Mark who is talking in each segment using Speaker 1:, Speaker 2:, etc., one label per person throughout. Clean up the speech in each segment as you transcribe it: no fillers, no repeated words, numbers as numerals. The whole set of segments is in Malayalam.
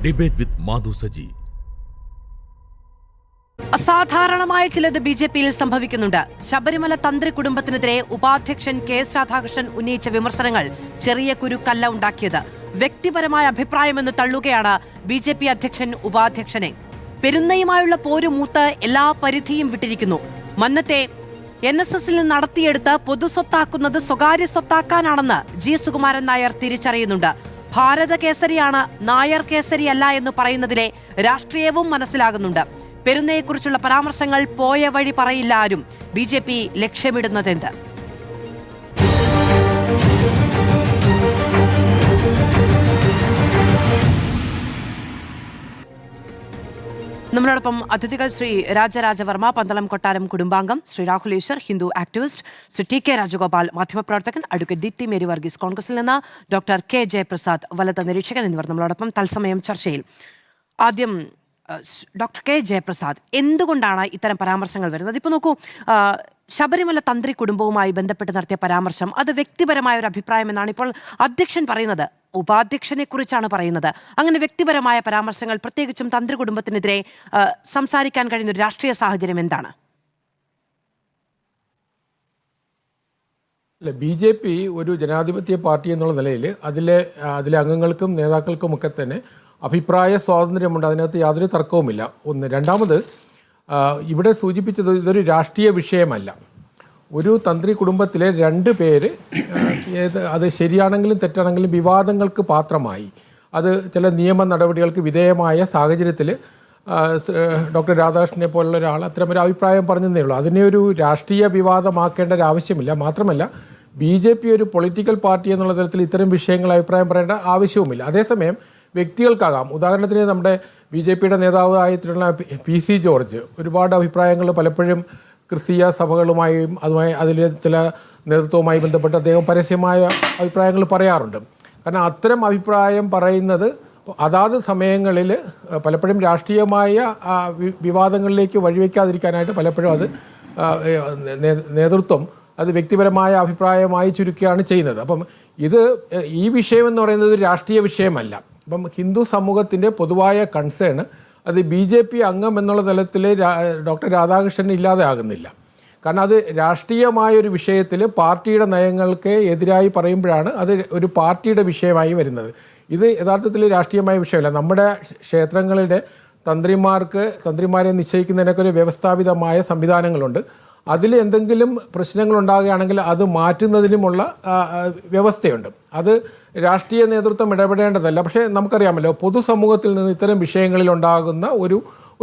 Speaker 1: ഡിബേറ്റ് വിത്ത് മാധു സജി.
Speaker 2: അസാധാരണമായ ചിലത് ബി.ജെ.പിയിൽ സംഭവിക്കുന്നുണ്ട്. ശബരിമല തന്ത്രി കുടുംബത്തിനെതിരെ ഉപാധ്യക്ഷൻ കെ.എസ്. രാധാകൃഷ്ണൻ ഉന്നയിച്ച വിമർശനങ്ങൾ ചെറിയ കുരുക്കല്ല ഉണ്ടാക്കിയത്. വ്യക്തിപരമായ അഭിപ്രായമെന്ന് തള്ളുകയാണ് ബി.ജെ.പി അധ്യക്ഷൻ ഉപാധ്യക്ഷനെ. പെരുന്നയുമായുള്ള പോരുമൂത്ത് എല്ലാ പരിധിയും വിട്ടിരിക്കുന്നു. മന്നത്തെ NSSൽ നിന്ന് നടത്തിയെടുത്ത് പൊതുസ്വത്താക്കുന്നത് സ്വകാര്യ സ്വത്താക്കാനാണെന്ന് G. സുകുമാരൻ നായർ തിരിച്ചറിയുന്നുണ്ട്. ഭാരത കേസരിയാണ്, നായർ കേസരിയല്ല എന്ന് പറയുന്നതിലെ രാഷ്ട്രീയവും മനസ്സിലാകുന്നുണ്ട്. പെരുന്നയെക്കുറിച്ചുള്ള പരാമർശങ്ങൾ പോയ വഴി പറയില്ല ആരും. ബി.ജെ.പി ലക്ഷ്യമിടുന്നതെന്ത്? നമ്മളോടൊപ്പം അതിഥികൾ ശ്രീ രാജരാജവർമ്മ, പന്തളം കൊട്ടാരം കുടുംബാംഗം, Shri Rahul Easwar, Hindu activist, Shri T K Rajagopal, മാധ്യമപ്രവർത്തകൻ, അഡ്വക്കേറ്റ് ദീപ്തി മേരി വർഗീസ് കോൺഗ്രസിൽ നിന്ന്, ഡോക്ടർ കെ ജയപ്രസാദ് വലത് നിരീക്ഷകൻ എന്നിവർ നമ്മളോടൊപ്പം തത്സമയം ചർച്ചയിൽ. ആദ്യം ഡോക്ടർ കെ ജയപ്രസാദ്, എന്തുകൊണ്ടാണ് ഇത്തരം പരാമർശങ്ങൾ വരുന്നത്? ഇപ്പോൾ നോക്കൂ, ശബരിമല തന്ത്രി കുടുംബവുമായി ബന്ധപ്പെട്ട് നടത്തിയ പരാമർശം അത് വ്യക്തിപരമായ ഒരു അഭിപ്രായം എന്നാണ് ഇപ്പോൾ അധ്യക്ഷൻ പറയുന്നത്. ഉപാധ്യക്ഷനെ കുറിച്ചാണ് പറയുന്നത്. അങ്ങനെ വ്യക്തിപരമായ പരാമർശങ്ങൾ, പ്രത്യേകിച്ചും തന്ത്രി കുടുംബത്തിനെതിരെ സംസാരിക്കാൻ കഴിയുന്ന ഒരു രാഷ്ട്രീയ സാഹചര്യം എന്താണ്?
Speaker 3: BJP ഒരു ജനാധിപത്യ പാർട്ടി എന്നുള്ള നിലയിൽ അതിലെ അംഗങ്ങൾക്കും നേതാക്കൾക്കുമൊക്കെ തന്നെ അഭിപ്രായ സ്വാതന്ത്ര്യമുണ്ട്. അതിനകത്ത് യാതൊരു തർക്കവുമില്ല. ഒന്ന്. രണ്ടാമത്, ഇവിടെ സൂചിപ്പിച്ചത് ഇതൊരു രാഷ്ട്രീയ വിഷയമല്ല. ഒരു തന്ത്രി കുടുംബത്തിലെ 2 പേര് അത് ശരിയാണെങ്കിലും തെറ്റാണെങ്കിലും വിവാദങ്ങൾക്ക് പാത്രമായി, അത് ചില നിയമ നടപടികൾക്ക് വിധേയമായ സാഹചര്യത്തിൽ ഡോക്ടർ രാധാകൃഷ്ണനെ പോലുള്ള ഒരാൾ അത്തരമൊരു അഭിപ്രായം പറഞ്ഞതേ ഉള്ളൂ. അതിനെ ഒരു രാഷ്ട്രീയ വിവാദമാക്കേണ്ട ഒരു ആവശ്യമില്ല. മാത്രമല്ല BJP ഒരു പൊളിറ്റിക്കൽ പാർട്ടി എന്നുള്ള തരത്തിൽ ഇത്തരം വിഷയങ്ങൾ അഭിപ്രായം പറയേണ്ട ആവശ്യവുമില്ല. അതേസമയം വ്യക്തികൾക്കാകാം. ഉദാഹരണത്തിന് നമ്മുടെ BJPയുടെ നേതാവായിട്ടുള്ള PC ജോർജ് ഒരുപാട് അഭിപ്രായങ്ങൾ പലപ്പോഴും ക്രിസ്തീയ സഭകളുമായും അതിലെ ചില നേതൃത്വവുമായി ബന്ധപ്പെട്ട് അദ്ദേഹം പരസ്യമായ അഭിപ്രായങ്ങൾ പറയാറുണ്ട്. കാരണം അത്തരം അഭിപ്രായം പറയുന്നത് അതാത് സമയങ്ങളിൽ പലപ്പോഴും രാഷ്ട്രീയമായ വിവാദങ്ങളിലേക്ക് വഴിവെക്കാതിരിക്കാനായിട്ട് പലപ്പോഴും അത് നേതൃത്വം അത് വ്യക്തിപരമായ അഭിപ്രായമായി ചുരുക്കുകയാണ് ചെയ്യുന്നത്. അപ്പം ഈ വിഷയം എന്ന് പറയുന്നത് ഒരു രാഷ്ട്രീയ വിഷയമല്ല. അപ്പം ഹിന്ദു സമൂഹത്തിൻ്റെ പൊതുവായ കൺസേൺ അത് BJP അംഗം എന്നുള്ള തലത്തിൽ ഡോക്ടർ രാധാകൃഷ്ണൻ ഇല്ലാതെ ആകുന്നില്ല. കാരണം അത് രാഷ്ട്രീയമായൊരു വിഷയത്തിൽ പാർട്ടിയുടെ നയങ്ങൾക്ക് എതിരായി പറയുമ്പോഴാണ് അത് ഒരു പാർട്ടിയുടെ വിഷയമായി വരുന്നത്. ഇത് യഥാർത്ഥത്തിൽ രാഷ്ട്രീയമായ വിഷയമല്ല. നമ്മുടെ ക്ഷേത്രങ്ങളുടെ തന്ത്രിമാരെ നിശ്ചയിക്കുന്നതിനൊക്കെ ഒരു വ്യവസ്ഥാപിതമായ സംവിധാനങ്ങളുണ്ട്. അതിൽ എന്തെങ്കിലും പ്രശ്നങ്ങൾ ഉണ്ടാകുകയാണെങ്കിൽ അത് മാറ്റുന്നതിനുമുള്ള വ്യവസ്ഥയുണ്ട്. അത് രാഷ്ട്രീയ നേതൃത്വം ഇടപെടേണ്ടതല്ല. പക്ഷേ നമുക്കറിയാമല്ലോ, പൊതുസമൂഹത്തിൽ നിന്ന് ഇത്തരം വിഷയങ്ങളിൽ ഉണ്ടാകുന്ന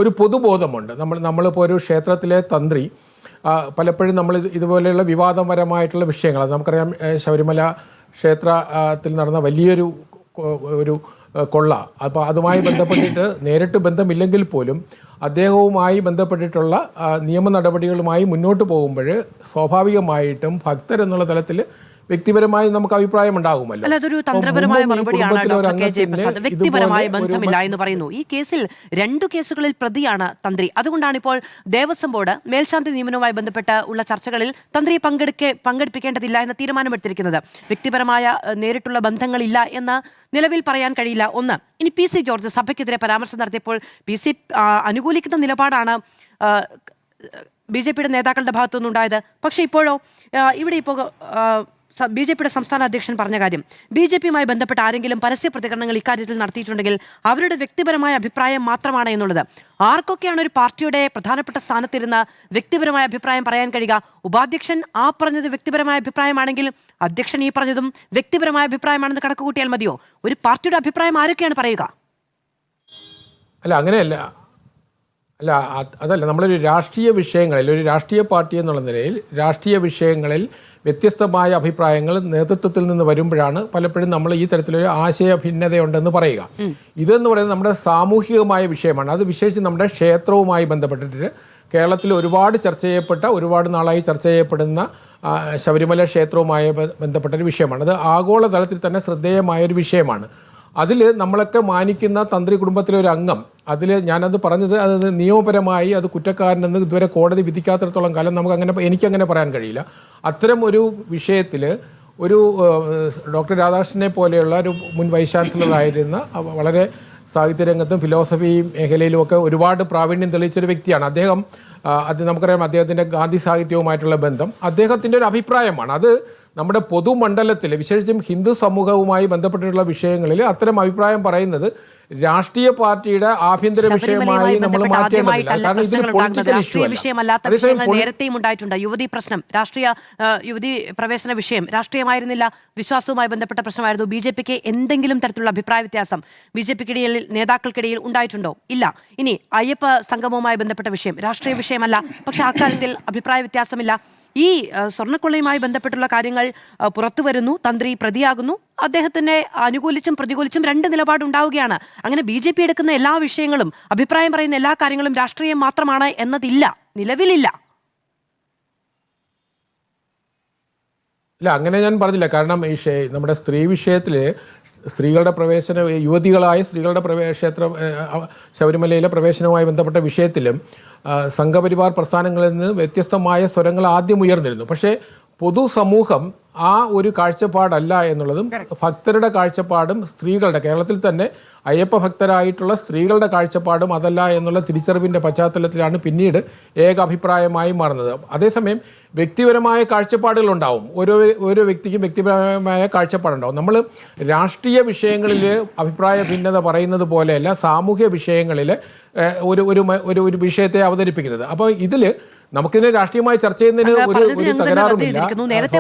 Speaker 3: ഒരു പൊതുബോധമുണ്ട്. നമ്മളിപ്പോൾ ഒരു ക്ഷേത്രത്തിലെ തന്ത്രി പലപ്പോഴും നമ്മൾ ഇതുപോലെയുള്ള വിവാദപരമായിട്ടുള്ള വിഷയങ്ങൾ, അത് നമുക്കറിയാം, ശബരിമല ക്ഷേത്രത്തിൽ നടന്ന വലിയൊരു കൊള്ള, അപ്പോൾ അതുമായി ബന്ധപ്പെട്ടിട്ട് നേരിട്ട് ബന്ധമില്ലെങ്കിൽ പോലും അദ്ദേഹവുമായി ബന്ധപ്പെട്ടിട്ടുള്ള നിയമ നടപടികളുമായി മുന്നോട്ട് പോകുമ്പോൾ സ്വാഭാവികമായിട്ടും ഭക്തരെന്നുള്ള തലത്തിൽ വ്യക്തിപരമായി നമുക്ക് അഭിപ്രായം ഉണ്ടാകുമല്ലോ.
Speaker 2: അതൊരു തന്ത്രപരമായ മറുപടിയാണ്. വ്യക്തിപരമായ ബന്ധമില്ല എന്ന് പറയുന്നു. ഈ കേസിൽ 2 കേസുകളിൽ പ്രതിയാണ് തന്ത്രി. അതുകൊണ്ടാണ് ഇപ്പോൾ ദേവസ്വം ബോർഡ് മേൽശാന്തി നിയമനവുമായി ബന്ധപ്പെട്ട് ഉള്ള ചർച്ചകളിൽ തന്ത്രിയെ പങ്കെടുപ്പിക്കേണ്ടതില്ല എന്ന തീരുമാനമെടുത്തിരിക്കുന്നത്. വ്യക്തിപരമായ നേരിട്ടുള്ള ബന്ധങ്ങളില്ല എന്ന് നിലവിൽ പറയാൻ കഴിയില്ല. ഒന്ന്. ഇനി PC ജോർജ് സഭയ്ക്കെതിരെ പരാമർശം നടത്തിയപ്പോൾ PC അനുകൂലിക്കുന്ന നിലപാടാണ് BJPയുടെ നേതാക്കളുടെ ഭാഗത്തുനിന്നുണ്ടായത്. പക്ഷേ ഇപ്പോഴോ ഇവിടെ BJPയുടെ സംസ്ഥാന അധ്യക്ഷൻ പറഞ്ഞ കാര്യം, BJPയുമായി ബന്ധപ്പെട്ട ആരെങ്കിലും പരസ്യ പ്രതികരണങ്ങൾ ഇക്കാര്യത്തിൽ നടത്തിയിട്ടുണ്ടെങ്കിൽ അവരുടെ വ്യക്തിപരമായ അഭിപ്രായം മാത്രമാണ് എന്നുള്ളത്. ആർക്കൊക്കെയാണ് ഒരു പാർട്ടിയുടെ പ്രധാനപ്പെട്ട സ്ഥാനത്തിരുന്ന് വ്യക്തിപരമായ അഭിപ്രായം പറയാൻ കഴിയുക? ഉപാധ്യക്ഷൻ പറഞ്ഞത് വ്യക്തിപരമായ അഭിപ്രായമാണെങ്കിൽ അധ്യക്ഷൻ ഈ പറഞ്ഞതും വ്യക്തിപരമായ അഭിപ്രായമാണെന്ന് കണക്ക് കൂട്ടിയാൽ മതിയോ? ഒരു പാർട്ടിയുടെ അഭിപ്രായം ആരൊക്കെയാണ് പറയുക?
Speaker 3: അങ്ങനെയല്ല. അതല്ല, നമ്മളൊരു രാഷ്ട്രീയ വിഷയങ്ങളിൽ, ഒരു രാഷ്ട്രീയ പാർട്ടി എന്നുള്ള നിലയിൽ രാഷ്ട്രീയ വിഷയങ്ങളിൽ വ്യത്യസ്തമായ അഭിപ്രായങ്ങൾ നേതൃത്വത്തിൽ നിന്ന് വരുമ്പോഴാണ് പലപ്പോഴും നമ്മൾ ഈ തരത്തിലൊരു ആശയ ഭിന്നതയുണ്ടെന്ന് പറയുക. ഇതെന്ന് പറയുന്നത് നമ്മുടെ സാമൂഹികമായ വിഷയമാണ്. അത് വിശേഷിച്ച് നമ്മുടെ ക്ഷേത്രവുമായി ബന്ധപ്പെട്ടിട്ട് കേരളത്തിൽ ഒരുപാട് നാളായി ചർച്ച ചെയ്യപ്പെടുന്ന ശബരിമല ക്ഷേത്രവുമായി ബന്ധപ്പെട്ടൊരു വിഷയമാണ്. അത് ആഗോള തലത്തിൽ തന്നെ ശ്രദ്ധേയമായൊരു വിഷയമാണ്. അതിൽ നമ്മളൊക്കെ മാനിക്കുന്ന തന്ത്രി കുടുംബത്തിലെ ഒരു അംഗം, ഞാനത് പറഞ്ഞത് അത് നിയമപരമായി അത് കുറ്റക്കാരനെന്ന് ഇതുവരെ കോടതി വിധിക്കാത്തിടത്തോളം കാലം എനിക്കങ്ങനെ പറയാൻ കഴിയില്ല. അത്തരം ഒരു വിഷയത്തിൽ ഒരു ഡോക്ടർ രാധാകൃഷ്ണനെ പോലെയുള്ള ഒരു മുൻ വൈസ് ചാൻസലറായിരുന്ന വളരെ സാഹിത്യരംഗത്തും ഫിലോസഫി മേഖലയിലും ഒക്കെ ഒരുപാട് പ്രാവീണ്യം തെളിയിച്ചൊരു വ്യക്തിയാണ് അദ്ദേഹം. അത് നമുക്കറിയാം അദ്ദേഹത്തിൻ്റെ ഗാന്ധി സാഹിത്യവുമായിട്ടുള്ള ബന്ധം അദ്ദേഹത്തിൻ്റെ ഒരു അഭിപ്രായമാണ്. അത് നമ്മുടെ പൊതുമണ്ഡലത്തിൽ വിശേഷിച്ചും ഹിന്ദു സമൂഹവുമായി ബന്ധപ്പെട്ടിട്ടുള്ള വിഷയങ്ങളിൽ അത്തരം അഭിപ്രായം പറയുന്നത് രാഷ്ട്രീയ പാർട്ടിയുടെ ആഭ്യന്തര വിഷയമായി നമ്മൾ മാറ്റേണ്ടതില്ല. കാരണം ഇതൊരു പൊളിറ്റിക്കൽ ഇഷ്യൂ
Speaker 2: വിഷയമല്ലാത്ത വിഷയങ്ങൾ നേരത്തെയും ഉണ്ടായിട്ടുണ്ട്. യുവതി പ്രശ്നം, യുവതി പ്രവേശന വിഷയം രാഷ്ട്രീയമായിരുന്നില്ല, വിശ്വാസവുമായി ബന്ധപ്പെട്ട പ്രശ്നമായിരുന്നു. BJPക്ക് എന്തെങ്കിലും തരത്തിലുള്ള അഭിപ്രായ വ്യത്യാസം BJPക്കിടയിൽ നേതാക്കൾക്കിടയിൽ ഉണ്ടായിട്ടുണ്ടോ? ഇല്ല. ഇനി അയ്യപ്പ സംഗമവുമായി ബന്ധപ്പെട്ട വിഷയം രാഷ്ട്രീയ വിഷയമല്ല, പക്ഷെ അക്കാര്യത്തിൽ അഭിപ്രായ വ്യത്യാസമില്ല. ഈ സ്വർണ്ണക്കൊള്ളയുമായി ബന്ധപ്പെട്ടുള്ള കാര്യങ്ങൾ പുറത്തു വരുന്നു, തന്ത്രി പ്രതിയാകുന്നു, അദ്ദേഹത്തിനെ അനുകൂലിച്ചും പ്രതികൂലിച്ചും രണ്ട് നിലപാടുണ്ടാവുകയാണ്. അങ്ങനെ BJP എടുക്കുന്ന എല്ലാ വിഷയങ്ങളും, അഭിപ്രായം പറയുന്ന എല്ലാ കാര്യങ്ങളും രാഷ്ട്രീയം മാത്രമാണ് എന്നതില്ല, നിലവിലില്ല.
Speaker 3: ഇല്ല, അങ്ങനെ ഞാൻ പറഞ്ഞില്ല. കാരണം ഈ നമ്മുടെ സ്ത്രീ വിഷയത്തിൽ സ്ത്രീകളുടെ പ്രവേശന, യുവതികളായ സ്ത്രീകളുടെ ശബരിമലയിലെ പ്രവേശനവുമായി ബന്ധപ്പെട്ട വിഷയത്തിലും സംഘപരിവാർ പ്രസ്ഥാനങ്ങളിൽ നിന്ന് വ്യത്യസ്തമായ സ്വരങ്ങൾ ആദ്യം ഉയർന്നിരുന്നു. പക്ഷേ പൊതുസമൂഹം ആ ഒരു കാഴ്ചപ്പാടല്ല എന്നുള്ളതും ഭക്തരുടെ കാഴ്ചപ്പാടും സ്ത്രീകളുടെ, കേരളത്തിൽ തന്നെ അയ്യപ്പ ഭക്തരായിട്ടുള്ള സ്ത്രീകളുടെ കാഴ്ചപ്പാടും അതല്ല എന്നുള്ള തിരിച്ചറിവിൻ്റെ പശ്ചാത്തലത്തിലാണ് പിന്നീട് ഏകാഭിപ്രായമായി മാറുന്നത്. അതേസമയം വ്യക്തിപരമായ കാഴ്ചപ്പാടുകളുണ്ടാവും, ഓരോ വ്യക്തിക്കും വ്യക്തിപരമായ കാഴ്ചപ്പാടുണ്ടാവും. നമ്മൾ രാഷ്ട്രീയ വിഷയങ്ങളിൽ അഭിപ്രായ ഭിന്നത പറയുന്നത് പോലെയല്ല സാമൂഹ്യ വിഷയങ്ങളിൽ ഒരു വിഷയത്തെ അവതരിപ്പിക്കുന്നത്. അപ്പോൾ ഇതിൽ നമുക്കിതിനെ രാഷ്ട്രീയമായി ചർച്ച ചെയ്യുന്നതിന് ഒരു തകരാറുമില്ല.
Speaker 2: നേരത്തെ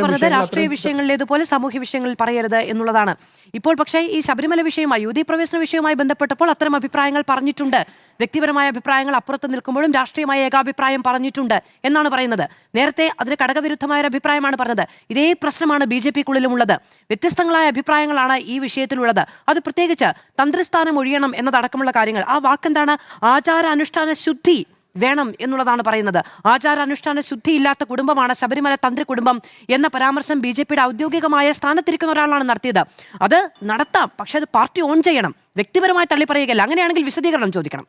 Speaker 2: പറഞ്ഞത് രാഷ്ട്രീയ വിഷയങ്ങളിലേതുപോലെ സാമൂഹ്യ വിഷയങ്ങളിൽ പറയരുത് എന്നുള്ളതാണ്. ഇപ്പോൾ പക്ഷേ ഈ ശബരിമല വിഷയമായി, യുവതി പ്രവേശന വിഷയവുമായി ബന്ധപ്പെട്ടപ്പോൾ അത്തരം അഭിപ്രായങ്ങൾ പറഞ്ഞിട്ടുണ്ട്. വ്യക്തിപരമായ അഭിപ്രായങ്ങൾ അപ്പുറത്ത് നിൽക്കുമ്പോഴും രാഷ്ട്രീയമായ ഏകാഭിപ്രായം പറഞ്ഞിട്ടുണ്ട് എന്നാണ് പറയുന്നത്. നേരത്തെ അതിന് ഘടകവിരുദ്ധമായ ഒരു അഭിപ്രായമാണ് പറഞ്ഞത്. ഇതേ പ്രശ്നമാണ് BJPക്കുള്ളിലുമുള്ളത്. വ്യത്യസ്തങ്ങളായ അഭിപ്രായങ്ങളാണ് ഈ വിഷയത്തിലുള്ളത്. അത് പ്രത്യേകിച്ച് തന്ത്രിസ്ഥാനം ഒഴിയണം എന്നതടക്കമുള്ള കാര്യങ്ങൾ. ആ വാക്കെന്താണ്? ആചാരാനുഷ്ഠാന ശുദ്ധി വേണം എന്നുള്ളതാണ് പറയുന്നത്. ആചാരാനുഷ്ഠാന ശുദ്ധിയില്ലാത്ത കുടുംബമാണ് ശബരിമല തന്ത്രി കുടുംബം എന്ന പരാമർശം BJPയുടെ ഔദ്യോഗികമായ സ്ഥാനത്തിരിക്കുന്ന ഒരാളാണ് നടത്തിയത്. അത് നടത്താം, പക്ഷെ അത് പാർട്ടി ഓൺ ചെയ്യണം, വ്യക്തിപരമായി തള്ളി പറയുകയല്ല. അങ്ങനെയാണെങ്കിൽ വിശദീകരണം ചോദിക്കണം.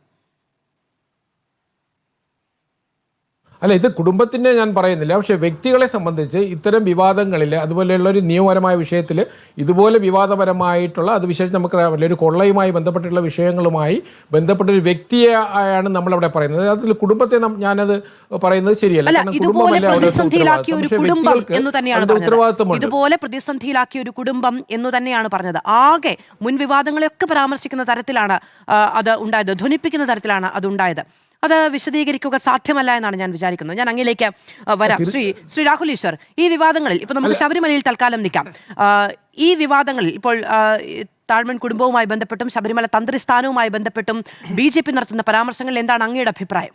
Speaker 3: അല്ല, ഇത് കുടുംബത്തിൻ്റെ ഞാൻ പറയുന്നില്ല, പക്ഷേ വ്യക്തികളെ സംബന്ധിച്ച് ഇത്തരം വിവാദങ്ങളിൽ, അതുപോലെയുള്ള ഒരു നിയമപരമായ വിഷയത്തിൽ ഇതുപോലെ വിവാദപരമായിട്ടുള്ള, അത് വിശേഷിച്ച് നമുക്കറിയാമല്ലോ, ഒരു കൊള്ളയുമായി ബന്ധപ്പെട്ടിട്ടുള്ള വിഷയങ്ങളുമായി ബന്ധപ്പെട്ടൊരു വ്യക്തിയാണ് നമ്മളവിടെ പറയുന്നത്. അതിൽ കുടുംബത്തെ ഞാനത് പറയുന്നത് ശരിയല്ല.
Speaker 2: ഇതുപോലെ പ്രതിസന്ധിയിലാക്കിയ ഒരു കുടുംബം എന്ന് തന്നെയാണ് പറഞ്ഞത്. ആകെ മുൻ വിവാദങ്ങളെയൊക്കെ പരാമർശിക്കുന്ന തരത്തിലാണ് അത് ഉണ്ടായത്, ധ്വനിപ്പിക്കുന്ന തരത്തിലാണ് അത് ഉണ്ടായത്. അത് വിശദീകരിക്കുക സാധ്യമല്ല എന്നാണ് ഞാൻ വിചാരിക്കുന്നത്. ഞാൻ അങ്ങിലേക്ക് വരാം. ശ്രീ രാഹുൽ ഈശ്വർ, ഈ വിവാദങ്ങളിൽ ഇപ്പോൾ നമുക്ക് ശബരിമലയിൽ തൽക്കാലം നിൽക്കാം. ഈ വിവാദങ്ങളിൽ ഇപ്പോൾ താഴ്മൺ കുടുംബവുമായി ബന്ധപ്പെട്ടും ശബരിമല തന്ത്രിസ്ഥാനവുമായി ബന്ധപ്പെട്ടും BJP നടത്തുന്ന പരാമർശങ്ങളിൽ എന്താണ് അങ്ങയുടെ അഭിപ്രായം?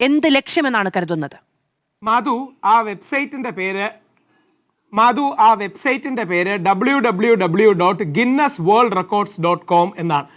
Speaker 2: എന്ത് ലക്ഷ്യമെന്നാണ് കരുതുന്നത്?
Speaker 1: മാധു, ആ വെബ്സൈറ്റിന്റെ പേര് www.guinnessworldrecords.com എന്നാണ്.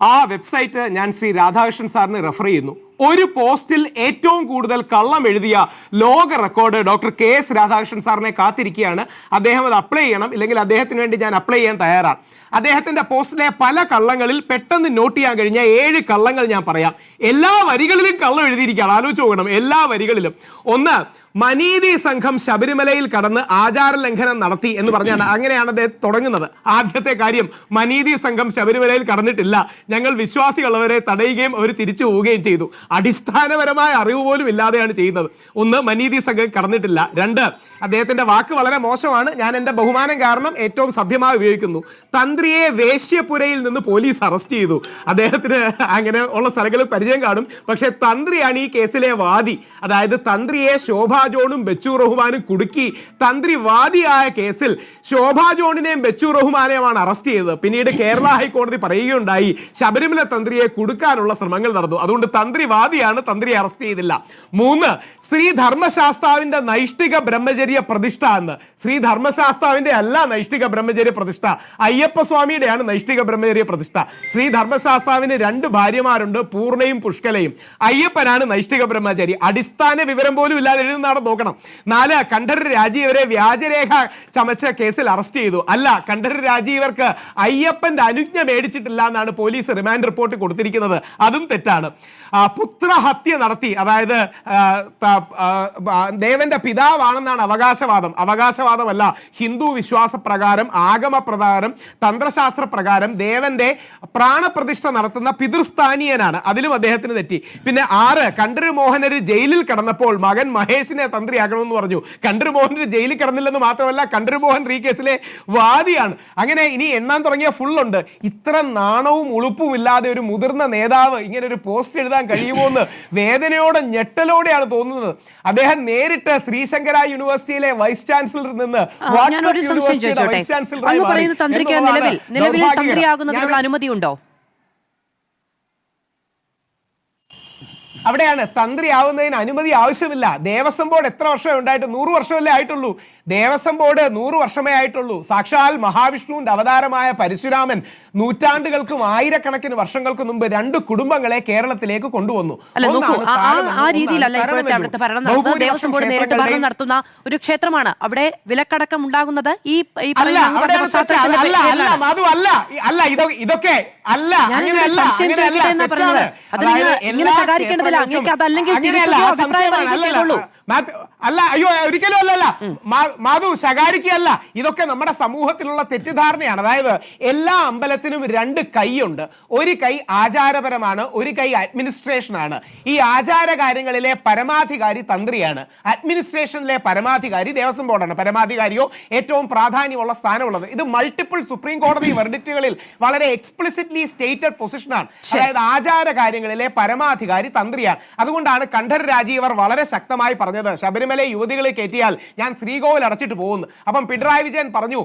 Speaker 1: ആ വെബ്സൈറ്റ് ഞാൻ ശ്രീ രാധാകൃഷ്ണൻ സാറിന് റെഫർ ചെയ്യുന്നു. ഒരു പോസ്റ്റിൽ ഏറ്റവും കൂടുതൽ കള്ളം എഴുതിയ ലോക റെക്കോർഡ് ഡോക്ടർ KS രാധാകൃഷ്ണൻ സാറിനെ കാത്തിരിക്കുകയാണ്. അദ്ദേഹം അത് അപ്ലൈ ചെയ്യണം, ഇല്ലെങ്കിൽ അദ്ദേഹത്തിന് വേണ്ടി ഞാൻ അപ്ലൈ ചെയ്യാൻ തയ്യാറാണ്. അദ്ദേഹത്തിന്റെ പോസ്റ്റിലെ പല കള്ളങ്ങളിൽ പെട്ടെന്ന് നോട്ട് ചെയ്യാൻ കഴിഞ്ഞ 7 കള്ളങ്ങൾ ഞാൻ പറയാം. എല്ലാ വരികളിലും കള്ളം എഴുതിയിരിക്കുകയാണ്, ആലോചിച്ച് നോക്കണം. എല്ലാ വരികളിലും. ഒന്ന്, മനീതി സംഘം ശബരിമലയിൽ കടന്ന് ആചാര ലംഘനം നടത്തി എന്ന് പറഞ്ഞാണ്, അങ്ങനെയാണ് അദ്ദേഹം തുടങ്ങുന്നത്. ആദ്യത്തെ കാര്യം, മനീതി സംഘം ശബരിമലയിൽ കടന്നിട്ടില്ല, ഞങ്ങൾ വിശ്വാസികളവരെ തടയുകയും അവർ തിരിച്ചു പോവുകയും ചെയ്തു. അടിസ്ഥാനപരമായ അറിവ് പോലും ഇല്ലാതെയാണ് ചെയ്യുന്നത്. ഒന്ന്, മനീതി സംഘം കടന്നിട്ടില്ല. 2, അദ്ദേഹത്തിന്റെ വാക്ക് വളരെ മോശമാണ്, ഞാൻ എൻ്റെ ബഹുമാനം കാരണം ഏറ്റവും സഭ്യമായി ഉപയോഗിക്കുന്നു. തന്ത്രിയെ വേശ്യപുരയിൽ നിന്ന് പോലീസ് അറസ്റ്റ് ചെയ്തു. അദ്ദേഹത്തിന് അങ്ങനെ ഉള്ള സ്ഥലങ്ങളിൽ പരിചയം കാണും, പക്ഷെ തന്ത്രിയാണ് ഈ കേസിലെ വാദി. അതായത് തന്ത്രിയെ ശോഭാ ജോണും ബെച്ചു റഹ്മാനും കുടുക്കി തന്ത്രിവാദിയായ കേസിൽ ശോഭാ ജോണിനെയും ബെച്ചു റഹ്മാനെയുമാണ് അറസ്റ്റ് ചെയ്തത്. പിന്നീട് കേരള ഹൈക്കോടതി പറയുകയുണ്ടായി ശബരിമല തന്ത്രിയെ കുടുക്കാനുള്ള ശ്രമങ്ങൾ നടന്നു, അതുകൊണ്ട് തന്ത്രിവാദിയാണ്, തന്ത്രിയെ അറസ്റ്റ് ചെയ്തില്ല. 3, ശ്രീ ധർമ്മശാസ്താവിന്റെ നൈഷ്ഠിക ബ്രഹ്മചര്യ പ്രതിഷ്ഠ എന്ന്. ശ്രീ ധർമ്മശാസ്താവിന്റെ അല്ല നൈഷ്ഠിക ബ്രഹ്മചര്യ പ്രതിഷ്ഠ, അയ്യപ്പസ്വാമിയുടെയാണ് നൈഷ്ഠിക ബ്രഹ്മചര്യ പ്രതിഷ്ഠ. ശ്രീ ധർമ്മശാസ്താവിന് 2 ഭാര്യമാരുണ്ട്, പൂർണ്ണയും പുഷ്കലയും. അയ്യപ്പനാണ് നൈഷ്ഠിക ബ്രഹ്മചാരി. അടിസ്ഥാന വിവരം പോലും ഇല്ലാതെ എഴുതുന്നതാണ്, നോക്കണം. 4, കണ്ഠരര് രാജീവരെ വ്യാജരേഖ ചമച്ച കേസിൽ അറസ്റ്റ് ചെയ്തു. അല്ല, കണ്ഠരര് രാജീവർക്ക് അയ്യപ്പന്റെ അനുജ്ഞ മേടിച്ചിട്ടില്ല എന്നാണ് പോലീസ് റിമാൻഡ് റിപ്പോർട്ട് കൊടുത്തിരിക്കുന്നത്, അതും തെറ്റാണ്. പുത്രഹത്യ നടത്തി. അതായത് ദേവന്റെ പിതാവാണെന്നാണ് അവകാശവാദമല്ല. ഹിന്ദു വിശ്വാസപ്രകാരം, ആഗമപ്രകാരം, തന്ത്രശാസ്ത്ര പ്രകാരം ദേവന്റെ പ്രാണപ്രതിഷ്ഠ നടത്തുന്ന പിതൃസ്ഥാനീയനാണ്. അതിലും അദ്ദേഹത്തിന് തെറ്റി. പിന്നെ 6 കണ്ഠര് മോഹനര് ജയിലിൽ കിടന്നപ്പോൾ മകൻ മഹേഷിനെ തന്ത്രിയാക്കണമെന്ന് പറഞ്ഞു. കണ്ഠര് മോഹനര് ജയിലിൽ കിടന്നില്ലെന്ന് മാത്രമല്ല, കണ്ഠര് മോഹൻ ഈ കേസിലെ വാദിയാണ്. അങ്ങനെ ഇനി എണ്ണാൻ തുടങ്ങിയ ഫുള്ളുണ്ട്. ഇത്ര നാണവും ഉളുപ്പും ഇല്ലാതെ ഒരു മുതിർന്ന നേതാവ് ഇങ്ങനെ ഒരു പോസ്റ്റ് എഴുതാൻ കഴിയുമോ എന്ന് വേദനയോടെ ഞെട്ടലോടെയാണ് തോന്നുന്നത്. അദ്ദേഹം നേരിട്ട് ശ്രീശങ്കര യൂണിവേഴ്സിറ്റിയിലെ വൈസ് ചാൻസലറിൽ നിന്ന്
Speaker 2: നിലവിൽ തന്ത്രിയാകുന്നതിനുള്ള അനുമതിയുണ്ടോ?
Speaker 1: അവിടെയാണ് തന്ത്രിയാവുന്നതിന് അനുമതി ആവശ്യമില്ല. ദേവസ്വം ബോർഡ് എത്ര വർഷമേ ഉണ്ടായിട്ട്? 100 വർഷമല്ലേ ആയിട്ടുള്ളൂ. ദേവസ്വം ബോർഡ് 100 വർഷമേ ആയിട്ടുള്ളൂ. സാക്ഷാൽ മഹാവിഷ്ണുവിന്റെ അവതാരമായ പരശുരാമൻ നൂറ്റാണ്ടുകൾക്കും ആയിരക്കണക്കിന് വർഷങ്ങൾക്ക് മുമ്പ് 2 കുടുംബങ്ങളെ കേരളത്തിലേക്ക് കൊണ്ടുവന്നു.
Speaker 2: ദേവസ്വം ബോർഡ് നേരിട്ട് ഭരണം നടത്തുന്ന ഒരു ക്ഷേത്രമാണ്. അവിടെ വിലക്കടക്കം ഉണ്ടാകുന്നത്
Speaker 1: ഇതൊക്കെ അല്ല, അങ്ങനെയല്ല. അല്ല, അയ്യോ, ഒരിക്കലും അല്ലല്ല മാധു, ശകാരിക്കല്ല. ഇതൊക്കെ നമ്മുടെ സമൂഹത്തിലുള്ള തെറ്റിദ്ധാരണയാണ്. അതായത് എല്ലാ അമ്പലത്തിനും 2 കൈയുണ്ട്. ഒരു കൈ ആചാരപരമാണ്, ഒരു കൈ അഡ്മിനിസ്ട്രേഷനാണ്. ഈ ആചാര കാര്യങ്ങളിലെ പരമാധികാരി തന്ത്രിയാണ്, അഡ്മിനിസ്ട്രേഷനിലെ പരമാധികാരി ദേവസ്വം ബോർഡാണ്. പരമാധികാരിയോ ഏറ്റവും പ്രാധാന്യമുള്ള സ്ഥാനമുള്ളത്. ഇത് മൾട്ടിപ്പിൾ സുപ്രീം കോടതി വെർഡിക്റ്റുകളിൽ വളരെ എക്സ്പ്ലിസിറ്റ്ലി സ്റ്റേറ്റഡ് പൊസിഷനാണ്. അതായത് ആചാര കാര്യങ്ങളിലെ പരമാധികാരി തന്ത്രിയാണ്. അതുകൊണ്ടാണ് കണ്ഠര് രാജീവർ വളരെ ശക്തമായി പറഞ്ഞത്, ശബരിമല യുവതികളെ കയറ്റിയാൽ ഞാൻ ശ്രീകോവിൽ അടച്ചിട്ട് പോകുന്നു. അപ്പം പിണറായി വിജയൻ പറഞ്ഞു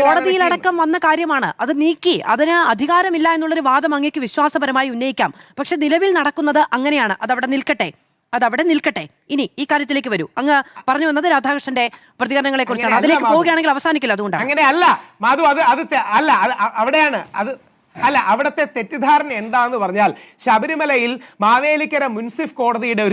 Speaker 2: കോടതിയിലടക്കം വന്ന കാര്യമാണ്, അത് നീക്കി. അതിന് അധികാരമില്ല എന്നുള്ളൊരു വാദം അങ്ങേക്ക് വിശ്വാസപരമായി ഉന്നയിക്കാം. പക്ഷെ നിലവിൽ നടക്കുന്നത് അങ്ങനെയാണ്. അതവിടെ നിൽക്കട്ടെ. ഇനി ഈ കാര്യത്തിലേക്ക് വരൂ. അങ്ങ് പറഞ്ഞു വന്നത് രാധാകൃഷ്ണന്റെ പ്രതികരണങ്ങളെ കുറിച്ചാണ്. അതിലേക്ക് പോവുകയാണെങ്കിൽ അവസാനിക്കില്ല. അതുകൊണ്ടാണ്
Speaker 1: അങ്ങനെയല്ല മാധു, അവിടുത്തെ തെറ്റിദ്ധാരണ എന്താന്ന് പറഞ്ഞാൽ, ശബരിമലയിൽ മാവേലിക്കര മുൻസിഫ് കോടതിയുടെ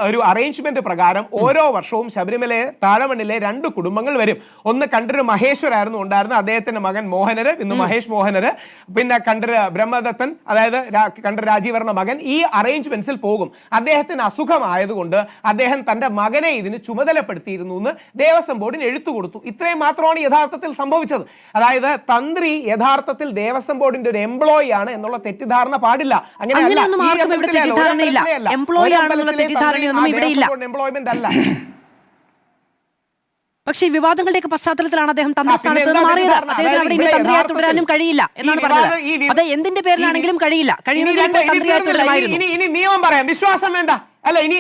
Speaker 1: ഒരു അറേഞ്ച്മെന്റ് പ്രകാരം ഓരോ വർഷവും ശബരിമല താഴമണ്ണിലെ 2 കുടുംബങ്ങൾ വരും. ഒന്ന് കണ്ഠര് മഹേശ്വരായിരുന്നു ഉണ്ടായിരുന്നത്, അദ്ദേഹത്തിന്റെ മകൻ മോഹനര്, ഇന്ന് മഹേഷ് മോഹനര്. പിന്നെ കണ്ഠര് ബ്രഹ്മദത്തൻ, അതായത് കണ്ഠര് രാജീവറിന്റെ മകൻ. ഈ അറേഞ്ച്മെന്റ്സിൽ പോകും. അദ്ദേഹത്തിന് അസുഖമായതുകൊണ്ട് അദ്ദേഹം തന്റെ മകനെ ഇതിന് ചുമതലപ്പെടുത്തിയിരുന്നു എന്ന് ദേവസ്വം ബോർഡിന് എഴുത്തു കൊടുത്തു. ഇത്രയും മാത്രമാണ് യഥാർത്ഥത്തിൽ സംഭവിച്ചത്. അതായത് തന്ത്രി യഥാർത്ഥത്തിൽ ദേവസ്വം ബോർഡിന്റെ ഒരു എംപ്ലോയി ആണ് എന്നുള്ള തെറ്റിദ്ധാരണ പാടില്ല. അങ്ങനെയല്ല. എംപ്ലോയ്മെന്റ് അല്ല.
Speaker 2: പക്ഷേ വിവാദങ്ങളുടെയൊക്കെ പശ്ചാത്തലത്തിലാണ് അദ്ദേഹം തന്ത്രസ്ഥാനത്ത് നിന്ന് മാറിയത്. അദ്ദേഹത്തിന് തന്ത്രിയായി തുടരാനും കഴിയില്ല എന്നാണ് പറഞ്ഞത്. അത് എന്തിന്റെ പേരിലാണെങ്കിലും കഴിയില്ല.
Speaker 1: ഇനി നിയമം പറയാം, വിശ്വാസം വേണ്ട. അല്ല, ഇനി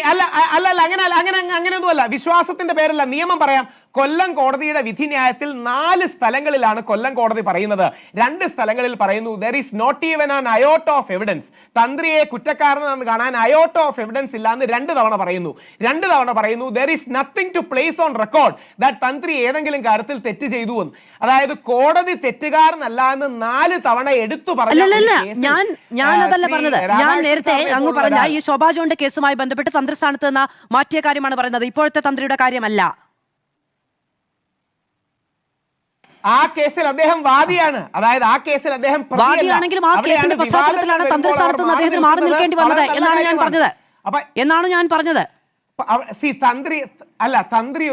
Speaker 1: അങ്ങനെയൊന്നുമല്ല. വിശ്വാസത്തിന്റെ പേരല്ല, നിയമം പറയാം. കൊല്ലം കോടതിയുടെ വിധിന്യായത്തിൽ 4 സ്ഥലങ്ങളിലാണ് കൊല്ലം കോടതി പറയുന്നത്. 2 സ്ഥലങ്ങളിൽ പറയുന്നു there is not even an iota of evidence. തന്ത്രിയെ കുറ്റക്കാരനെന്ന് കാണാൻ iota of evidence ഇല്ലാന്ന് 2 തവണ പറയുന്നു. there is nothing to place on record that തന്ത്രി ഏതെങ്കിലും കാര്യത്തിൽ തെറ്റ് ചെയ്തു എന്ന്. അതായത് കോടതി തെറ്റുകാരനല്ല എന്ന് 4 തവണ എടുത്തു പറഞ്ഞു.
Speaker 2: ഞാൻ അതല്ല പറഞ്ഞത്. ഞാൻ നേരത്തെ അങ്ങ് പറഞ്ഞ ഈ ശോഭാ ജോണിന്റെ കേസുമായി ബന്ധപ്പെട്ട് തന്ത്രിസ്ഥാനത്ത് നിന്ന് മാറ്റിയ കാര്യമാണ് പറയുന്നത്, ഇപ്പോഴത്തെ തന്ത്രിയുടെ കാര്യമല്ല.
Speaker 1: ആ കേസിൽ അദ്ദേഹം വാദിയാണ്. അതായത് ആ കേസിൽ അദ്ദേഹം
Speaker 2: വാദിയാണെങ്കിലും ആ കേസിന്റെ പശ്ചാത്തലത്തിലാണ് തന്ത്രിസ്ഥാനത്ത് നിന്ന് അദ്ദേഹത്തിന് മാറി നിൽക്കേണ്ടി വന്നത് എന്നാണ് ഞാൻ പറഞ്ഞത്. തന്ത്രി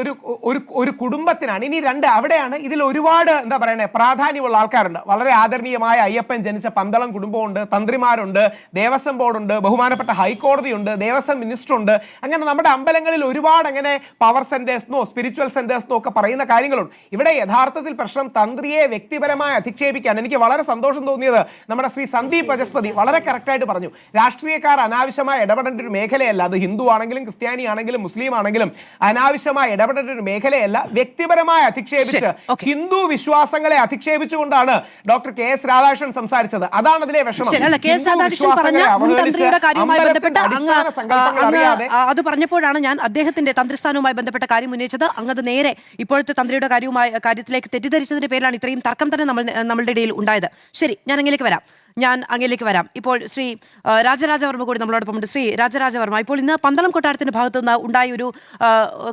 Speaker 2: ഒരു കുടുംബത്തിനാണ്. ഇനി 2 അവിടെയാണ് ഇതിൽ ഒരുപാട് എന്താ പറയണേ പ്രാധാന്യമുള്ള ആൾക്കാരുണ്ട്. വളരെ ആദരണീയമായ അയ്യപ്പൻ ജനിച്ച പന്തളം കുടുംബമുണ്ട്, തന്ത്രിമാരുണ്ട്, ദേവസ്വം ബോർഡുണ്ട്, ബഹുമാനപ്പെട്ട ഹൈക്കോടതിയുണ്ട്, ദേവസ്വം മിനിസ്റ്റർ ഉണ്ട്. അങ്ങനെ നമ്മുടെ അമ്പലങ്ങളിൽ ഒരുപാട് അങ്ങനെ പവർ സെന്റേഴ്സിനോ സ്പിരിച്വൽ സെന്റേഴ്സിനോ ഒക്കെ പറയുന്ന കാര്യങ്ങളുണ്ട്. ഇവിടെ യഥാർത്ഥത്തിൽ പ്രശ്നം തന്ത്രിയെ വ്യക്തിപരമായി അധിക്ഷേപിക്കാൻ. എനിക്ക് വളരെ സന്തോഷം തോന്നിയത് നമ്മുടെ ശ്രീ സന്ദീപ് വചസ്പതി വളരെ കറക്റ്റായിട്ട് പറഞ്ഞു, രാഷ്ട്രീയക്കാർ അനാവശ്യമായി ഇടപെടേണ്ട ഒരു മേഖലയല്ല. അത് ഹിന്ദു ആണെങ്കിലും ക്രിസ്ത്യാനി ആണെങ്കിലും മുസ്ലിം ആണെങ്കിലും അനാവശ്യമായി ഇടപെടേണ്ട ഒരു മേഖലയല്ല. വ്യക്തിപരമായി അധിക്ഷേപിച്ച് ഹിന്ദു വിശ്വാസങ്ങളെ അധിക്ഷേപിച്ചുകൊണ്ടാണ് ഡോക്ടർ കെ.എസ്. രാധാകൃഷ്ണൻ സംസാരിച്ചത്. അതാണ് അതിലെ വിഷമം. അത് പറഞ്ഞപ്പോഴാണ് ഞാൻ അദ്ദേഹത്തിന്റെ തന്ത്രിസ്ഥാനവുമായി ബന്ധപ്പെട്ട കാര്യം ഉന്നയിച്ചത്. അങ്ങത് നേരെ ഇപ്പോഴത്തെ തന്ത്രിയുടെ കാര്യത്തിലേക്ക് തെറ്റിദ്ധരിച്ചതിന്റെ പേരിലാണ് ഇത്രയും തർക്കം തന്നെ നമ്മളുടെ ഇടയിൽ ഉണ്ടായത്. ശരി, ഞാൻ അങ്ങിലേക്ക് വരാം. ഞാൻ അങ്ങയിലേക്ക് വരാം. ഇപ്പോൾ ശ്രീ രാജരാജവർമ്മ കൂടി നമ്മളോടൊപ്പമുണ്ട്. ശ്രീ രാജരാജവർമ്മ, ഇപ്പോൾ ഇന്ന് പന്തളം കൊട്ടാരത്തിന്റെ ഭാഗത്തു നിന്ന് ഉണ്ടായ ഒരു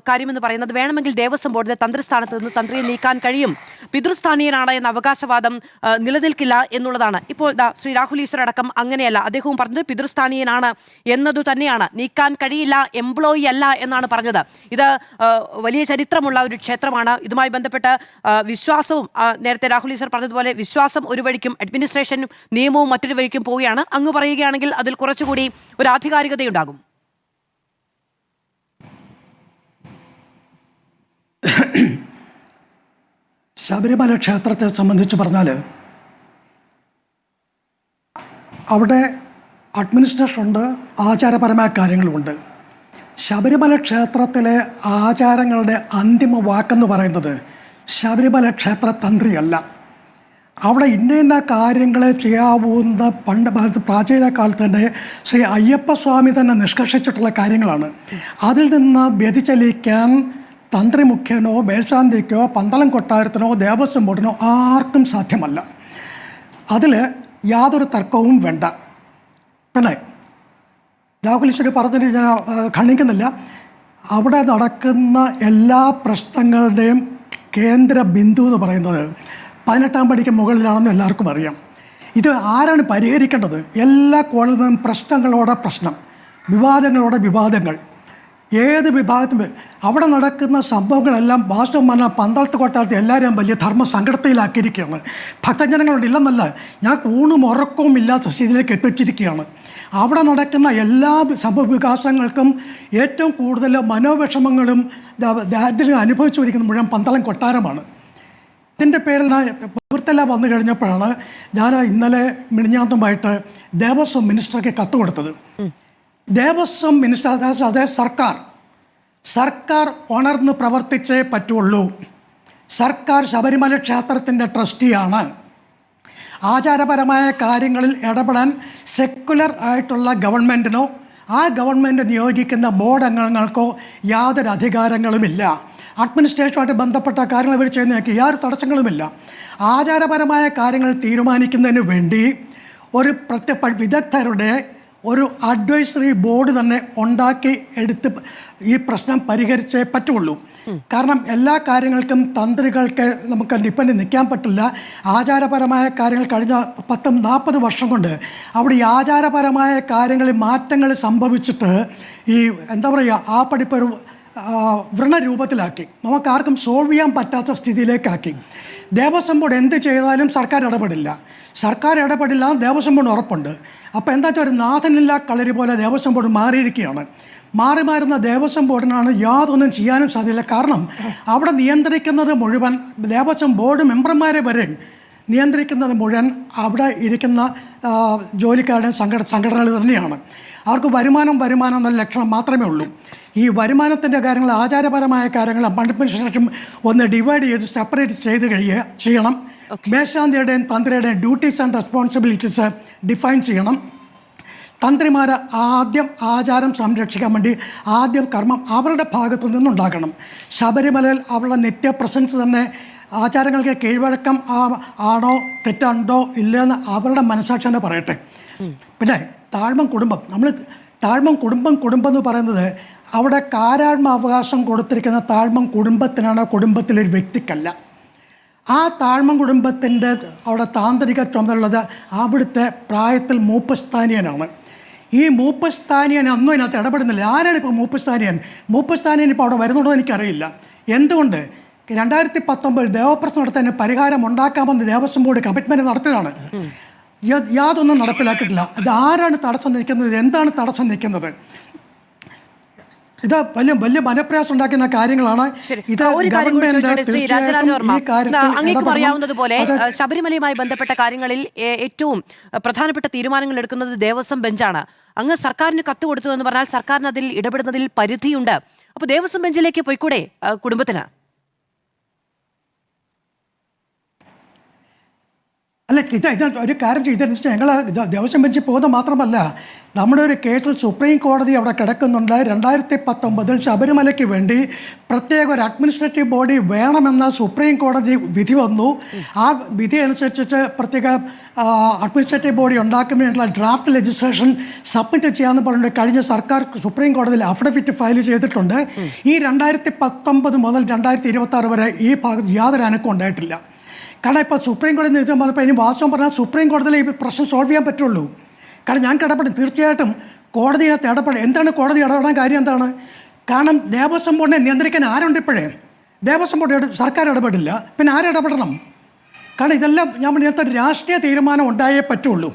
Speaker 2: കാര്യമെന്ന് പറയുന്നത്, വേണമെങ്കിൽ ദേവസ്വം ബോർഡിന്റെ തന്ത്രിസ്ഥാനത്ത് നിന്ന് തന്ത്രിയെ നീക്കാൻ കഴിയും, പിതൃസ്ഥാനീയനാണ് എന്ന അവകാശവാദം നിലനിൽക്കില്ല എന്നുള്ളതാണ്. ഇപ്പോൾ ശ്രീ രാഹുൽ ഈശ്വർ അടക്കം അങ്ങനെയല്ല, അദ്ദേഹവും പറഞ്ഞത് പിതൃസ്ഥാനീയനാണ് എന്നതു തന്നെയാണ്, നീക്കാൻ കഴിയില്ല, എംപ്ലോയി അല്ല എന്നാണ് പറഞ്ഞത്. ഇത് വലിയ ചരിത്രമുള്ള ഒരു ക്ഷേത്രമാണ്. ഇതുമായി ബന്ധപ്പെട്ട് വിശ്വാസവും, നേരത്തെ രാഹുൽ ഈശ്വർ പറഞ്ഞതുപോലെ വിശ്വാസം ഒരു വഴിക്കും അഡ്മിനിസ്ട്രേഷനും നിയമവും മറ്റൊരു വഴിക്കും പോവുകയാണ്. അങ്ങ് പറയുകയാണെങ്കിൽ അതിൽ കുറച്ചുകൂടി ഒരു ആധികാരികതയുണ്ടാകും.
Speaker 4: ശബരിമല ക്ഷേത്രത്തെ സംബന്ധിച്ച് പറഞ്ഞാൽ അവിടെ അഡ്മിനിസ്ട്രേഷൻ ഉണ്ട്, ആചാരപരമായ കാര്യങ്ങളുമുണ്ട്. ശബരിമല ക്ഷേത്രത്തിലെ ആചാരങ്ങളുടെ അന്തിമ വാക്കെന്ന് പറയുന്നത് ശബരിമല ക്ഷേത്ര തന്ത്രിയല്ല. അവിടെ ഇന്ന കാര്യങ്ങളെ ചെയ്യാവുന്ന പണ്ട് പ്രാചീന കാലത്ത് തന്നെ ശ്രീ അയ്യപ്പസ്വാമി തന്നെ നിഷ്കർഷിച്ചിട്ടുള്ള കാര്യങ്ങളാണ്. അതിൽ നിന്ന് വ്യതിചലിക്കാൻ തന്ത്രി മുഖ്യനോ മേൽശാന്തിക്കോ പന്തളം കൊട്ടാരത്തിനോ ദേവസ്വം ബോർഡിനോ ആർക്കും സാധ്യമല്ല. അതിൽ യാതൊരു തർക്കവും വേണ്ട. പിന്നെ രാഹുൽ ഈശ്വരി പറഞ്ഞിട്ട് ഞാൻ ഖണ്ഡിക്കുന്നില്ല. അവിടെ നടക്കുന്ന എല്ലാ പ്രശ്നങ്ങളുടെയും കേന്ദ്ര ബിന്ദു എന്ന് പറയുന്നത് 18-ാം പടിക്ക് മുകളിലാണെന്ന് എല്ലാവർക്കും അറിയാം. ഇത് ആരാണ് പരിഹരിക്കേണ്ടത്? എല്ലാ കോണിൽ നിന്നും പ്രശ്നങ്ങളോടെ പ്രശ്നം, വിവാദങ്ങളോടെ വിവാദങ്ങൾ. ഏത് വിഭാഗത്തിലും അവിടെ നടക്കുന്ന സംഭവങ്ങളെല്ലാം വാസ്തവം പന്തളത്ത് കൊട്ടാരത്തിൽ എല്ലാവരെയും വലിയ ധർമ്മ സങ്കടത്തിലാക്കിയിരിക്കുകയാണ്. ഭക്തജനങ്ങളുണ്ടില്ലെന്നല്ല, ഞാൻ ഊണും ഉറക്കവും ഇല്ലാത്ത സ്ഥിതിയിലേക്ക് എത്തിച്ചിരിക്കുകയാണ്. അവിടെ നടക്കുന്ന എല്ലാ സംഭവ വികാസങ്ങൾക്കും ഏറ്റവും കൂടുതൽ മനോവിഷമങ്ങളും ദാരിദ്ര്യം അനുഭവിച്ചുകൊണ്ടിരിക്കുന്ന മുഴുവൻ പന്തളം കൊട്ടാരമാണ്. ഇതിൻ്റെ പേരിൽ പ്രവൃത്തിയെല്ലാം വന്നു കഴിഞ്ഞപ്പോഴാണ് ഞാൻ ഇന്നലെ മിനിഞ്ഞാന്നുമായിട്ട് ദേവസ്വം മിനിസ്റ്റർക്ക് കത്ത് കൊടുത്തത്. ദേവസ്വം മിനിസ്റ്റർ, അതായത് സർക്കാർ ഉണർന്ന് പ്രവർത്തിച്ചേ പറ്റുള്ളൂ. സർക്കാർ ശബരിമല ക്ഷേത്രത്തിൻ്റെ ട്രസ്റ്റിയാണ്. ആചാരപരമായ കാര്യങ്ങളിൽ ഇടപെടാൻ സെക്കുലർ ആയിട്ടുള്ള ഗവൺമെൻറ്റിനോ ആ ഗവൺമെൻറ് നിയോഗിക്കുന്ന ബോർഡ് അംഗങ്ങൾക്കോ യാതൊരു അധികാരങ്ങളുമില്ല. അഡ്മിനിസ്ട്രേഷനുമായിട്ട് ബന്ധപ്പെട്ട കാര്യങ്ങൾ ഇവർ ചെയ്യുന്നതൊക്കെ യാതൊരു തടസ്സങ്ങളുമില്ല. ആചാരപരമായ കാര്യങ്ങൾ തീരുമാനിക്കുന്നതിന് വേണ്ടി ഒരു വിദഗ്ധരുടെ ഒരു അഡ്വൈസറി ബോർഡ് തന്നെ ഉണ്ടാക്കി എടുത്ത് ഈ പ്രശ്നം പരിഹരിച്ചേ പറ്റുള്ളൂ. കാരണം എല്ലാ കാര്യങ്ങൾക്കും തന്ത്രികൾക്ക് നമുക്ക് ഡിപ്പെൻഡ് നിൽക്കാൻ പറ്റില്ല. ആചാരപരമായ കാര്യങ്ങൾ കഴിഞ്ഞ 40 വർഷം കൊണ്ട് അവിടെ ഈ ആചാരപരമായ കാര്യങ്ങളിൽ മാറ്റങ്ങൾ സംഭവിച്ചിട്ട് ഈ എന്താ പറയുക, ആ പഠിപ്പൊരു വൃണരൂപത്തിലാക്കി, നമുക്കാർക്കും സോൾവ് ചെയ്യാൻ പറ്റാത്ത സ്ഥിതിയിലേക്കാക്കി. ദേവസ്വം ബോർഡ് എന്ത് ചെയ്താലും സർക്കാർ ഇടപെടില്ല ദേവസ്വം ബോർഡ് ഉറപ്പുണ്ട്. അപ്പോൾ എന്താ വെച്ചാൽ ഒരു നാഥനില്ല കളരി പോലെ ദേവസ്വം ബോർഡ് മാറിയിരിക്കുകയാണ്. മാറുന്ന ദേവസ്വം ബോർഡിനാണ് യാതൊന്നും ചെയ്യാനും സാധ്യതയില്ല. കാരണം അവിടെ നിയന്ത്രിക്കുന്നത് മുഴുവൻ ദേവസ്വം ബോർഡ് മെമ്പർമാരെ വരെ നിയന്ത്രിക്കുന്നത് മുഴുവൻ അവിടെ ഇരിക്കുന്ന ജോലിക്കാരുടെ സംഘടനകൾ തന്നെയാണ്. അവർക്ക് വരുമാനം എന്ന ലക്ഷണം മാത്രമേ ഉള്ളൂ. ഈ വരുമാനത്തിൻ്റെ കാര്യങ്ങൾ, ആചാരപരമായ കാര്യങ്ങൾ അഡ്മിനിസ്ട്രേഷൻ ഒന്ന് ഡിവൈഡ് ചെയ്ത് സെപ്പറേറ്റ് ചെയ്യണം. മേൽശാന്തിയുടെയും തന്ത്രിയുടെയും ഡ്യൂട്ടീസ് ആൻഡ് റെസ്പോൺസിബിലിറ്റീസ് ഡിഫൈൻ ചെയ്യണം. തന്ത്രിമാർ ആദ്യം ആചാരം സംരക്ഷിക്കാൻ വേണ്ടി ആദ്യം കർമ്മം അവരുടെ ഭാഗത്തു നിന്നുണ്ടാക്കണം. ശബരിമലയിൽ അവരുടെ നിത്യ പ്രസൻസ് തന്നെ ആചാരങ്ങൾക്ക് കീഴ്വഴക്കം ആണോ തെറ്റുണ്ടോ ഇല്ലയെന്ന് അവരുടെ മനസ്സാക്ഷി തന്നെ പറയട്ടെ. പിന്നെ താഴ്മം കുടുംബം എന്ന് പറയുന്നത് അവിടെ കാരാഴ്മ അവകാശം കൊടുത്തിരിക്കുന്ന താഴ്മം കുടുംബത്തിനാണ്, കുടുംബത്തിലൊരു വ്യക്തിക്കല്ല. ആ താഴ്മ കുടുംബത്തിൻ്റെ അവിടെ താന്ത്രിക ചുമതലയുള്ളത് അവിടുത്തെ പ്രായത്തിൽ മൂപ്പസ്ഥാനീയനാണ്. ഈ മൂപ്പസ്ഥാനീയൻ ഒന്നും ഇതിനകത്ത് ഇടപെടുന്നില്ല. ആരാണ് ഇപ്പോൾ മൂപ്പസ്ഥാനീയൻ ഇപ്പോൾ അവിടെ വരുന്നുണ്ടോ എനിക്കറിയില്ല. എന്തുകൊണ്ട് 2019 ദേവപ്രശ്നം നടത്താൻ പരിഹാരം ഉണ്ടാക്കാമെന്ന് ദേവസ്വം ബോർഡ് കമ്മിറ്റ്മെൻറ്റ് നടത്തിയതാണ്. യാതൊന്നും നടപ്പിലാക്കിയിട്ടില്ല. ഇത് ആരാണ് തടസ്സം നിൽക്കുന്നത്? എന്താണ് തടസ്സം നിൽക്കുന്നത്? ഇത് വലിയ മനപ്രയാസം ഉണ്ടാക്കുന്ന കാര്യങ്ങളാണ്. ഇത്
Speaker 2: അങ്ങേക്കും അറിയാവുന്നതുപോലെ ശബരിമലയുമായി ബന്ധപ്പെട്ട കാര്യങ്ങളിൽ ഏറ്റവും പ്രധാനപ്പെട്ട തീരുമാനങ്ങൾ എടുക്കുന്നത് ദേവസ്വം ബെഞ്ചാണ്. അങ്ങ് സർക്കാരിന് കത്ത് കൊടുത്തു എന്ന് പറഞ്ഞാൽ സർക്കാരിന് അതിൽ ഇടപെടുന്നതിൽ പരിധിയുണ്ട്. അപ്പോൾ ദേവസ്വം ബെഞ്ചിലേക്ക് പോയിക്കൂടെ കുടുംബത്തിന്?
Speaker 4: അല്ല, ഇത് ഒരു കാര്യം ചെയ്തതെന്ന് വെച്ചാൽ ഞങ്ങൾ ദേവസ്വം ബെഞ്ചിൽ പോകുന്നത് മാത്രമല്ല, നമ്മുടെ ഒരു കേസിൽ സുപ്രീം കോടതി അവിടെ കിടക്കുന്നുണ്ട്. 2019 ശബരിമലയ്ക്ക് വേണ്ടി പ്രത്യേക ഒരു അഡ്മിനിസ്ട്രേറ്റീവ് ബോഡി വേണമെന്ന സുപ്രീം കോടതി വിധി വന്നു. ആ വിധി അനുസരിച്ചിട്ട് പ്രത്യേക അഡ്മിനിസ്ട്രേറ്റീവ് ബോഡി ഉണ്ടാക്കുന്നതിന് വേണ്ടിയുള്ള ഡ്രാഫ്റ്റ് ലെജിസ്ലേഷൻ സബ്മിറ്റ് ചെയ്യാമെന്ന് പറഞ്ഞിട്ട് കഴിഞ്ഞ സർക്കാർ സുപ്രീം കോടതിയിൽ അഫിഡവിറ്റ് ഫയൽ ചെയ്തിട്ടുണ്ട്. ഈ 2019 മുതൽ 2026 വരെ ഈ ഭാഗത്ത് യാതൊരു അനക്കവും ഉണ്ടായിട്ടില്ല. കാരണം ഇപ്പോൾ സുപ്രീം കോടതി നീക്കം പറഞ്ഞപ്പോൾ ഇനി വാസ്തവം പറഞ്ഞാൽ സുപ്രീം കോടതിയിൽ ഈ പ്രശ്നം സോൾവ് ചെയ്യാൻ പറ്റുള്ളൂ. കാരണം ഞാൻ ഇടപെടും, തീർച്ചയായിട്ടും കോടതിയകത്ത് ഇടപെടും. എന്താണ് കോടതി ഇടപെടാൻ കാര്യം എന്താണ്? കാരണം ദേവസ്വം ബോർഡിനെ നിയന്ത്രിക്കാൻ ആരുണ്ട് ഇപ്പോഴേ? ദേവസ്വം ബോർഡ് സർക്കാർ ഇടപെടില്ല, പിന്നെ ആരിടപെടണം? കാരണം ഇതെല്ലാം ഞാൻ പറഞ്ഞ രാഷ്ട്രീയ തീരുമാനം ഉണ്ടായേ പറ്റുള്ളൂ.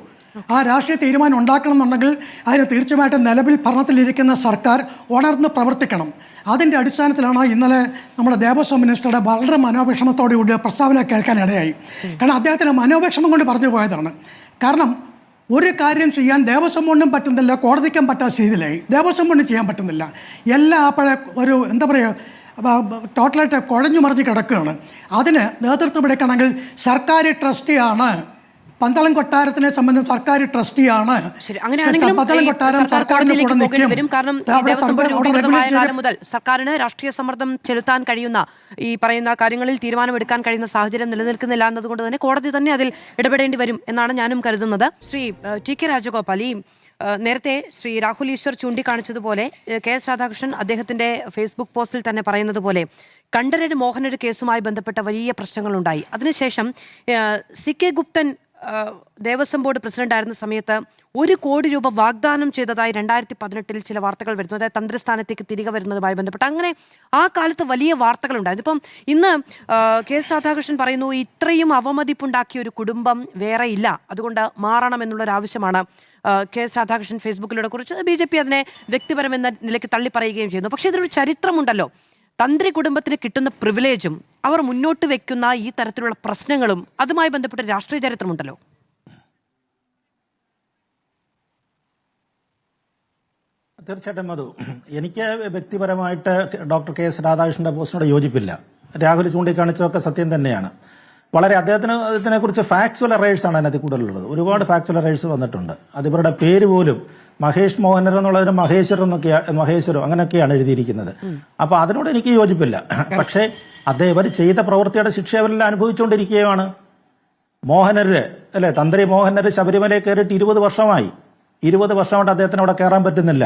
Speaker 4: ആ രാഷ്ട്രീയ തീരുമാനം ഉണ്ടാക്കണം എന്നുണ്ടെങ്കിൽ അതിന് തീർച്ചയായിട്ടും നിലവിൽ ഭരണത്തിലിരിക്കുന്ന സർക്കാർ ഉണർന്ന് പ്രവർത്തിക്കണം. അതിൻ്റെ അടിസ്ഥാനത്തിലാണ് ഇന്നലെ നമ്മുടെ ദേവസ്വം മിനിസ്റ്ററുടെ വളരെ മനോവിഷമത്തോടുകൂടി പ്രസ്താവന കേൾക്കാനിടയായി. കാരണം അദ്ദേഹത്തിന് മനോവിഷമം കൊണ്ട് പറഞ്ഞു പോയതാണ്. കാരണം ഒരു കാര്യം ചെയ്യാൻ ദേവസ്വം ബോർഡിനും പറ്റുന്നില്ല, കോടതിക്കും പറ്റാത്ത സ്ഥിതിയിലായി. ദേവസ്വം ബോർഡിന് ചെയ്യാൻ പറ്റുന്നില്ല. എല്ലാം അപ്പോഴേ ഒരു എന്താ പറയുക ടോട്ടലായിട്ട് കുഴഞ്ഞു മറിഞ്ഞ് കിടക്കുകയാണ്. അതിന് നേതൃത്വം എടുക്കണമെങ്കിൽ സർക്കാർ ട്രസ്റ്റിയാണ്. പന്തളം കൊട്ടാരത്തിനെ സംബന്ധിച്ച് സർക്കാർ ട്രസ്റ്റിയാണ്. പന്തളം കൊട്ടാരം സർക്കാരിന്റെ കൂടെ നിൽക്കും.
Speaker 2: കാരണം കാലം മുതൽ സർക്കാരിന് രാഷ്ട്രീയ സമ്മർദ്ദം ചെലുത്താൻ കഴിയുന്ന ഈ പറയുന്ന കാര്യങ്ങളിൽ തീരുമാനമെടുക്കാൻ കഴിയുന്ന സാഹചര്യം നിലനിൽക്കുന്നില്ല എന്നതുകൊണ്ട് തന്നെ കോടതി തന്നെ അതിൽ ഇടപെടേണ്ടി വരും എന്നാണ് ഞാനും കരുതുന്നത്. ശ്രീ ടി കെ രാജഗോപാൽ, ഈ നേരത്തെ ശ്രീ രാഹുൽ ഈശ്വർ ചൂണ്ടിക്കാണിച്ചതുപോലെ കെ എസ് രാധാകൃഷ്ണൻ അദ്ദേഹത്തിന്റെ ഫേസ്ബുക്ക് പോസ്റ്റിൽ തന്നെ പറയുന്നത് പോലെ കണ്ഠരര് മോഹനര് കേസുമായി ബന്ധപ്പെട്ട വലിയ പ്രശ്നങ്ങളുണ്ടായി. അതിനുശേഷം C K Guptan Devaswom board president ആയിരുന്ന സമയത്ത് 1 കോടി രൂപ വാഗ്ദാനം ചെയ്തതായി 2018 ചില വാർത്തകൾ വരുന്നു. അതായത് തന്ത്രസ്ഥാനത്തേക്ക് തിരികെ വരുന്നതുമായി ബന്ധപ്പെട്ട് അങ്ങനെ ആ കാലത്ത് വലിയ വാർത്തകളുണ്ടായിരുന്നു. ഇപ്പം ഇന്ന് കെ എസ് രാധാകൃഷ്ണൻ പറയുന്നു ഇത്രയും അവമതിപ്പുണ്ടാക്കിയ ഒരു കുടുംബം വേറെ ഇല്ല, അതുകൊണ്ട് മാറണം എന്നുള്ളൊരാവശ്യമാണ് കെ എസ് രാധാകൃഷ്ണൻ ഫേസ്ബുക്കിലൂടെ കുറിച്ച്. BJP അതിനെ വ്യക്തിപരമെന്ന നിലയ്ക്ക് തള്ളിപ്പറയുകയും ചെയ്യുന്നു. പക്ഷേ ഇതിനൊരു ചരിത്രമുണ്ടല്ലോ. തന്ത്രി കുടുംബത്തിന് കിട്ടുന്ന പ്രിവിലേജും അവർ മുന്നോട്ട് വെക്കുന്ന ഈ തരത്തിലുള്ള പ്രശ്നങ്ങളും അതുമായി ബന്ധപ്പെട്ട രാഷ്ട്രീയ ചരിത്രമുണ്ടല്ലോ.
Speaker 5: തീർച്ചയായിട്ടും മധു, എനിക്ക് വ്യക്തിപരമായിട്ട് ഡോക്ടർ കെ എസ് രാധാകൃഷ്ണന്റെ പോസ്റ്റിനോട് യോജിപ്പില്ല. രാഹുൽ ചൂണ്ടിക്കാണിച്ചതൊക്കെ സത്യം തന്നെയാണ്. വളരെ ഇതിനെക്കുറിച്ച് ഫാക്ച്വൽ എറേഴ്സാണ് അതിനകത്ത് കൂടുതലുള്ളത്. ഒരുപാട് ഫാക്ച്വൽ എറേഴ്സ് വന്നിട്ടുണ്ട്. അത് ഇവരുടെ പേര് പോലും മഹേഷ് മോഹനർ എന്നുള്ളതിന് മഹേശ്വരോ അങ്ങനെയൊക്കെയാണ് എഴുതിയിരിക്കുന്നത്. അപ്പൊ അതിനോട് എനിക്ക് യോജിപ്പില്ല. പക്ഷേ ഇവർ ചെയ്ത പ്രവൃത്തിയുടെ ശിക്ഷ അവരെല്ലാം അനുഭവിച്ചുകൊണ്ടിരിക്കുകയാണ്. മോഹനര് അല്ലെ, തന്ത്രി മോഹനര് ശബരിമലയിൽ കയറിയിട്ട് 20 വർഷമായി. 20 വർഷമായിട്ട് അദ്ദേഹത്തിന് അവിടെ കയറാൻ പറ്റുന്നില്ല.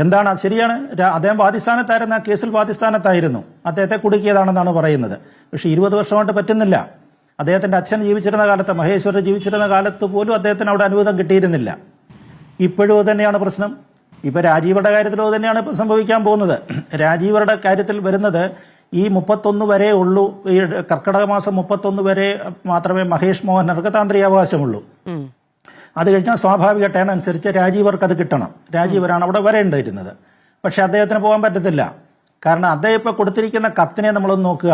Speaker 5: എന്താണ് അത്? ശരിയാണ്, അദ്ദേഹം വാദിസ്ഥാനത്തായിരുന്നു, ആ കേസിൽ വാദിസ്ഥാനത്തായിരുന്നു. അദ്ദേഹത്തെ കുടുക്കിയതാണെന്നാണ് പറയുന്നത്. പക്ഷെ 20 വർഷമായിട്ട് പറ്റുന്നില്ല. അദ്ദേഹത്തിന്റെ അച്ഛൻ ജീവിച്ചിരുന്ന കാലത്ത്, മഹേശ്വരർ ജീവിച്ചിരുന്ന കാലത്ത് പോലും അദ്ദേഹത്തിന് അവിടെ അനുവാദം കിട്ടിയിരുന്നില്ല. ഇപ്പോഴും അത് തന്നെയാണ് പ്രശ്നം. ഇപ്പൊ രാജീവരുടെ കാര്യത്തിലും അത് തന്നെയാണ് ഇപ്പം സംഭവിക്കാൻ പോകുന്നത്. രാജീവരുടെ കാര്യത്തിൽ വരുന്നത് ഈ 31 വരെ ഉള്ളൂ. ഈ കർക്കിടക മാസം 31 വരെ മാത്രമേ മഹേഷ് മോഹനർക്ക് താന്ത്രികാവകാശമുള്ളൂ. അത് കഴിഞ്ഞാൽ സ്വാഭാവിക ടേൺ അനുസരിച്ച് രാജീവർക്ക് അത് കിട്ടണം. രാജീവരാണ് അവിടെ വരേണ്ടിയിരുന്നത്. പക്ഷെ അദ്ദേഹത്തിന് പോകാൻ പറ്റത്തില്ല. കാരണം അദ്ദേഹം ഇപ്പൊ കൊടുത്തിരിക്കുന്ന കത്തിനെ നമ്മളൊന്ന് നോക്കുക.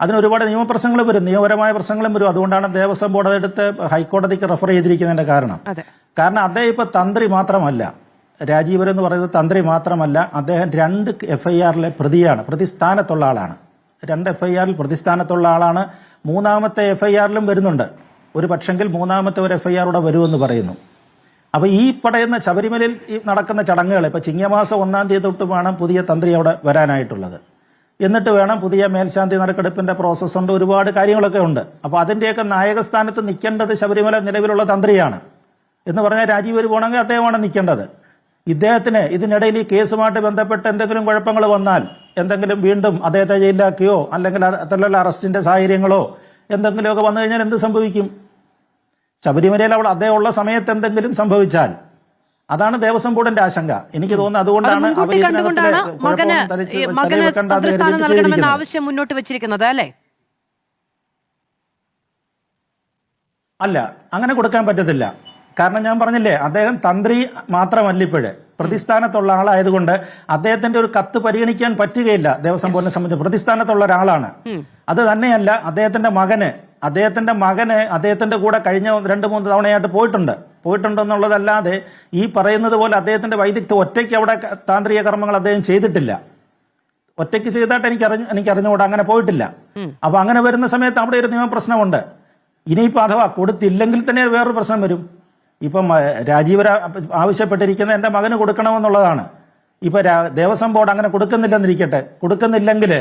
Speaker 5: അതിന് ഒരുപാട് നിയമപ്രശ്നങ്ങൾ വരും, നിയമപരമായ പ്രശ്നങ്ങളും വരും. അതുകൊണ്ടാണ് ദേവസ്വം ബോർഡ് അതെടുത്ത് ഹൈക്കോടതിക്ക് റെഫർ ചെയ്തിരിക്കുന്നതിന്റെ കാരണം. അദ്ദേഹം ഇപ്പൊ തന്ത്രി മാത്രമല്ല, രാജീവർ എന്ന് പറയുന്നത് തന്ത്രി മാത്രമല്ല, അദ്ദേഹം 2 FIR-ലെ പ്രതിയാണ്, പ്രതിസ്ഥാനത്തുള്ള ആളാണ്. 2 FIR-ൽ പ്രതിസ്ഥാനത്തുള്ള ആളാണ്. 3-ാമത്തെ FIR-ലും വരുന്നുണ്ട്. ഒരു പക്ഷെങ്കിൽ 3-ാമത്തെ ഒരു FIR കൂടെ വരുമെന്ന് പറയുന്നു. അപ്പൊ ഈ പറയുന്ന ശബരിമലയിൽ നടക്കുന്ന ചടങ്ങുകൾ ഇപ്പൊ ചിങ്ങമാസം 1-ാം തീയതി തൊട്ട് വേണം പുതിയ തന്ത്രി അവിടെ വരാനായിട്ടുള്ളത്. എന്നിട്ട് വേണം പുതിയ മേൽശാന്തി നറുക്കെടുപ്പിന്റെ പ്രോസസ് ഉണ്ട്, ഒരുപാട് കാര്യങ്ങളൊക്കെ ഉണ്ട്. അപ്പൊ അതിന്റെയൊക്കെ നായകസ്ഥാനത്ത് നിൽക്കേണ്ടത് ശബരിമല നിലവിലുള്ള തന്ത്രിയാണ്. എന്ന് പറഞ്ഞാൽ രാജീവർ പോകണമെങ്കിൽ അദ്ദേഹമാണ് നിൽക്കേണ്ടത്. ഇദ്ദേഹത്തിന് ഇതിനിടയിൽ ഈ കേസുമായിട്ട് ബന്ധപ്പെട്ട് എന്തെങ്കിലും കുഴപ്പങ്ങൾ വന്നാൽ, എന്തെങ്കിലും വീണ്ടും അദ്ദേഹത്തെ ജയിലിലാക്കിയോ അല്ലെങ്കിൽ അത്തരത്തിലുള്ള അറസ്റ്റിന്റെ സാഹചര്യങ്ങളോ എന്തെങ്കിലുമൊക്കെ വന്നു കഴിഞ്ഞാൽ എന്ത് സംഭവിക്കും? ശബരിമലയിൽ അവിടെ അദ്ദേഹം ഉള്ള സമയത്ത് എന്തെങ്കിലും സംഭവിച്ചാൽ അതാണ് ദേവസ്വം ബോർഡിന്റെ ആശങ്ക. എനിക്ക് തോന്നുന്നത് അതുകൊണ്ടാണ്
Speaker 2: ആവശ്യം മുന്നോട്ട് വെച്ചിരിക്കുന്നത്. അല്ലേ?
Speaker 5: അല്ല, അങ്ങനെ കൊടുക്കാൻ പറ്റത്തില്ല. കാരണം ഞാൻ പറഞ്ഞില്ലേ, അദ്ദേഹം തന്ത്രി മാത്രമല്ല, ഇപ്പോഴേ പ്രതിസ്ഥാനത്തുള്ള ആളായതുകൊണ്ട് അദ്ദേഹത്തിന്റെ ഒരു കത്ത് പരിഗണിക്കാൻ പറ്റുകയില്ല. ദേവസ്വം ബോർഡിനെ സംബന്ധിച്ച് പ്രതിസ്ഥാനത്തുള്ള ഒരാളാണ്. അത് തന്നെയല്ല, അദ്ദേഹത്തിന്റെ മകന് അദ്ദേഹത്തിന്റെ കൂടെ കഴിഞ്ഞ 2-3 തവണയായിട്ട് പോയിട്ടുണ്ടെന്നുള്ളതല്ലാതെ ഈ പറയുന്നത് പോലെ അദ്ദേഹത്തിന്റെ വൈദഗ്ധ്യം ഒറ്റയ്ക്ക് അവിടെ താന്ത്രിക കർമ്മങ്ങൾ അദ്ദേഹം ചെയ്തിട്ടില്ല. ഒറ്റയ്ക്ക് ചെയ്തായിട്ട് എനിക്ക് അറിഞ്ഞുകൂടാ, അങ്ങനെ പോയിട്ടില്ല. അപ്പൊ അങ്ങനെ വരുന്ന സമയത്ത് അവിടെ ഒരു നിയമപ്രശ്നമുണ്ട്. ഇനിയിപ്പോൾ അഥവാ കൊടുത്തില്ലെങ്കിൽ തന്നെ വേറൊരു പ്രശ്നം വരും. ഇപ്പം രാജീവ് ആവശ്യപ്പെട്ടിരിക്കുന്നത് എൻ്റെ മകന് കൊടുക്കണമെന്നുള്ളതാണ്. ഇപ്പം ദേവസ്വം ബോർഡ് അങ്ങനെ കൊടുക്കുന്നില്ലെന്നിരിക്കട്ടെ, കൊടുക്കുന്നില്ലെങ്കിൽ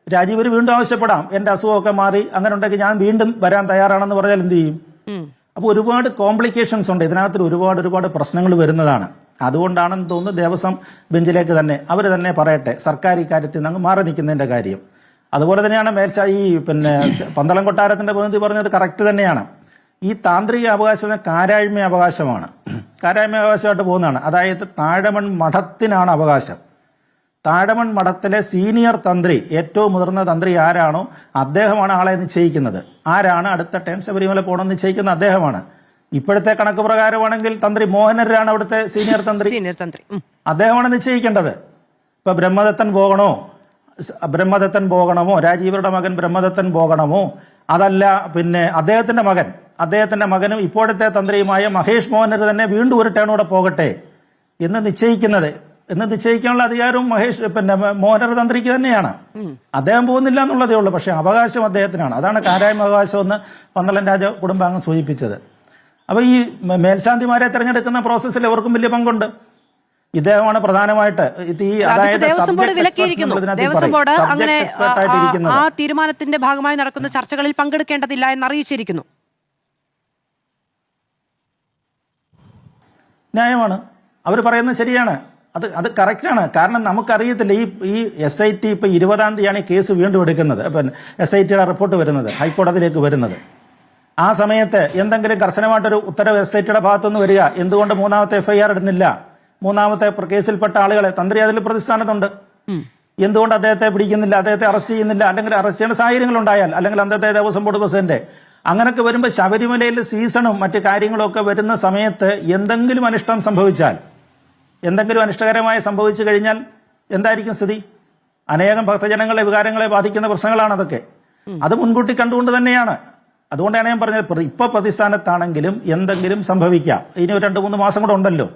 Speaker 5: രാജീവര് വീണ്ടും ആവശ്യപ്പെടാം, എൻ്റെ അസുഖമൊക്കെ മാറി അങ്ങനെ ഉണ്ടെങ്കിൽ ഞാൻ വീണ്ടും വരാൻ തയ്യാറാണെന്ന് പറഞ്ഞാൽ എന്ത് ചെയ്യും? അപ്പോൾ ഒരുപാട് കോംപ്ലിക്കേഷൻസ് ഉണ്ട് ഇതിനകത്ത്, ഒരുപാട് പ്രശ്നങ്ങൾ വരുന്നതാണ്. അതുകൊണ്ടാണെന്ന് തോന്നുന്നു ദേവസ്വം ബെഞ്ചിലേക്ക് തന്നെ അവർ തന്നെ പറയട്ടെ, സർക്കാർ ഇക്കാര്യത്തിൽ നിന്ന് മാറി നിൽക്കുന്നതിൻ്റെ കാര്യം. അതുപോലെ തന്നെയാണ് ഈ പന്തളം കൊട്ടാരത്തിൻ്റെ പ്രതിനിധി പറഞ്ഞത് കറക്റ്റ് തന്നെയാണ്. ഈ താന്ത്രിക അവകാശം കാരാഴ്മ അവകാശമാണ്, കാരാഴ്മ അവകാശമായിട്ട് പോകുന്നതാണ്. അതായത് താഴമൺ മഠത്തിനാണ് അവകാശം. താഴമൺ മഠത്തിലെ സീനിയർ തന്ത്രി, ഏറ്റവും മുതിർന്ന തന്ത്രി ആരാണോ അദ്ദേഹമാണ് ആളെ നിശ്ചയിക്കുന്നത്. ആരാണ് അടുത്ത ടേൺ ശബരിമല പോകണമെന്ന് നിശ്ചയിക്കുന്ന അദ്ദേഹമാണ്. ഇപ്പോഴത്തെ കണക്ക് പ്രകാരമാണെങ്കിൽ തന്ത്രി മോഹനരാണ് അവിടുത്തെ സീനിയർ തന്ത്രി, അദ്ദേഹമാണ് നിശ്ചയിക്കേണ്ടത്. ഇപ്പൊ ബ്രഹ്മദത്തൻ പോകണമോ, രാജീവരുടെ മകൻ ബ്രഹ്മദത്തൻ പോകണമോ, അതല്ല അദ്ദേഹത്തിന്റെ മകനും ഇപ്പോഴത്തെ തന്ത്രിയുമായ മഹേഷ് മോഹനർ തന്നെ വീണ്ടും ഒരു ടേണൂടെ പോകട്ടെ എന്ന് നിശ്ചയിക്കാനുള്ള അധികാരവും മോഹനർ തന്ത്രിക്ക് തന്നെയാണ്. അദ്ദേഹം പോകുന്നില്ല എന്നുള്ളതേ ഉള്ളൂ, പക്ഷെ അവകാശം അദ്ദേഹത്തിനാണ്. അതാണ് കാരായ്മ അവകാശം എന്ന് പന്തളം രാജ കുടുംബാംഗം സൂചിപ്പിച്ചത്. അപ്പൊ ഈ മേൽശാന്തിമാരെ തെരഞ്ഞെടുക്കുന്ന പ്രോസസ്സിൽ അവർക്കും വലിയ പങ്കുണ്ട്. ഇദ്ദേഹമാണ് പ്രധാനമായിട്ട്
Speaker 2: ആ തീരുമാനത്തിന്റെ ഭാഗമായി നടക്കുന്ന ചർച്ചകളിൽ പങ്കെടുക്കേണ്ടതില്ല എന്ന് അറിയിച്ചിരിക്കുന്നു.
Speaker 5: ന്യായമാണ്, അവർ പറയുന്നത് ശരിയാണ്, അത് കറക്റ്റാണ്. കാരണം നമുക്കറിയത്തില്ല, ഈ SIT ഇപ്പൊ 20-ാം തീയതിയാണ് ഈ കേസ് വീണ്ടും എടുക്കുന്നത്. SITയുടെ റിപ്പോർട്ട് വരുന്നത്, ഹൈക്കോടതിയിലേക്ക് വരുന്നത്. ആ സമയത്ത് എന്തെങ്കിലും കർശനമായിട്ടൊരു ഉത്തരവ് SITയുടെ ഭാഗത്തുനിന്ന് വരിക, എന്തുകൊണ്ട് 3ാമത്തെ FIR ഇടുന്നില്ല, 3ാമത്തെ കേസിൽപ്പെട്ട ആളുകളെ, തന്ത്രി അതിൽ പ്രതിസ്ഥാനത്തുണ്ട്, എന്തുകൊണ്ട് അദ്ദേഹത്തെ പിടിക്കുന്നില്ല, അദ്ദേഹത്തെ അറസ്റ്റ് ചെയ്യുന്നില്ല, അല്ലെങ്കിൽ അറസ്റ്റ് ചെയ്യേണ്ട സാഹചര്യങ്ങൾ ഉണ്ടായാൽ, അല്ലെങ്കിൽ അന്നത്തെ ദേവസ്വം ബോർഡ് പ്രസിഡന്റ്, അങ്ങനെയൊക്കെ വരുമ്പോൾ ശബരിമലയിൽ സീസണും മറ്റു കാര്യങ്ങളും ഒക്കെ വരുന്ന സമയത്ത് എന്തെങ്കിലും അനിഷ്ടകരമായി സംഭവിച്ചു കഴിഞ്ഞാൽ എന്തായിരിക്കും സ്ഥിതി? അനേകം ഭക്തജനങ്ങളെ, വികാരങ്ങളെ ബാധിക്കുന്ന പ്രശ്നങ്ങളാണ് അതൊക്കെ. അത് മുൻകൂട്ടി കണ്ടുകൊണ്ട് തന്നെയാണ്. അതുകൊണ്ടാണ് ഞാൻ പറഞ്ഞത്, ഇപ്പൊ പ്രതിസ്ഥാനത്താണെങ്കിലും എന്തെങ്കിലും സംഭവിക്കാം. ഇനി ഒരു 2-3 മാസം കൂടെ ഉണ്ടല്ലോ.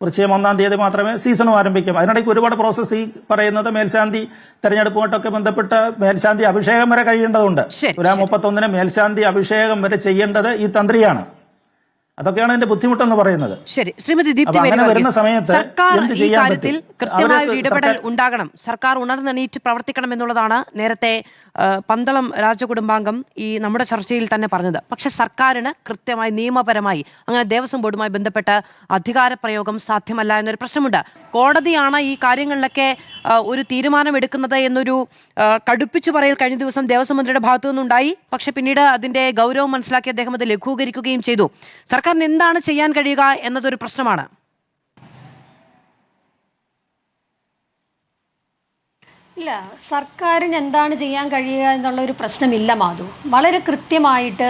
Speaker 5: വൃശ്ചികം 1-ാം തീയതി മാത്രമേ സീസണും ആരംഭിക്കും. അതിനിടയ്ക്ക് ഒരുപാട് പ്രോസസ്സ് ഈ പറയുന്നത് മേൽശാന്തി തെരഞ്ഞെടുപ്പുമായിട്ടൊക്കെ ബന്ധപ്പെട്ട് മേൽശാന്തി അഭിഷേകം വരെ കഴിയേണ്ടതുണ്ട്. 31-ന് മേൽശാന്തി അഭിഷേകം വരെ ചെയ്യേണ്ടത് ഈ തന്ത്രിയാണ്. അതൊക്കെയാണ് ഇതിന്റെ ബുദ്ധിമുട്ടെന്ന് പറയുന്നത്.
Speaker 2: ശരി, ശ്രീമതി ദീപ്തി മേരി
Speaker 5: വരുന്ന സമയത്ത്
Speaker 2: ഈ കാര്യത്തിൽ കൃത്യമായ ഒരു ഇടപെടൽ ഉണ്ടാകണം, സർക്കാർ ഉണർന്നെണീറ്റ് പ്രവർത്തിക്കണം എന്നുള്ളതാണ് നേരത്തെ പന്തളം രാജകുടുംബാംഗം ഈ നമ്മുടെ ചർച്ചയിൽ തന്നെ പറഞ്ഞത്. പക്ഷെ സർക്കാരിന് കൃത്യമായി നിയമപരമായി അങ്ങനെ ദേവസ്വം ബോർഡുമായി ബന്ധപ്പെട്ട അധികാരപ്രയോഗം സാധ്യമല്ല എന്നൊരു പ്രശ്നമുണ്ട്. കോടതിയാണ് ഈ കാര്യങ്ങളിലൊക്കെ ഒരു തീരുമാനം എടുക്കുന്നത് എന്നൊരു കടുപ്പിച്ചു പറയൽ കഴിഞ്ഞ ദിവസം ദേവസ്വം മന്ത്രിയുടെ ഭാഗത്തു നിന്നുണ്ടായി. പക്ഷെ പിന്നീട് അതിന്റെ ഗൗരവം മനസ്സിലാക്കി അദ്ദേഹം അത് ലഘൂകരിക്കുകയും ചെയ്തു. സർക്കാരിന് എന്താണ് ചെയ്യാൻ കഴിയുക എന്നതൊരു പ്രശ്നമാണ്.
Speaker 6: ഇല്ല, സർക്കാരിന് എന്താണ് ചെയ്യാൻ കഴിയുക എന്നുള്ള ഒരു പ്രശ്നമില്ല മാധു. വളരെ കൃത്യമായിട്ട്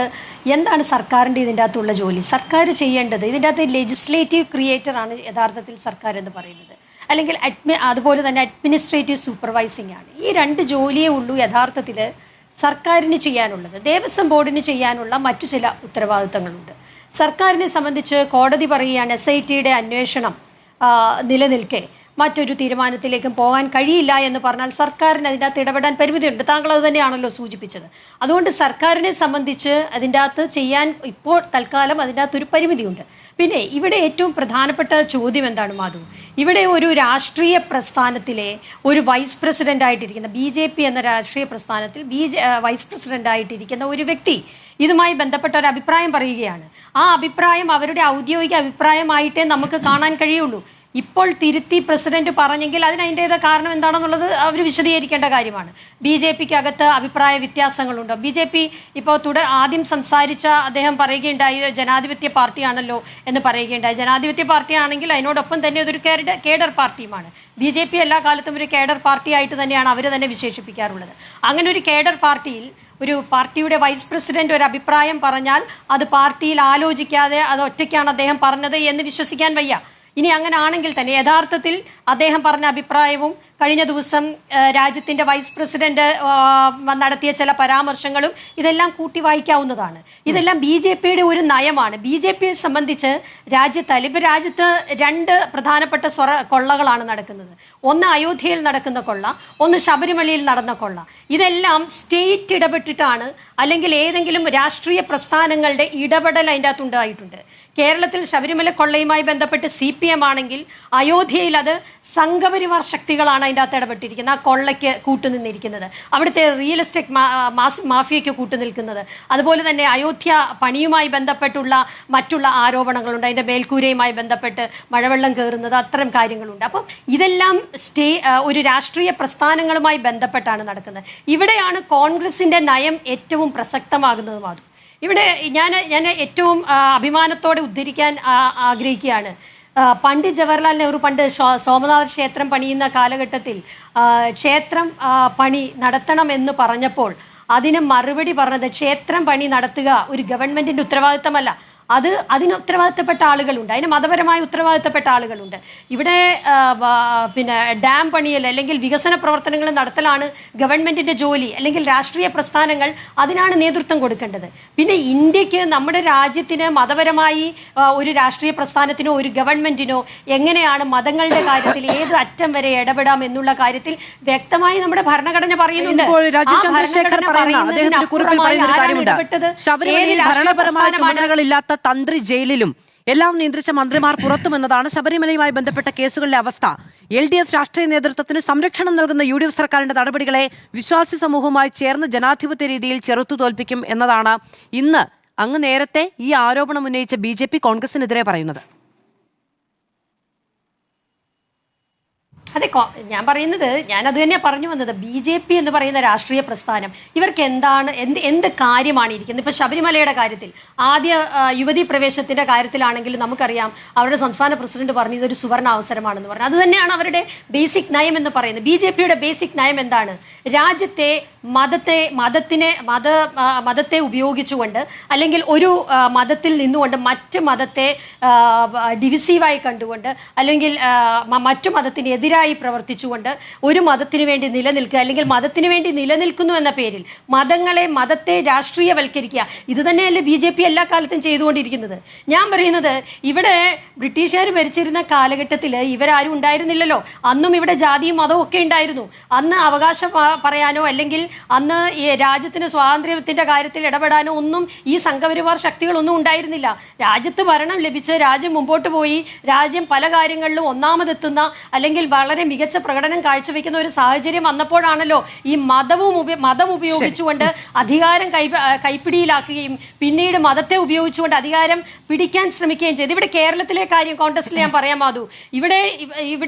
Speaker 6: എന്താണ് സർക്കാരിൻ്റെ ഇതിൻ്റെ അകത്തുള്ള ജോലി, സർക്കാർ ചെയ്യേണ്ടത്, ഇതിൻ്റെ അകത്ത് ലെജിസ്ലേറ്റീവ് ക്രിയേറ്ററാണ് യഥാർത്ഥത്തിൽ സർക്കാർ എന്ന് പറയുന്നത്, അല്ലെങ്കിൽ അതുപോലെ തന്നെ അഡ്മിനിസ്ട്രേറ്റീവ് സൂപ്പർവൈസിംഗ് ആണ്. ഈ 2 ജോലിയേ ഉള്ളൂ യഥാർത്ഥത്തിൽ സർക്കാരിന് ചെയ്യാനുള്ളത്. ദേവസ്വം ബോർഡിന് ചെയ്യാനുള്ള മറ്റു ചില ഉത്തരവാദിത്തങ്ങളുണ്ട്. സർക്കാരിനെ സംബന്ധിച്ച് കോടതി പറയുകയാണ് SITയുടെ അന്വേഷണം നിലനിൽക്കെ മറ്റൊരു തീരുമാനത്തിലേക്കും പോകാൻ കഴിയില്ല എന്ന് പറഞ്ഞാൽ സർക്കാരിന് അതിൻ്റെ അകത്ത് ഇടപെടാൻ പരിമിതിയുണ്ട്. താങ്കൾ അത് തന്നെയാണല്ലോ സൂചിപ്പിച്ചത്. അതുകൊണ്ട് സർക്കാരിനെ സംബന്ധിച്ച് അതിൻ്റെ അകത്ത് ചെയ്യാൻ ഇപ്പോൾ തൽക്കാലം അതിൻ്റെ അകത്തൊരു പരിമിതിയുണ്ട്. പിന്നെ ഇവിടെ ഏറ്റവും പ്രധാനപ്പെട്ട ചോദ്യം എന്താണ് മാധു? ഇവിടെ ഒരു രാഷ്ട്രീയ പ്രസ്ഥാനത്തിലെ ഒരു വൈസ് പ്രസിഡന്റ് ആയിട്ടിരിക്കുന്ന BJP എന്ന രാഷ്ട്രീയ പ്രസ്ഥാനത്തിൽ വൈസ് പ്രസിഡന്റ് ആയിട്ടിരിക്കുന്ന ഒരു വ്യക്തി ഇതുമായി ബന്ധപ്പെട്ട ഒരു അഭിപ്രായം പറയുകയാണ്. ആ അഭിപ്രായം അവരുടെ ഔദ്യോഗിക അഭിപ്രായമായിട്ടേ നമുക്ക് കാണാൻ കഴിയുള്ളൂ. ഇപ്പോൾ തിരുത്തി പ്രസിഡന്റ് പറഞ്ഞെങ്കിൽ അതിനതിൻ്റെതായ കാരണം എന്താണെന്നുള്ളത് അവർ വിശദീകരിക്കേണ്ട കാര്യമാണ്. BJPക്ക് അകത്ത് അഭിപ്രായ വ്യത്യാസങ്ങളുണ്ടോ? BJP ഇപ്പോൾ ആദ്യം സംസാരിച്ച അദ്ദേഹം പറയുകയുണ്ടായി ജനാധിപത്യ പാർട്ടിയാണല്ലോ എന്ന് പറയുകയുണ്ടായി. ജനാധിപത്യ പാർട്ടിയാണെങ്കിൽ അതിനോടൊപ്പം തന്നെ അതൊരു കേഡർ പാർട്ടിയുമാണ്. BJP എല്ലാ കാലത്തും ഒരു കേഡർ പാർട്ടിയായിട്ട് തന്നെയാണ് അവർ തന്നെ വിശേഷിപ്പിക്കാറുള്ളത്. അങ്ങനെ ഒരു കേഡർ പാർട്ടിയിൽ ഒരു പാർട്ടിയുടെ വൈസ് പ്രസിഡന്റ് ഒരു അഭിപ്രായം പറഞ്ഞാൽ അത് പാർട്ടിയിൽ ആലോചിക്കാതെ അത് ഒറ്റയ്ക്കാണ് അദ്ദേഹം പറഞ്ഞത് എന്ന് വിശ്വസിക്കാൻ വയ്യ. ഇനി അങ്ങനെ ആണെങ്കിൽ തന്നെ യഥാർത്ഥത്തിൽ അദ്ദേഹം പറഞ്ഞ അഭിപ്രായവും കഴിഞ്ഞ ദിവസം രാജ്യത്തിന്റെ വൈസ് പ്രസിഡന്റ് നടത്തിയ ചില പരാമർശങ്ങളും ഇതെല്ലാം കൂട്ടി വായിക്കാവുന്നതാണ്. ഇതെല്ലാം BJPയുടെ ഒരു നയമാണ്. BJPയെ സംബന്ധിച്ച് രാജ്യത്ത് 2 പ്രധാനപ്പെട്ട കൊള്ളകളാണ് നടക്കുന്നത്. ഒന്ന് അയോധ്യയിൽ നടക്കുന്ന കൊള്ള, ഒന്ന് ശബരിമലയിൽ നടന്ന കൊള്ള. ഇതെല്ലാം സ്റ്റേറ്റ് ഇടപെട്ടിട്ടാണ്, അല്ലെങ്കിൽ ഏതെങ്കിലും രാഷ്ട്രീയ പ്രസ്ഥാനങ്ങളുടെ ഇടപെടൽ അതിൻ്റെ അകത്ത് ഉണ്ടായിട്ടുണ്ട്. കേരളത്തിൽ ശബരിമല കൊള്ളയുമായി ബന്ധപ്പെട്ട് CPM ആണെങ്കിൽ അയോധ്യയിൽ അത് സംഘപരിവാർ ശക്തികളാണ് അതിൻ്റെ അകത്ത് ഇടപെട്ടിരിക്കുന്നത്, ആ കൊള്ളയ്ക്ക് കൂട്ടുനിന്നിരിക്കുന്നത്, അവിടുത്തെ റിയൽ എസ്റ്റേറ്റ് മാഫിയയ്ക്ക് കൂട്ടുനിൽക്കുന്നത്. അതുപോലെ തന്നെ അയോധ്യ പണിയുമായി ബന്ധപ്പെട്ടുള്ള മറ്റുള്ള ആരോപണങ്ങളുണ്ട്, അതിൻ്റെ മേൽക്കൂരയുമായി ബന്ധപ്പെട്ട് മഴവെള്ളം കയറുന്നത്, അത്തരം കാര്യങ്ങളുണ്ട്. അപ്പം ഇതെല്ലാം ഒരു രാഷ്ട്രീയ പ്രസ്ഥാനങ്ങളുമായി ബന്ധപ്പെട്ടാണ് നടക്കുന്നത്. ഇവിടെയാണ് കോൺഗ്രസിന്റെ നയം ഏറ്റവും പ്രസക്തമാകുന്നതും. അതും ഇവിടെ ഞാൻ ഏറ്റവും അഭിമാനത്തോടെ ഉദ്ധരിക്കാൻ ആഗ്രഹിക്കുകയാണ്. പണ്ട് ജവഹർലാൽ നെഹ്റു പണ്ട് സോമനാഥ ക്ഷേത്രം പണിയുന്ന കാലഘട്ടത്തിൽ ക്ഷേത്രം പണി നടത്തണമെന്ന് പറഞ്ഞപ്പോൾ അതിന് മറുപടി പറഞ്ഞത്, ക്ഷേത്രം പണി നടത്തുക ഒരു ഗവൺമെന്റിന്റെ ഉത്തരവാദിത്തമല്ല, അതിന് ഉത്തരവാദിത്തപ്പെട്ട ആളുകളുണ്ട്, അതിന് മതപരമായി ഉത്തരവാദിത്തപ്പെട്ട ആളുകളുണ്ട്. ഇവിടെ പിന്നെ ഡാം പണിയൽ അല്ലെങ്കിൽ വികസന പ്രവർത്തനങ്ങൾ നടത്തലാണ് ഗവൺമെന്റിന്റെ ജോലി, അല്ലെങ്കിൽ രാഷ്ട്രീയ പ്രസ്ഥാനങ്ങൾ അതിനാണ് നേതൃത്വം കൊടുക്കേണ്ടത്. പിന്നെ ഇന്ത്യക്ക്, നമ്മുടെ രാജ്യത്തിന് മതപരമായി ഒരു രാഷ്ട്രീയ പ്രസ്ഥാനത്തിനോ ഒരു ഗവൺമെന്റിനോ എങ്ങനെയാണ് മതങ്ങളുടെ കാര്യത്തിൽ ഏത് അറ്റം വരെ ഇടപെടാം എന്നുള്ള കാര്യത്തിൽ വ്യക്തമായി നമ്മുടെ ഭരണഘടന പറയുന്നുണ്ട്.
Speaker 2: തന്ത്രി ജയിലിലും എല്ലാം നിയന്ത്രിച്ച മന്ത്രിമാർ പുറത്തുമെന്നതാണ് ശബരിമലയുമായി ബന്ധപ്പെട്ട കേസുകളിലെ അവസ്ഥ. LDF രാഷ്ട്രീയ നേതൃത്വത്തിന് സംരക്ഷണം നൽകുന്ന UDF സർക്കാരിന്റെ നടപടികളെ വിശ്വാസി സമൂഹവുമായി ചേർന്ന് ജനാധിപത്യ രീതിയിൽ ചെറുത്തു തോൽപ്പിക്കും എന്നതാണ് ഇന്ന് അങ്ങ് നേരത്തെ ഈ ആരോപണം ഉന്നയിച്ച BJP കോൺഗ്രസിനെതിരെ പറയുന്നത്.
Speaker 6: അതെ, ഞാൻ പറയുന്നത്, ഞാൻ അത് തന്നെയാണ് പറഞ്ഞു വന്നത്. BJP എന്ന് പറയുന്ന രാഷ്ട്രീയ പ്രസ്ഥാനം ഇവർക്ക് എന്ത് കാര്യമാണ് ഇരിക്കുന്നത്? ഇപ്പൊ ശബരിമലയുടെ കാര്യത്തിൽ ആദ്യ യുവതീ പ്രവേശത്തിന്റെ കാര്യത്തിലാണെങ്കിലും നമുക്കറിയാം, അവരുടെ സംസ്ഥാന പ്രസിഡന്റ് പറഞ്ഞു ഇതൊരു സുവർണ അവസരമാണെന്ന് പറഞ്ഞു. അത് തന്നെയാണ് അവരുടെ ബേസിക് നയം എന്ന് പറയുന്നത്. BJPയുടെ ബേസിക് നയം എന്താണ്? രാജ്യത്തെ മതത്തെ ഉപയോഗിച്ചുകൊണ്ട്, അല്ലെങ്കിൽ ഒരു മതത്തിൽ നിന്നുകൊണ്ട് മറ്റു മതത്തെ ഡിവിസീവായി കണ്ടുകൊണ്ട്, അല്ലെങ്കിൽ മറ്റു മതത്തിന് എതിരായി പ്രവർത്തിച്ചുകൊണ്ട് ഒരു മതത്തിനു വേണ്ടി നിലനിൽക്കുക, അല്ലെങ്കിൽ മതത്തിനു വേണ്ടി നിലനിൽക്കുന്നു എന്ന പേരിൽ മതത്തെ രാഷ്ട്രീയവൽക്കരിക്കുക. ഇത് തന്നെയല്ലേ BJP എല്ലാ കാലത്തും ചെയ്തുകൊണ്ടിരിക്കുന്നത്. ഞാൻ പറയുന്നത്, ഇവിടെ ബ്രിട്ടീഷുകാർ ഭരിച്ചിരുന്ന കാലഘട്ടത്തിൽ ഇവരാരും ഉണ്ടായിരുന്നില്ലല്ലോ. അന്നും ഇവിടെ ജാതിയും മതവും ഒക്കെ ഉണ്ടായിരുന്നു. അന്ന് അവകാശം പറയാനോ അല്ലെങ്കിൽ അന്ന് ഈ രാജ്യത്തിന് സ്വാതന്ത്ര്യത്തിന്റെ കാര്യത്തിൽ ഇടപെടാനോ ഒന്നും ഈ സംഘപരിവാർ ശക്തികളൊന്നും ഉണ്ടായിരുന്നില്ല. രാജ്യത്ത് ഭരണം ലഭിച്ച് രാജ്യം മുമ്പോട്ട് പോയി, രാജ്യം പല കാര്യങ്ങളിലും ഒന്നാമതെത്തുന്ന അല്ലെങ്കിൽ വളരെ മികച്ച പ്രകടനം കാഴ്ചവെക്കുന്ന ഒരു സാഹചര്യം വന്നപ്പോഴാണല്ലോ ഈ മതം ഉപയോഗിച്ചുകൊണ്ട് അധികാരം കൈപ്പിടിയിലാക്കുകയും പിന്നീട് മതത്തെ ഉപയോഗിച്ചുകൊണ്ട് അധികാരം പിടിക്കാൻ ശ്രമിക്കുകയും ചെയ്തു. ഇവിടെ കേരളത്തിലെ കാര്യം കോൺഗ്രസിൽ ഞാൻ പറയാൻ മാധു, ഇവിടെ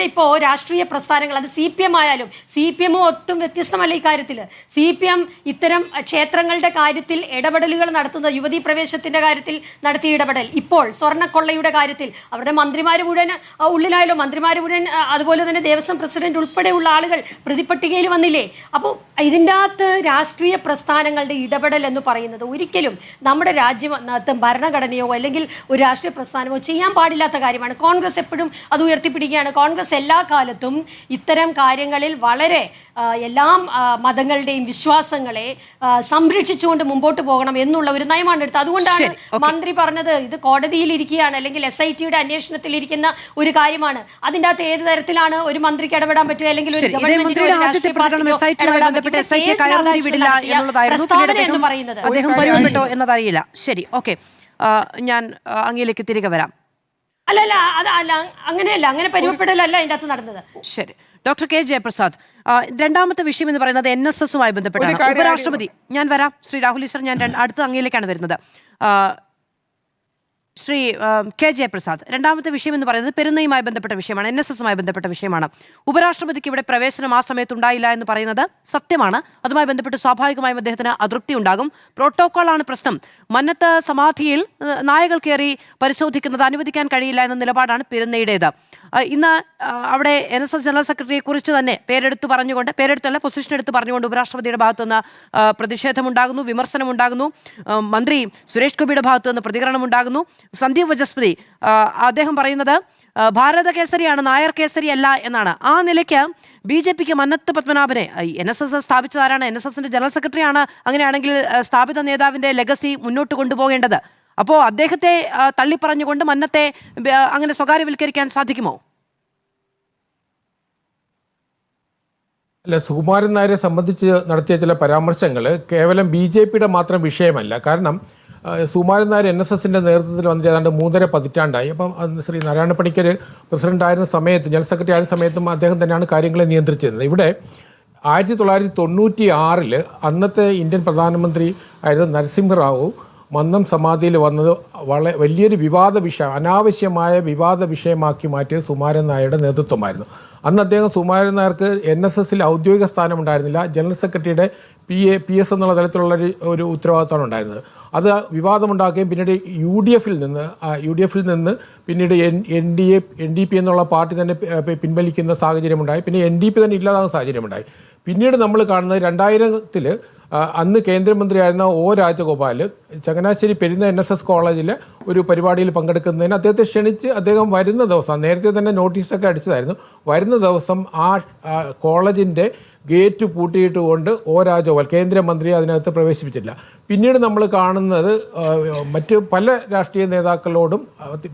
Speaker 6: ഇപ്പോ രാഷ്ട്രീയ പ്രസ്ഥാനങ്ങൾ, അത് CPM ആയാലും, CPM ഒട്ടും വ്യത്യസ്തമല്ല ഇക്കാര്യത്തിൽ. CPM ഇത്തരം ക്ഷേത്രങ്ങളുടെ കാര്യത്തിൽ ഇടപെടലുകൾ നടത്തുന്നത്, യുവതീ പ്രവേശത്തിന്റെ കാര്യത്തിൽ നടത്തിയ ഇടപെടൽ, ഇപ്പോൾ സ്വർണ്ണക്കൊള്ളയുടെ കാര്യത്തിൽ അവരുടെ മന്ത്രിമാര് മുഴുവൻ ഉള്ളിലായല്ലോ. മന്ത്രിമാര് മുഴുവൻ, അതുപോലെ തന്നെ ദേവസ്വം പ്രസിഡന്റ് ഉൾപ്പെടെയുള്ള ആളുകൾ പ്രതിപട്ടികയിൽ വന്നില്ലേ. അപ്പോൾ ഇതിൻ്റെ അകത്ത് രാഷ്ട്രീയ പ്രസ്ഥാനങ്ങളുടെ ഇടപെടൽ എന്ന് പറയുന്നത് ഒരിക്കലും നമ്മുടെ രാജ്യത്ത് ഭരണഘടനയോ അല്ലെങ്കിൽ ഒരു രാഷ്ട്രീയ പ്രസ്ഥാനമോ ചെയ്യാൻ പാടില്ലാത്ത കാര്യമാണ്. കോൺഗ്രസ് എപ്പോഴും അത് ഉയർത്തിപ്പിടിക്കുകയാണ്. കോൺഗ്രസ് എല്ലാ കാലത്തും ഇത്തരം കാര്യങ്ങളിൽ വളരെ എല്ലാ മതങ്ങളുടെയും വിശ്വാസങ്ങളെ സംരക്ഷിച്ചുകൊണ്ട് മുമ്പോട്ട് പോകണം എന്നുള്ള ഒരു നയമാണ് എടുത്തത്. അതുകൊണ്ടാണ് മന്ത്രി പറഞ്ഞത് ഇത് കോടതിയിൽ ഇരിക്കുകയാണ്, അല്ലെങ്കിൽ SITയുടെ അന്വേഷണത്തിൽ ഇരിക്കുന്ന ഒരു കാര്യമാണ്. അതിൻ്റെ അകത്ത് ഏത് തരത്തിലാണ് ഒരു മന്ത്രിക്ക് ഇടപെടാൻ പറ്റുക, അല്ലെങ്കിൽ ഒരു
Speaker 2: പറയുന്നത് എന്നതറിയില്ല. ശരി, ഓക്കെ, ഞാൻ അങ്ങയിലേക്ക് തിരികെ വരാം.
Speaker 6: അല്ലല്ല, അങ്ങനെയല്ല, അങ്ങനെ പരിവപ്പെടലല്ല അതിൻ്റെ അകത്ത് നടന്നത്.
Speaker 2: ശരി, ഡോക്ടർ K ജയപ്രസാദ്, രണ്ടാമത്തെ വിഷയം എന്ന് പറയുന്നത് NSSുമായി ബന്ധപ്പെട്ടാണ്. ഉപരാഷ്ട്രപതി, ഞാൻ വരാം ശ്രീ രാഹുൽ ഈശ്വർ, ഞാൻ അടുത്ത അങ്ങയിലേക്കാണ് വരുന്നത്. ശ്രീ K ജയപ്രസാദ്, രണ്ടാമത്തെ വിഷയം എന്ന് പറയുന്നത് പെരുന്നയുമായി ബന്ധപ്പെട്ട വിഷയമാണ്, NSSുമായി ബന്ധപ്പെട്ട വിഷയമാണ്. ഉപരാഷ്ട്രപതിക്ക് ഇവിടെ പ്രവേശനം ആ സമയത്ത് ഉണ്ടായില്ല എന്ന് പറയുന്നത് സത്യമാണ്. അതുമായി ബന്ധപ്പെട്ട് സ്വാഭാവികമായും അദ്ദേഹത്തിന് അതൃപ്തി ഉണ്ടാകും. പ്രോട്ടോകോളാണ് പ്രശ്നം. മന്നത്ത് സമാധിയിൽ നായകൾ കയറി പരിശോധിക്കുന്നത് അനുവദിക്കാൻ കഴിയില്ല എന്ന നിലപാടാണ് പെരുന്നയുടേത്. ഇന്ന് അവിടെ NSS ജനറൽ സെക്രട്ടറിയെ കുറിച്ച് തന്നെ പേരെടുത്തല്ല പൊസിഷൻ എടുത്ത് പറഞ്ഞുകൊണ്ട് ഉപരാഷ്ട്രപതിയുടെ ഭാഗത്തുനിന്ന് പ്രതിഷേധമുണ്ടാകുന്നു, വിമർശനമുണ്ടാകുന്നു. മന്ത്രി സുരേഷ് ഗോപിയുടെ ഭാഗത്തുനിന്ന് പ്രതികരണമുണ്ടാകുന്നു. സന്ദീപ് വചസ്പതി അദ്ദേഹം പറയുന്നത് ഭാരത കേസരിയാണ്, നായർ കേസരി അല്ല എന്നാണ്. ആ നിലയ്ക്ക് BJPക്ക് മന്നത്ത് പത്മനാഭനെ NSS സ്ഥാപിച്ചതാരാണ്? NSSന്റെ ജനറൽ സെക്രട്ടറിയാണ്. അങ്ങനെയാണെങ്കിൽ സ്ഥാപിത നേതാവിന്റെ ലെഗസി മുന്നോട്ട് കൊണ്ടുപോകേണ്ടത്. അപ്പോൾ അദ്ദേഹത്തെ തള്ളിപ്പറഞ്ഞുകൊണ്ട് മന്നത്തെ അങ്ങനെ സ്വകാര്യവൽക്കരിക്കാൻ സാധിക്കുമോ?
Speaker 3: അല്ല, സുകുമാരൻ നായരെ സംബന്ധിച്ച് നടത്തിയ ചില പരാമർശങ്ങൾ കേവലം BJPയുടെ മാത്രം വിഷയമല്ല. കാരണം സുകുമാരൻ നായർ NSSന്റെ നേതൃത്വത്തിൽ വന്നിട്ട് ഏതാണ്ട് 3.5 പതിറ്റാണ്ടായി. അപ്പം ശ്രീ നാരായണ പണിക്കർ പ്രസിഡന്റ് ആയിരുന്ന സമയത്ത്, ജനറൽ സെക്രട്ടറി ആയിരുന്ന സമയത്തും അദ്ദേഹം തന്നെയാണ് കാര്യങ്ങളെ നിയന്ത്രിച്ചിരുന്നത്. ഇവിടെ 1996 അന്നത്തെ ഇന്ത്യൻ പ്രധാനമന്ത്രി ആയിരുന്ന നരസിംഹറാവു മന്നം സമാധിയിൽ വന്നത് വലിയൊരു വിവാദ വിഷയം, അനാവശ്യമായ വിവാദ വിഷയമാക്കി മാറ്റിയത് സുകുമാരൻ നായരുടെ നേതൃത്വമായിരുന്നു. അന്ന് അദ്ദേഹം സുകുമാരൻ നായർക്ക് NSSൽ ഔദ്യോഗിക സ്ഥാനം ഉണ്ടായിരുന്നില്ല. ജനറൽ സെക്രട്ടറിയുടെ PS എന്നുള്ള തലത്തിലുള്ള ഒരു ഉത്തരവാദിത്തമാണ് ഉണ്ടായിരുന്നത്. അത് വിവാദമുണ്ടാക്കുകയും പിന്നീട് UDFൽ നിന്ന് പിന്നീട് NDP എന്നുള്ള പാർട്ടി തന്നെ പിൻവലിക്കുന്ന സാഹചര്യമുണ്ടായി. പിന്നെ NDP തന്നെ ഇല്ലാതാകുന്ന സാഹചര്യമുണ്ടായി. പിന്നീട് നമ്മൾ കാണുന്നത് 2000-ൽ അന്ന് കേന്ദ്രമന്ത്രിയായിരുന്ന രാജഗോപാൽ ചങ്ങനാശ്ശേരി പെരുന്ന NSS കോളേജിൽ ഒരു പരിപാടിയിൽ പങ്കെടുക്കുന്നതിന് അദ്ദേഹത്തെ ക്ഷണിച്ച് അദ്ദേഹം വരുന്ന ദിവസം, നേരത്തെ തന്നെ നോട്ടീസൊക്കെ അടിച്ചതായിരുന്നു, വരുന്ന ദിവസം ആ കോളേജിൻ്റെ ഗേറ്റ് പൂട്ടിയിട്ടുകൊണ്ട് രാജഗോപാൽ കേന്ദ്രമന്ത്രി അതിനകത്ത് പ്രവേശിപ്പിച്ചില്ല. പിന്നീട് നമ്മൾ കാണുന്നത് മറ്റ് പല രാഷ്ട്രീയ നേതാക്കളോടും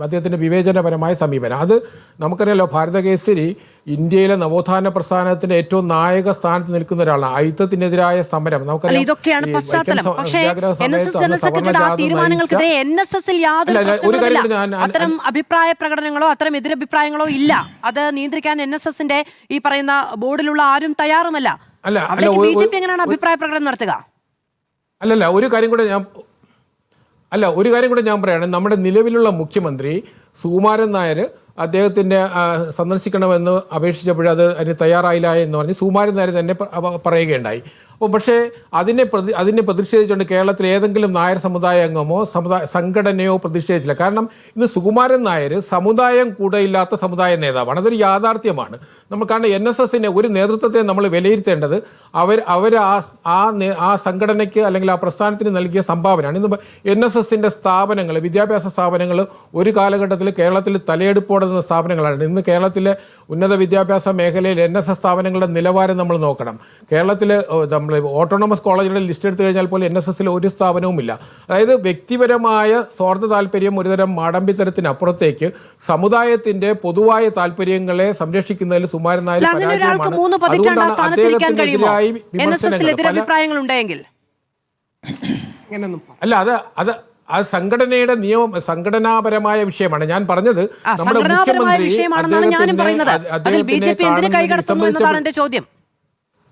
Speaker 3: അദ്ദേഹത്തിൻ്റെ വിവേചനപരമായ സമീപനം. അത് നമുക്കറിയാലോ, ഭാരതകേസരി ഇന്ത്യയിലെ നവോത്ഥാന പ്രസ്ഥാനത്തിന്റെ ഏറ്റവും നായക സ്ഥാനത്ത് നിൽക്കുന്ന ഒരാളാണ്. അയിത്തത്തിനെതിരായ സമരം നമുക്കറിയാം.
Speaker 2: ഇതൊക്കെയാണ് പശ്ചാത്തലം. പക്ഷേ അത്തരം അഭിപ്രായ പ്രകടനങ്ങളോ അത്തരം എതിരഭിപ്രായങ്ങളോ ഇല്ല. അത് നിയന്ത്രിക്കാൻ NSSന്റെ ഈ പറയുന്ന ബോർഡിലുള്ള ആരും തയ്യാറുമല്ല. BJP എങ്ങനെയാണ് അഭിപ്രായ പ്രകടനം നടത്തുക?
Speaker 3: ഒരു കാര്യം കൂടെ ഞാൻ പറയാണ്. നമ്മുടെ നിലവിലുള്ള മുഖ്യമന്ത്രി സുകുമാരൻ നായർ അദ്ദേഹത്തിൻ്റെ സന്ദർശിക്കണമെന്ന് അപേക്ഷിച്ചപ്പോൾ അതിന് തയ്യാറായില്ല എന്ന് പറഞ്ഞ് സുകുമാരൻ നായർ തന്നെ പറയുകയുണ്ടായി. അപ്പോൾ പക്ഷേ അതിനെ പ്രതിഷേധിച്ചുകൊണ്ട് കേരളത്തിൽ ഏതെങ്കിലും നായർ സമുദായ അംഗമോ സംഘടനയോ പ്രതിഷേധിച്ചില്ല. കാരണം ഇന്ന് സുകുമാരൻ നായർ സമുദായം കൂടെയില്ലാത്ത സമുദായ നേതാവാണ്. അതൊരു യാഥാർത്ഥ്യമാണ്. കാരണം NSSന്റെ ഒരു നേതൃത്വത്തെ നമ്മൾ വിലയിരുത്തേണ്ടത് അവർ ആ സംഘടനയ്ക്ക് അല്ലെങ്കിൽ ആ പ്രസ്ഥാനത്തിന് നൽകിയ സംഭാവനയാണ്. ഇന്ന് NSSന്റെ സ്ഥാപനങ്ങൾ, വിദ്യാഭ്യാസ സ്ഥാപനങ്ങൾ ഒരു കാലഘട്ടത്തിൽ കേരളത്തിൽ തലയെടുപ്പോടെ നിന്ന സ്ഥാപനങ്ങളാണ്. ഇന്ന് കേരളത്തിലെ ഉന്നത വിദ്യാഭ്യാസ മേഖലയിൽ NSS സ്ഥാപനങ്ങളുടെ നിലവാരം നമ്മൾ നോക്കണം. കേരളത്തിൽ ഓട്ടോണമസ് കോളേജുകളുടെ ലിസ്റ്റ് എടുത്തു കഴിഞ്ഞാൽ പോലും NSSൽ ഒരു സ്ഥാപനവുമില്ല. അതായത് വ്യക്തിപരമായ സ്വാർത്ഥ താല്പര്യം, ഒരുതരം മാടമ്പിത്തരത്തിനപ്പുറത്തേക്ക് സമുദായത്തിന്റെ പൊതുവായ താല്പര്യങ്ങളെ സംരക്ഷിക്കുന്നതിൽ സുകുമാരൻ നായർ പരാജയമാണ്. അതുകൊണ്ടാണ് അദ്ദേഹത്തിനെതിരായി
Speaker 2: വിമർശനങ്ങൾ ഉണ്ടായെങ്കിൽ
Speaker 3: അല്ല അത് സംഘടനയുടെ സംഘടനാപരമായ വിഷയമാണ് ഞാൻ പറഞ്ഞത്. നമ്മുടെ മുഖ്യമന്ത്രി
Speaker 2: ചോദ്യം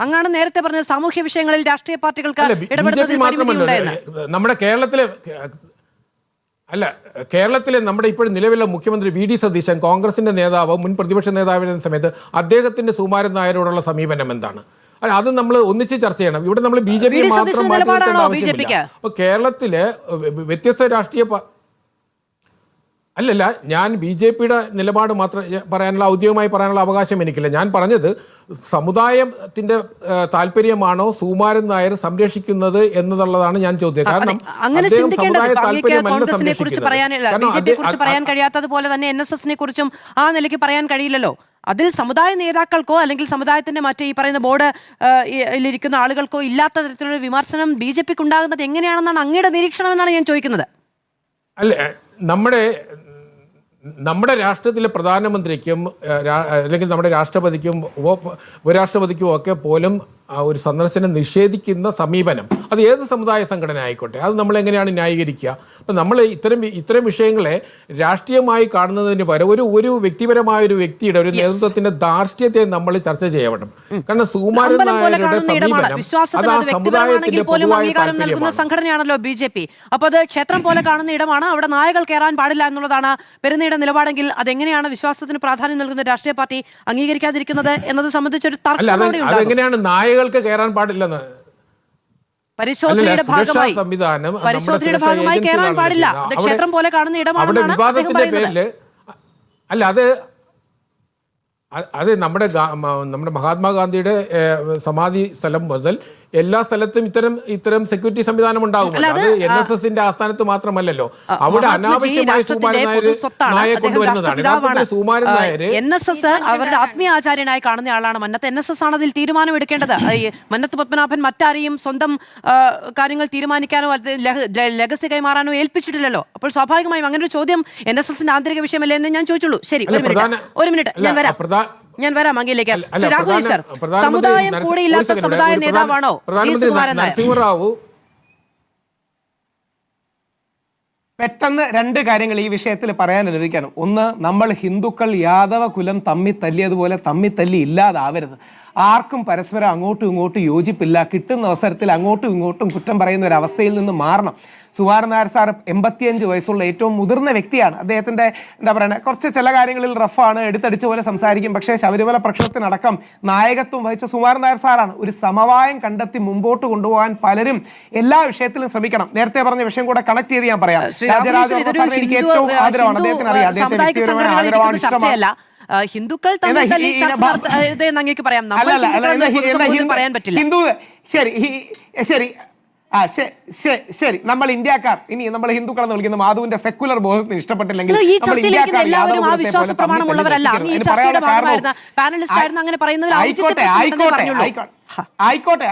Speaker 2: അങ്ങാണ് നേരത്തെ പറഞ്ഞത് സാമൂഹ്യ വിഷയങ്ങളിൽ രാഷ്ട്രീയ പാർട്ടികൾക്ക്
Speaker 3: നമ്മുടെ കേരളത്തിലെ നമ്മുടെ ഇപ്പോൾ നിലവിലെ മുഖ്യമന്ത്രി VD സതീശൻ, കോൺഗ്രസിന്റെ നേതാവ്, മുൻ പ്രതിപക്ഷ നേതാവിന്റെ സമയത്ത് അദ്ദേഹത്തിന്റെ സുകുമാരൻ നായരോടുള്ള സമീപനം എന്താണ്? അത് നമ്മൾ ഒന്നിച്ച് ചർച്ച ചെയ്യണം. ഇവിടെ നമ്മൾ BJP മാത്രം മാറ്റി നിർത്തേണ്ട ആവശ്യമില്ല. അപ്പോൾ കേരളത്തിലെ വ്യത്യസ്ത രാഷ്ട്രീയ ഞാൻ BJPയുടെ നിലപാട് മാത്രം ഔദ്യോഗികമായി പറയാനുള്ള അവകാശം എനിക്കില്ല. ഞാൻ പറഞ്ഞത് സമുദായത്തിന്റെ താല്പര്യമാണോ സുകുമാരൻ നായർ സംരക്ഷിക്കുന്നത് എന്നുള്ളതാണ് ഞാൻ ചോദ്യം. കാരണം അദ്ദേഹം സമുദായ താല്പര്യമല്ല സംരക്ഷിക്കുന്നത്.
Speaker 2: പറയാൻ കഴിയാത്തതുപോലെ തന്നെ NSSനെ കുറിച്ചും ആ നിലയ്ക്ക് പറയാൻ കഴിയില്ലല്ലോ. അതിൽ സമുദായ നേതാക്കൾക്കോ അല്ലെങ്കിൽ സമുദായത്തിന്റെ മറ്റേ ഈ പറയുന്ന ബോർഡിലിരിക്കുന്ന ആളുകൾക്കോ ഇല്ലാത്ത തരത്തിലുള്ള വിമർശനം BJPക്ക് ഉണ്ടാകുന്നത് എങ്ങനെയാണെന്നാണ് അങ്ങയുടെ നിരീക്ഷണം എന്നാണ് ഞാൻ ചോദിക്കുന്നത്.
Speaker 3: നമ്മുടെ രാഷ്ട്രത്തിലെ പ്രധാനമന്ത്രിക്കും അല്ലെങ്കിൽ നമ്മുടെ രാഷ്ട്രപതിക്കും ഉപരാഷ്ട്രപതിക്കും ഒക്കെ പോലും ഒരു സന്ദർശനം നിഷേധിക്കുന്ന സമീപനം അത് ഏത് സമുദായ സംഘടന ആയിക്കോട്ടെ അത് നമ്മൾ എങ്ങനെയാണ് ന്യായീകരിക്കുക? അപ്പം നമ്മൾ ഇത്തരം വിഷയങ്ങളെ രാഷ്ട്രീയമായി കാണുന്നതിന് പകരം ഒരു വ്യക്തിപരമായ ഒരു വ്യക്തിയുടെ ഒരു നേതൃത്വത്തിന്റെ ധാർഷ്ട്യത്തെ നമ്മൾ ചർച്ച ചെയ്യണം. കാരണം സുകുമാരൻ നായരുടെ സമീപനം അത് ആ സമുദായത്തിന്റെ പൊതുവായ താല്പര്യമാണ്.
Speaker 2: സംഘടനയാണല്ലോ BJP. അപ്പോൾ അത് ക്ഷേത്രം പോലെ കാണുന്ന ഇടമാണ്, അവിടെ നായകൾ കയറാൻ പാടില്ല എന്നുള്ളതാണ് പെരുന്നയുടെ നിലപാടെങ്കിൽ അതെങ്ങനെയാണ് വിശ്വാസത്തിന് പ്രാധാന്യം നൽകുന്ന രാഷ്ട്രീയ പാർട്ടി അംഗീകരിക്കാതിരിക്കുന്നത് എന്നത് സംബന്ധിച്ചൊരു തർക്കം
Speaker 3: അതെങ്ങനെയാണ് നായകൾക്ക് കയറാൻ പാടില്ലെന്ന്
Speaker 2: പരിശോധനയുടെ ഭാഗമായി കയറാൻ പാടില്ല, ക്ഷേത്രം പോലെ കാണുന്ന ഇടമാണ്.
Speaker 3: വിവാദത്തിന്റെ പേരില് അത് നമ്മുടെ മഹാത്മാഗാന്ധിയുടെ സമാധി സ്ഥലം മുതൽ എല്ലാ സ്ഥലത്തും ഇത്തരം സെക്യൂരിറ്റി സംവിധാനം ഉണ്ടാകുമല്ലോ. അത് NSSന്റെ ആസ്ഥാനത്ത് മാത്രമല്ലല്ലോ. അവിടെ അനാവശ്യമായി സുകുമാരൻ നായരെ കൊണ്ടുവരുന്നതാണ്. യഥാർത്ഥത്തിൽ സുകുമാരൻ നായര്
Speaker 2: NSS അവരുടെ ആത്മീയ ആചാര്യനായി കാണുന്ന ആളാണ് മന്നത്ത്. NSS ആണ് അതിൽ തീരുമാനമെടുക്കേണ്ടത്. മന്നത്ത് പത്മനാഭൻ മറ്റാരെയും സ്വന്തം കാര്യങ്ങൾ തീരുമാനിക്കാനോ ലെഗസി കൈമാറാനോ ഏൽപ്പിച്ചിട്ടില്ലല്ലോ. അപ്പോൾ സ്വാഭാവികമായും അങ്ങനെ ഒരു ചോദ്യം NSSന്റെ ആന്തരിക വിഷയമല്ലേ എന്ന് ഞാൻ ചോദിച്ചുള്ളൂ. ശരി, ഒരു മിനിറ്റ് ഞാൻ വരാം അങ്ങയിലേക്ക്. രാഹുൽ സർ, സമുദായം കൂടെയില്ലാത്ത സമുദായ നേതാവാണോ സുകുമാരൻ നായർ?
Speaker 3: നരസിംഹറാവു
Speaker 1: പെട്ടെന്ന് രണ്ട് കാര്യങ്ങൾ ഈ വിഷയത്തിൽ പറയാൻ അനുവദിക്കാനും. ഒന്ന്, നമ്മൾ ഹിന്ദുക്കൾ യാദവ കുലം തമ്മിൽ തല്ലിയതുപോലെ തമ്മിൽ തല്ലി ഇല്ലാതാവരുത്. ആർക്കും പരസ്പരം അങ്ങോട്ടും ഇങ്ങോട്ടും യോജിപ്പില്ല. കിട്ടുന്ന അവസരത്തിൽ അങ്ങോട്ടും ഇങ്ങോട്ടും കുറ്റം പറയുന്ന ഒരു അവസ്ഥയിൽ നിന്ന് മാറണം. സുകുമാരൻ നായർ സാർ 85 വയസ്സുള്ള ഏറ്റവും മുതിർന്ന വ്യക്തിയാണ്. അദ്ദേഹത്തിൻ്റെ എന്താ പറയുക, കുറച്ച് ചില കാര്യങ്ങളിൽ റഫാണ്, എടുത്തടിച്ച പോലെ സംസാരിക്കും. പക്ഷേ ശബരിമല പ്രക്ഷോഭത്തിനടക്കം നായകത്വം വഹിച്ച സുകുമാരൻ നായർ സാറാണ്. ഒരു സമവായം കണ്ടെത്തി മുമ്പോട്ട് കൊണ്ടുപോകാൻ പലരും എല്ലാ വിഷയത്തിലും ശ്രമിക്കണം. നേരത്തെ പറഞ്ഞ വിഷയം കൂടെ കണക്ട് ചെയ്ത് ഞാൻ പറയാം. രാജരാജവർമ്മ സാറിന് എനിക്ക് ഏറ്റവും ആദരവാണ്. അദ്ദേഹത്തിന് അറിയാം, അദ്ദേഹത്തെ വ്യക്തിപരമായ ആദരവാണ്, ഇഷ്ടമാണ്.
Speaker 2: ഹിന്ദുക്കൾ പറയാൻ പറ്റില്ല.
Speaker 1: ഹിന്ദു ശരി ശരി ശരി നമ്മൾ ഇന്ത്യക്കാർ, ഇനി നമ്മൾ ഹിന്ദുക്കൾ എന്ന് വിളിക്കുന്ന മാധുവിന്റെ സെക്കുലർ ബോധത്തിന് ഇഷ്ടപ്പെട്ടില്ലെങ്കിൽ ആയിക്കോട്ടെ ആയിക്കോട്ടെ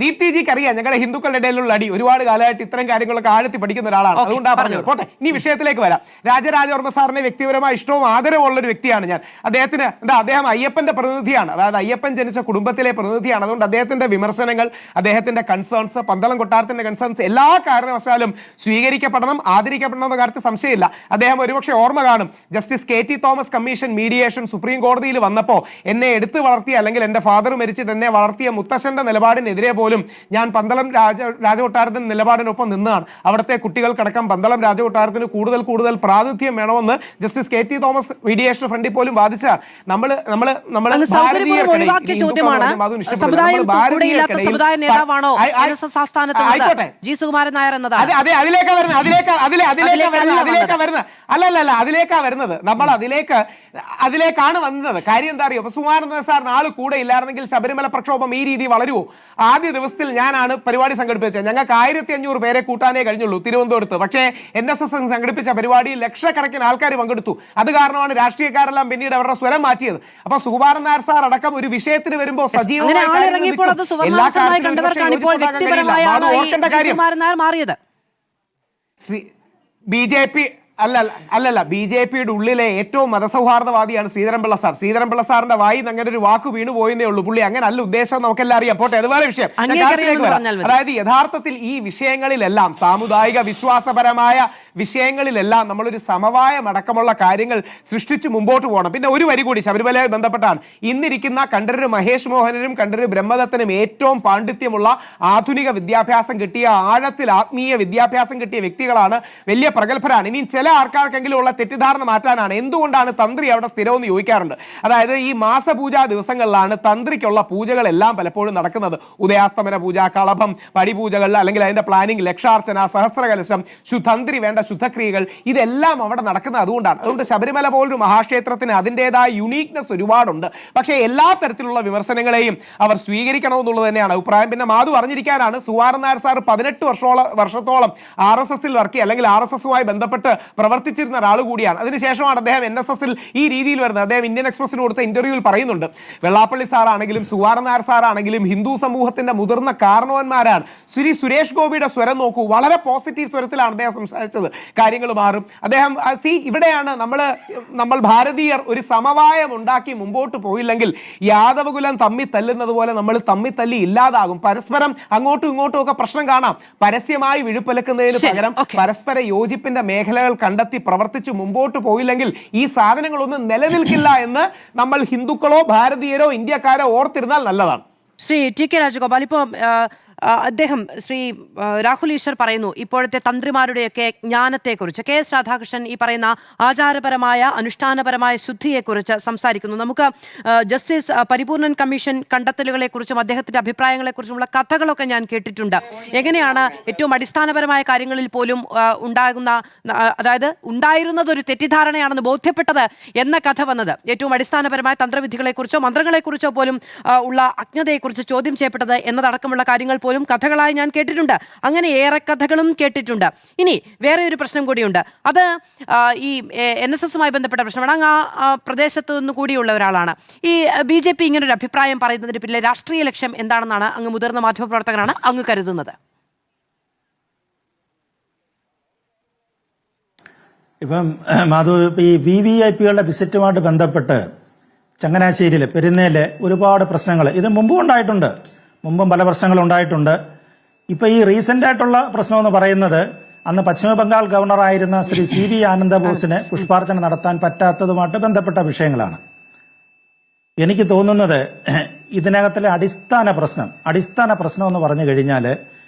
Speaker 1: ദീപ്തിജിക്ക് അറിയാം ഞങ്ങളുടെ ഹിന്ദുക്കളുടെ ഇടയിലുള്ള അടി. ഒരുപാട് കാലമായിട്ട് ഇത്തരം കാര്യങ്ങളൊക്കെ ആഴത്തി പഠിക്കുന്ന ഒരാളാണ്. അതുകൊണ്ടാണ് പറഞ്ഞത്. പോട്ടെ, ഇനി വിഷയത്തിലേക്ക് വരാം. രാജരാജവർമ്മ സാറിനെ വ്യക്തിപരമായ ഇഷ്ടവും ആദരവുള്ള ഒരു വ്യക്തിയാണ് ഞാൻ. അദ്ദേഹത്തിന് അദ്ദേഹം അയ്യപ്പന്റെ പ്രതിനിധിയാണ്, അതായത് അയ്യപ്പൻ ജനിച്ച കുടുംബത്തിലെ പ്രതിനിധിയാണ്. അതുകൊണ്ട് അദ്ദേഹത്തിന്റെ വിമർശനങ്ങൾ, അദ്ദേഹത്തിന്റെ കൺസേൺസ്, പന്തളം കൊട്ടാരത്തിന്റെ കൺസേൺസ് എല്ലാ കാരണവശാലും സ്വീകരിക്കപ്പെടണം, ആദരിക്കപ്പെടണം എന്ന കാര്യത്തിൽ സംശയമില്ല. അദ്ദേഹം ഒരുപക്ഷെ ഓർമ്മ കാണും, justice KT Thomas commission mediation supreme കോടതിയിൽ വന്നപ്പോൾ എന്നെ എടുത്തു വളർത്തിയ, അല്ലെങ്കിൽ എൻ്റെ ഫാദർ എന്നെ വളർത്തിയ മുത്തശ്ശന്റെ നിലപാടിനെതിരെ പോലും ഞാൻ പന്തളം രാജകൊട്ടാരത്തിന്റെ നിലപാടിനൊപ്പം നിന്നാണ്. അവിടുത്തെ കുട്ടികൾക്കടക്കം പന്തളം രാജകൊട്ടാരത്തിന് കൂടുതൽ പ്രാതിനിധ്യം വേണമെന്ന് ജസ്റ്റിസ് KT തോമസ് മീഡിയേഷൻ ഫ്രണ്ടിൽ പോലും വാദിച്ചാൽ അതിലേക്കാ വരുന്നത്. നമ്മൾ അതിലേക്കാണ് വന്നത്. കാര്യം എന്താ അറിയോ? സുകുമാരൻ നായർ സാറിന് ആള് കൂടെ ഇല്ലായിരുന്നെങ്കിൽ ശബരിമല പ്രക്ഷോഭം ഈ രീതി വളരുമോ? ആദ്യ ദിവസത്തിൽ ഞാനാണ് പരിപാടി സംഘടിപ്പിച്ചത്. ഞങ്ങൾക്ക് 1500 പേരെ കൂട്ടാനേ കഴിഞ്ഞുള്ളൂ തിരുവനന്തപുരത്ത്. പക്ഷേ NSS സംഘടിപ്പിച്ച പരിപാടിയിൽ ലക്ഷക്കണക്കിന് ആൾക്കാർ പങ്കെടുത്തു. അത് കാരണമാണ് രാഷ്ട്രീയക്കാരെല്ലാം പിന്നീട് അവരുടെ സ്വരം മാറ്റിയത്. അപ്പൊ സുകുമാരൻ നായർ സാർ അടക്കം ഒരു വിഷയത്തിൽ വരുമ്പോൾ സജീവമായി എല്ലാ ഓർക്കേണ്ട കാര്യം BJP അല്ലല്ല BJPയുടെ ഉള്ളിലെ ഏറ്റവും മതസൗഹാർദ്ദവാദിയാണ് ശ്രീധരൻപിള്ള സാർ. ശ്രീധരൻപിള്ള സാറിന്റെ വായിൽ അങ്ങനെ ഒരു വാക്ക് വീണു പോയെന്നേ ഉള്ളൂ. പുള്ളി അങ്ങനെ അല്ല ഉദ്ദേശം, നമുക്കെല്ലാം അറിയാം. പോട്ടെ, അത് വേറെ വിഷയം. അതായത് യഥാർത്ഥത്തിൽ ഈ വിഷയങ്ങളിലെല്ലാം, സാമുദായിക വിശ്വാസപരമായ വിഷയങ്ങളിലെല്ലാം നമ്മളൊരു സമവായം അടക്കമുള്ള കാര്യങ്ങൾ സൃഷ്ടിച്ച് മുമ്പോട്ട് പോകണം. പിന്നെ ഒരു വരി കൂടി ശബരിമലയുമായി ബന്ധപ്പെട്ടാണ്. ഇന്നിരിക്കുന്ന കണ്ഠരര് മഹേഷ് മോഹനനും കണ്ഠരര് ബ്രഹ്മദത്തനും ഏറ്റവും പാണ്ഡിത്യമുള്ള ആധുനിക വിദ്യാഭ്യാസം കിട്ടിയ, ആഴത്തിൽ ആത്മീയ വിദ്യാഭ്യാസം കിട്ടിയ വ്യക്തികളാണ്, വലിയ പ്രഗത്ഭരാണ്. ഇനി ചില ആൾക്കാർക്കെങ്കിലും ഉള്ള തെറ്റിദ്ധാരണ മാറ്റാനാണ് എന്തുകൊണ്ടാണ് തന്ത്രി അവിടെ സ്ഥിരമെന്ന് ചോദിക്കാറുണ്ട്. അതായത് ഈ മാസപൂജാ ദിവസങ്ങളിലാണ് തന്ത്രിക്കുള്ള പൂജകളെല്ലാം പലപ്പോഴും നടക്കുന്നത്. ഉദയാസ്തമന പൂജ, കളഭം, പടിപൂജകൾ, അല്ലെങ്കിൽ അതിന്റെ പ്ലാനിങ്, ലക്ഷാർച്ചന, സഹസ്രകലശം, തന്ത്രി വേണ്ട ശുദ്ധക്രിയകൾ, ഇതെല്ലാം അവിടെ നടക്കുന്നത് അതുകൊണ്ടാണ്. അതുകൊണ്ട് ശബരിമല പോലൊരു മഹാക്ഷേത്രത്തിന് അതിൻ്റെതായ യുണീക്നെസ് ഒരുപാടുണ്ട്. പക്ഷേ എല്ലാ തരത്തിലുള്ള വിമർശനങ്ങളെയും അവർ സ്വീകരിക്കണമെന്നുള്ളത് തന്നെയാണ് അഭിപ്രായം. പിന്നെ അറിഞ്ഞിരിക്കാനാണ് സുകുമാരൻ നായർ സാർ 18 വർഷത്തോളം RSSൽ വർക്ക് ചെയ്യുക, അല്ലെങ്കിൽ RSSുമായി ബന്ധപ്പെട്ട് പ്രവർത്തിച്ചിരുന്ന ഒരാൾ കൂടിയാണ്. അതിനുശേഷമാണ് അദ്ദേഹം NSSൽ ഈ രീതിയിൽ വരുന്നത്. അദ്ദേഹം ഇന്ത്യൻ എക്സ്പ്രസിന് കൊടുത്ത ഇന്റർവ്യൂവിൽ പറയുന്നുണ്ട്, വെള്ളാപ്പള്ളി സാറാണെങ്കിലും സുകുമാരൻ നായർ സാറാണെങ്കിലും ഹിന്ദു സമൂഹത്തിന്റെ മുതിർന്ന കാരണവന്മാരാണ്. സുരേഷ് ഗോപിയുടെ സ്വരം നോക്കൂ, വളരെ പോസിറ്റീവ് സ്വരത്തിലാണ് അദ്ദേഹം സംസാരിച്ചത്. കാര്യങ്ങൾ മാറും. അദ്ദേഹം ഇവിടെയാണ് നമ്മൾ ഭാരതീയർ ഒരു സമവായം ഉണ്ടാക്കി മുമ്പോട്ട് പോയില്ലെങ്കിൽ യാദവകുലം തമ്മി തല്ലുന്നത് പോലെ നമ്മൾ തമ്മി തല്ലി ഇല്ലാതാകും. പരസ്പരം അങ്ങോട്ടും ഇങ്ങോട്ടും ഒക്കെ പ്രശ്നം കാണാം. പരസ്യമായി വിഴുപ്പലക്കുന്നതിന് പകരം പരസ്പര യോജിപ്പിന്റെ മേഖലകൾ കണ്ടെത്തി പ്രവർത്തിച്ച് മുമ്പോട്ട് പോയില്ലെങ്കിൽ ഈ സാധനങ്ങളൊന്നും നിലനിൽക്കില്ല എന്ന് നമ്മൾ ഹിന്ദുക്കളോ ഭാരതീയരോ ഇന്ത്യക്കാരോ ഓർത്തിരുന്നാൽ നല്ലതാണ്.
Speaker 2: ശ്രീ TK രാജഗോപാൽ, ഇപ്പോൾ അദ്ദേഹം ശ്രീ രാഹുൽ ഈശ്വർ പറയുന്നു ഇപ്പോഴത്തെ തന്ത്രിമാരുടെയൊക്കെ ജ്ഞാനത്തെക്കുറിച്ച്. കെ എസ് രാധാകൃഷ്ണൻ ഈ പറയുന്ന ആചാരപരമായ അനുഷ്ഠാനപരമായ ശുദ്ധിയെക്കുറിച്ച് സംസാരിക്കുന്നു. നമുക്ക് ജസ്റ്റിസ് പരിപൂർണൻ കമ്മീഷൻ കണ്ടെത്തലുകളെക്കുറിച്ചും അദ്ദേഹത്തിന്റെ അഭിപ്രായങ്ങളെക്കുറിച്ചുമുള്ള കഥകളൊക്കെ ഞാൻ കേട്ടിട്ടുണ്ട്. എങ്ങനെയാണ് ഏറ്റവും അടിസ്ഥാനപരമായ കാര്യങ്ങളിൽ പോലും അതായത് ഉണ്ടായിരുന്നത് ഒരു തെറ്റിദ്ധാരണയാണെന്ന് ബോധ്യപ്പെട്ടത് എന്ന കഥ വന്നത്, ഏറ്റവും അടിസ്ഥാനപരമായ തന്ത്രവിധികളെക്കുറിച്ചോ മന്ത്രങ്ങളെക്കുറിച്ചോ പോലും ഉള്ള അജ്ഞതയെക്കുറിച്ച് ചോദ്യം ചെയ്യപ്പെട്ടത് എന്നതടക്കമുള്ള കാര്യങ്ങൾ പോലും കഥകളായി ഞാൻ കേട്ടിട്ടുണ്ട്. അങ്ങനെ ഏറെ കഥകളും കേട്ടിട്ടുണ്ട്. ഇനി വേറെ ഒരു പ്രശ്നം കൂടിയുണ്ട്. അത് ഈ NSSുമായി ബന്ധപ്പെട്ട പ്രശ്നമാണ്. അങ്ങ് ആ പ്രദേശത്ത് നിന്ന് കൂടിയുള്ള ഒരാളാണ്. ഈ BJP ഇങ്ങനൊരു അഭിപ്രായം പറയുന്നതിന് പിന്നിലെ രാഷ്ട്രീയ ലക്ഷ്യം എന്താണെന്നാണ് അങ്ങ് മുതിർന്ന മാധ്യമപ്രവർത്തകനാണ് അങ്ങ് കരുതുന്നത്?
Speaker 5: ഇപ്പം മാധു, ഈ VVIPകളുടെ വിസിറ്റുമായിട്ട് ബന്ധപ്പെട്ട് ചങ്ങനാശ്ശേരിയിൽ പെരുന്നേല് ഒരുപാട് പ്രശ്നങ്ങൾ ഇത് മുമ്പും ഉണ്ടായിട്ടുണ്ട്. മുമ്പും പല പ്രശ്നങ്ങളും ഉണ്ടായിട്ടുണ്ട്. ഇപ്പം ഈ റീസെന്റ് ആയിട്ടുള്ള പ്രശ്നം എന്ന് പറയുന്നത് അന്ന് പശ്ചിമ ബംഗാൾ ഗവർണറായിരുന്ന ശ്രീ CV ആനന്ദബോസിന് പുഷ്പാർച്ചന നടത്താൻ പറ്റാത്തതുമായിട്ട് ബന്ധപ്പെട്ട വിഷയങ്ങളാണ്. എനിക്ക് തോന്നുന്നത് ഇതിനകത്തിലെ അടിസ്ഥാന പ്രശ്നം എന്ന് പറഞ്ഞു കഴിഞ്ഞാൽ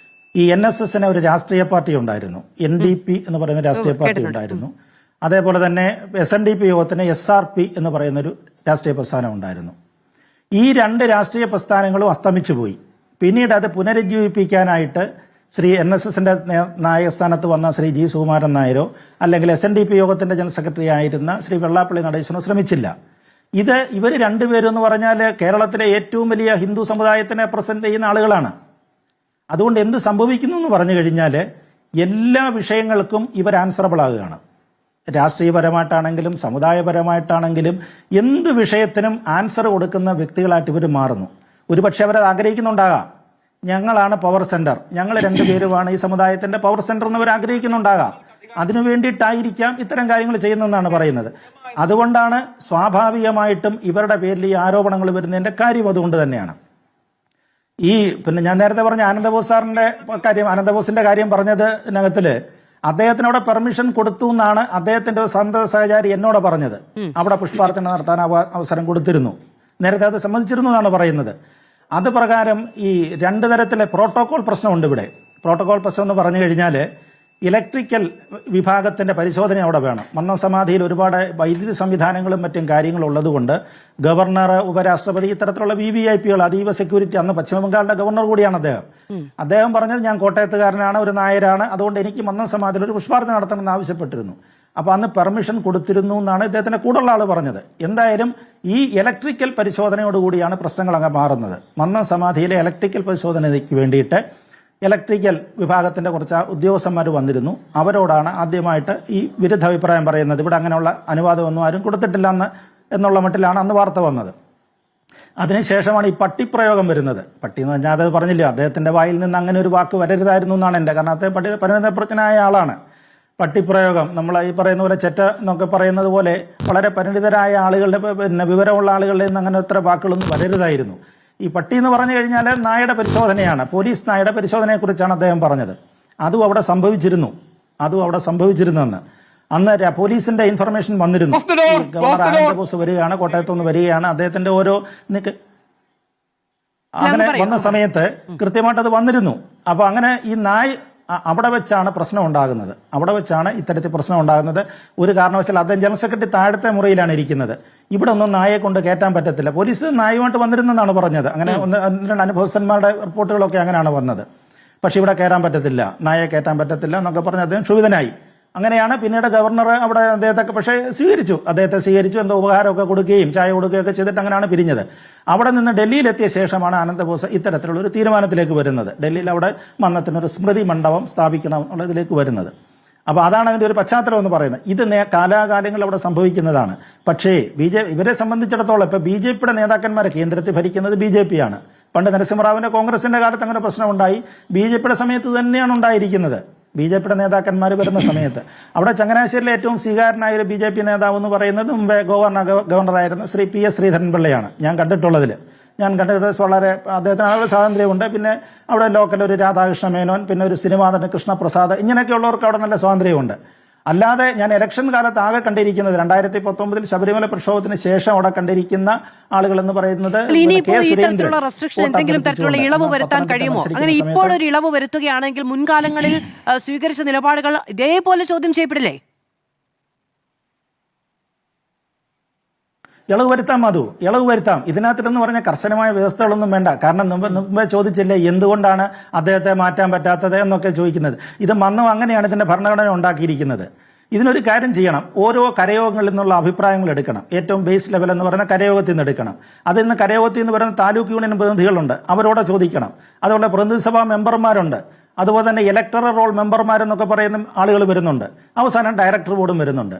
Speaker 5: ഈ NSSന് ഒരു രാഷ്ട്രീയ പാർട്ടി ഉണ്ടായിരുന്നു, NDP എന്ന് പറയുന്ന രാഷ്ട്രീയ പാർട്ടി ഉണ്ടായിരുന്നു. അതേപോലെ തന്നെ SNDP യോഗത്തിന് SRP എന്ന് പറയുന്നൊരു രാഷ്ട്രീയ പ്രസ്ഥാനം ഉണ്ടായിരുന്നു. ഈ രണ്ട് രാഷ്ട്രീയ പ്രസ്ഥാനങ്ങളും അസ്തമിച്ചു പോയി. പിന്നീട് അത് പുനരുജ്ജീവിപ്പിക്കാനായിട്ട് ശ്രീ NSSന്റെ നായകസ്ഥാനത്ത് വന്ന ശ്രീ G സുകുമാരൻ നായരോ അല്ലെങ്കിൽ SNDP യോഗത്തിന്റെ ജനറൽ സെക്രട്ടറി ആയിരുന്ന ശ്രീ വെള്ളാപ്പള്ളി നടേശനോ ശ്രമിച്ചില്ല. ഇവർ രണ്ടുപേരും എന്ന് പറഞ്ഞാൽ കേരളത്തിലെ ഏറ്റവും വലിയ ഹിന്ദു സമുദായത്തിനെ റെപ്രസെന്റ് ചെയ്യുന്ന ആളുകളാണ്. അതുകൊണ്ട് എന്ത് സംഭവിക്കുന്നു എന്ന് പറഞ്ഞു കഴിഞ്ഞാൽ എല്ലാ വിഷയങ്ങൾക്കും ഇവർ ആൻസറബിൾ ആകുകയാണ്. രാഷ്ട്രീയപരമായിട്ടാണെങ്കിലും സമുദായപരമായിട്ടാണെങ്കിലും എന്ത് വിഷയത്തിനും ആൻസർ കൊടുക്കുന്ന വ്യക്തികളായിട്ട് ഇവർ മാറുന്നു. ഒരുപക്ഷെ അവരത് ആഗ്രഹിക്കുന്നുണ്ടാകാം. ഞങ്ങളാണ് പവർ സെന്റർ, ഞങ്ങൾ രണ്ടുപേരുമാണ് ഈ സമുദായത്തിന്റെ പവർ സെന്റർ എന്നവർ ആഗ്രഹിക്കുന്നുണ്ടാകാം. അതിനു വേണ്ടിയിട്ടായിരിക്കാം ഇത്തരം കാര്യങ്ങൾ ചെയ്യുന്നതെന്നാണ് പറയുന്നത്. അതുകൊണ്ടാണ് സ്വാഭാവികമായിട്ടും ഇവരുടെ പേരിൽ ഈ ആരോപണങ്ങൾ വരുന്നതിന്റെ കാര്യം അതുകൊണ്ട് തന്നെയാണ്. പിന്നെ ഞാൻ നേരത്തെ പറഞ്ഞ ആനന്ദബോസിന്റെ കാര്യം പറഞ്ഞതിനകത്തില് അദ്ദേഹത്തിന് അവിടെ പെർമിഷൻ കൊടുത്തു എന്നാണ് അദ്ദേഹത്തിന്റെ സന്തത സഹചാരി എന്നോട് പറഞ്ഞത്. അവിടെ പുഷ്പാർച്ചന നടത്താൻ അവസരം കൊടുത്തിരുന്നു, നേരത്തെ അത് സമ്മതിച്ചിരുന്നു എന്നാണ് പറയുന്നത്. അത് പ്രകാരം ഈ രണ്ടു തരത്തിലെ പ്രോട്ടോകോൾ പ്രശ്നമുണ്ട് ഇവിടെ. പ്രോട്ടോകോൾ പ്രശ്നം എന്ന് പറഞ്ഞു കഴിഞ്ഞാൽ ഇലക്ട്രിക്കൽ വിഭാഗത്തിന്റെ പരിശോധന അവിടെ വേണം. മന്നം സമാധിയിൽ ഒരുപാട് വൈദ്യുതി സംവിധാനങ്ങളും മറ്റും കാര്യങ്ങളും ഉള്ളതുകൊണ്ട് ഗവർണർ, ഉപരാഷ്ട്രപതി, ഇത്തരത്തിലുള്ള VVIPകൾ, അതീവ സെക്യൂരിറ്റി, അന്ന് പശ്ചിമ ബംഗാളിന്റെ ഗവർണർ കൂടിയാണ് അദ്ദേഹം പറഞ്ഞത് ഞാൻ കോട്ടയത്തുകാരനാണ്, ഒരു നായരാണ്, അതുകൊണ്ട് എനിക്ക് മന്നം സമാധിയിൽ ഒരു പുഷ്പാർച്ചന നടത്തണമെന്ന് ആവശ്യപ്പെട്ടിരുന്നു. അപ്പോൾ അന്ന് പെർമിഷൻ കൊടുത്തിരുന്നു എന്നാണ് ഇദ്ദേഹത്തിന്റെ കൂടുള്ള ആൾ പറഞ്ഞത്. എന്തായാലും ഈ ഇലക്ട്രിക്കൽ പരിശോധനയോടുകൂടിയാണ് പ്രശ്നങ്ങൾ അങ്ങ് മാറുന്നത്. മന്നം സമാധിയിലെ ഇലക്ട്രിക്കൽ പരിശോധനയ്ക്ക് വേണ്ടിയിട്ട് ഇലക്ട്രിക്കൽ വിഭാഗത്തിന്റെ കുറച്ച് ഉദ്യോഗസ്ഥന്മാർ വന്നിരുന്നു. അവരോടാണ് ആദ്യമായിട്ട് ഈ വിരുദ്ധ അഭിപ്രായം പറയുന്നത്. ഇവിടെ അങ്ങനെയുള്ള അനുവാദമൊന്നും ആരും കൊടുത്തിട്ടില്ല എന്നുള്ള മട്ടിലാണ് അന്ന് വാർത്ത വന്നത്. അതിനുശേഷമാണ് ഈ പട്ടിപ്രയോഗം വരുന്നത്. പട്ടി എന്ന് പറഞ്ഞാൽ അത് പറഞ്ഞില്ല, അദ്ദേഹത്തിന്റെ വായിൽ നിന്ന് അങ്ങനെ ഒരു വാക്ക് വരരുതായിരുന്നു എന്നാണ് എൻ്റെ. കാരണം അദ്ദേഹം പരിണിതപ്രജ്ഞനായ ആളാണ്. പട്ടിപ്രയോഗം നമ്മൾ ഈ പറയുന്ന പോലെ ചെറ്റ എന്നൊക്കെ പറയുന്നത് പോലെ വളരെ പരിണിതരായ ആളുകളുടെ വിവരമുള്ള ആളുകളുടെ നിന്ന് അങ്ങനെ അത്ര വാക്കുകളൊന്നും വരരുതായിരുന്നു. ഈ പട്ടി എന്ന് പറഞ്ഞു കഴിഞ്ഞാൽ നായയുടെ പരിശോധനയാണ്, പോലീസ് നായയുടെ പരിശോധനയെക്കുറിച്ചാണ് അദ്ദേഹം പറഞ്ഞത്. അതും അവിടെ സംഭവിച്ചിരുന്നെന്ന് അന്ന് പോലീസിന്റെ ഇൻഫർമേഷൻ വന്നിരുന്നു. ഗവർണർ ആനന്ദബോസ് വരികയാണ്, കോട്ടയത്തുനിന്ന് വരികയാണ്, അദ്ദേഹത്തിന്റെ ഓരോ അങ്ങനെ വന്ന സമയത്ത് കൃത്യമായിട്ട് അത് വന്നിരുന്നു. അപ്പൊ അങ്ങനെ ഈ നായ് അവിടെ വെച്ചാണ് പ്രശ്നം ഉണ്ടാകുന്നത്. ഇത്തരത്തിൽ പ്രശ്നം ഉണ്ടാകുന്നത്. ഒരു കാരണവശാൽ അദ്ദേഹം ജനറൽ സെക്രട്ടറി താഴത്തെ മുറിയിലാണ് ഇരിക്കുന്നത്. ഇവിടെ ഒന്നും നായയെ കൊണ്ട് കയറ്റാൻ പറ്റത്തില്ല. പോലീസ് നായുമായിട്ട് വന്നിരുന്നെന്നാണ് പറഞ്ഞത്. അങ്ങനെ രണ്ട് അനുഭവസ്ഥന്മാരുടെ റിപ്പോർട്ടുകളൊക്കെ അങ്ങനെയാണ് വന്നത്. പക്ഷെ ഇവിടെ കയറാൻ പറ്റത്തില്ല, നായയെ കയറ്റാൻ പറ്റത്തില്ല എന്നൊക്കെ പറഞ്ഞ് അദ്ദേഹം ക്ഷുഭിതനായി. അങ്ങനെയാണ് പിന്നീട് ഗവർണർ അവിടെ അദ്ദേഹത്തെ സ്വീകരിച്ചു, എന്തോ ഉപഹാരമൊക്കെ കൊടുക്കുകയും ചായ കൊടുക്കുകയൊക്കെ ചെയ്തിട്ട് അങ്ങനെയാണ് പിരിഞ്ഞത്. അവിടെ നിന്ന് ഡൽഹിയിലെത്തിയ ശേഷമാണ് ആനന്ദബോസ് ഇത്തരത്തിലുള്ള ഒരു തീരുമാനത്തിലേക്ക് വരുന്നത്. ഡൽഹിയിൽ അവിടെ മന്നത്തിനൊരു സ്മൃതി മണ്ഡപം സ്ഥാപിക്കണം എന്നുള്ളതിലേക്ക് വരുന്നത്. അപ്പോൾ അതാണ് അതിന്റെ ഒരു പശ്ചാത്തലം എന്ന് പറയുന്നത്. ഇത് കാലാകാലങ്ങൾ അവിടെ സംഭവിക്കുന്നതാണ്. പക്ഷേ ഇവരെ സംബന്ധിച്ചിടത്തോളം ഇപ്പൊ BJPയുടെ നേതാക്കന്മാരെ കേന്ദ്രത്തിൽ ഭരിക്കുന്നത് BJP ആണ്. പണ്ട് നരസിംഹറാവുവിന്റെ കോൺഗ്രസിന്റെ കാലത്ത് അങ്ങനെ പ്രശ്നമുണ്ടായി. BJPയുടെ സമയത്ത് തന്നെയാണ് ഉണ്ടായിരിക്കുന്നത്. BJPയുടെ നേതാക്കന്മാർ വരുന്ന സമയത്ത് അവിടെ ചങ്ങനാശ്ശേരിയിലെ ഏറ്റവും സ്വീകാരനായ ഒരു BJP നേതാവ് എന്ന് പറയുന്നത് മുമ്പേ ഗവർണറായിരുന്ന ശ്രീ PS ശ്രീധരൻപിള്ളയാണ്. ഞാൻ കണ്ടിട്ടുള്ളത് വളരെ അദ്ദേഹത്തിന് അവിടെ സ്വാതന്ത്ര്യമുണ്ട്. പിന്നെ അവിടെ ലോക്കൽ ഒരു രാധാകൃഷ്ണ മേനോൻ, പിന്നെ ഒരു സിനിമാ നടൻ കൃഷ്ണപ്രസാദ്, ഇങ്ങനെയൊക്കെയുള്ളവർക്ക് അവിടെ നല്ല സ്വാതന്ത്ര്യമുണ്ട്. അല്ലാതെ ഞാൻ ഇലക്ഷൻ കാലത്ത് ആകെ കണ്ടിരിക്കുന്നത് 2019 ശബരിമല പ്രക്ഷോഭത്തിന് ശേഷം അവിടെ കണ്ടിരിക്കുന്ന ആളുകൾ എന്ന് പറയുന്നത്
Speaker 2: ഇനിയിപ്പോൾ ഈ തരത്തിലുള്ള റെസ്ട്രിക്ഷൻ എന്തെങ്കിലും തരത്തിലുള്ള ഇളവ് വരുത്താൻ കഴിയുമോ? അങ്ങനെ ഇപ്പോൾ ഒരു ഇളവ് വരുത്തുകയാണെങ്കിൽ മുൻകാലങ്ങളിൽ സ്വീകരിച്ച നിലപാടുകൾ ഇതേപോലെ ചോദ്യം ചെയ്യപ്പെടില്ലേ?
Speaker 5: ഇളവ് വരുത്താം മധു, ഇളവ് വരുത്താം. ഇതിനകത്തെന്ന് പറഞ്ഞ കർശനമായ വ്യവസ്ഥകളൊന്നും വേണ്ട. കാരണം മുമ്പേ ചോദിച്ചില്ലേ എന്തുകൊണ്ടാണ് അദ്ദേഹത്തെ മാറ്റാൻ പറ്റാത്തത് എന്നൊക്കെ ചോദിക്കുന്നത്. ഇത് മന്നം അങ്ങനെയാണ് ഇതിന്റെ ഭരണഘടന ഉണ്ടാക്കിയിരിക്കുന്നത്. ഇതിനൊരു കാര്യം ചെയ്യണം, ഓരോ കരയോഗങ്ങളിൽ നിന്നുള്ള അഭിപ്രായങ്ങൾ എടുക്കണം. ഏറ്റവും ബേസ് ലെവൽ എന്ന് പറയുന്ന കരയോഗത്തിൽ നിന്ന് എടുക്കണം. അതിൽ നിന്ന് കരയോഗത്തിൽ നിന്ന് പറയുന്ന താലൂക്ക് യൂണിയൻ പ്രതിനിധികളുണ്ട്, അവരോട് ചോദിക്കണം. അതുപോലെ പ്രതിനിധിസഭാ മെമ്പർമാരുണ്ട്, അതുപോലെ തന്നെ ഇലക്ടറൽ റോൾ മെമ്പർമാരെന്നൊക്കെ പറയുന്ന ആളുകൾ വരുന്നുണ്ട്. അവസാനം ഡയറക്ടർ ബോർഡും വരുന്നുണ്ട്.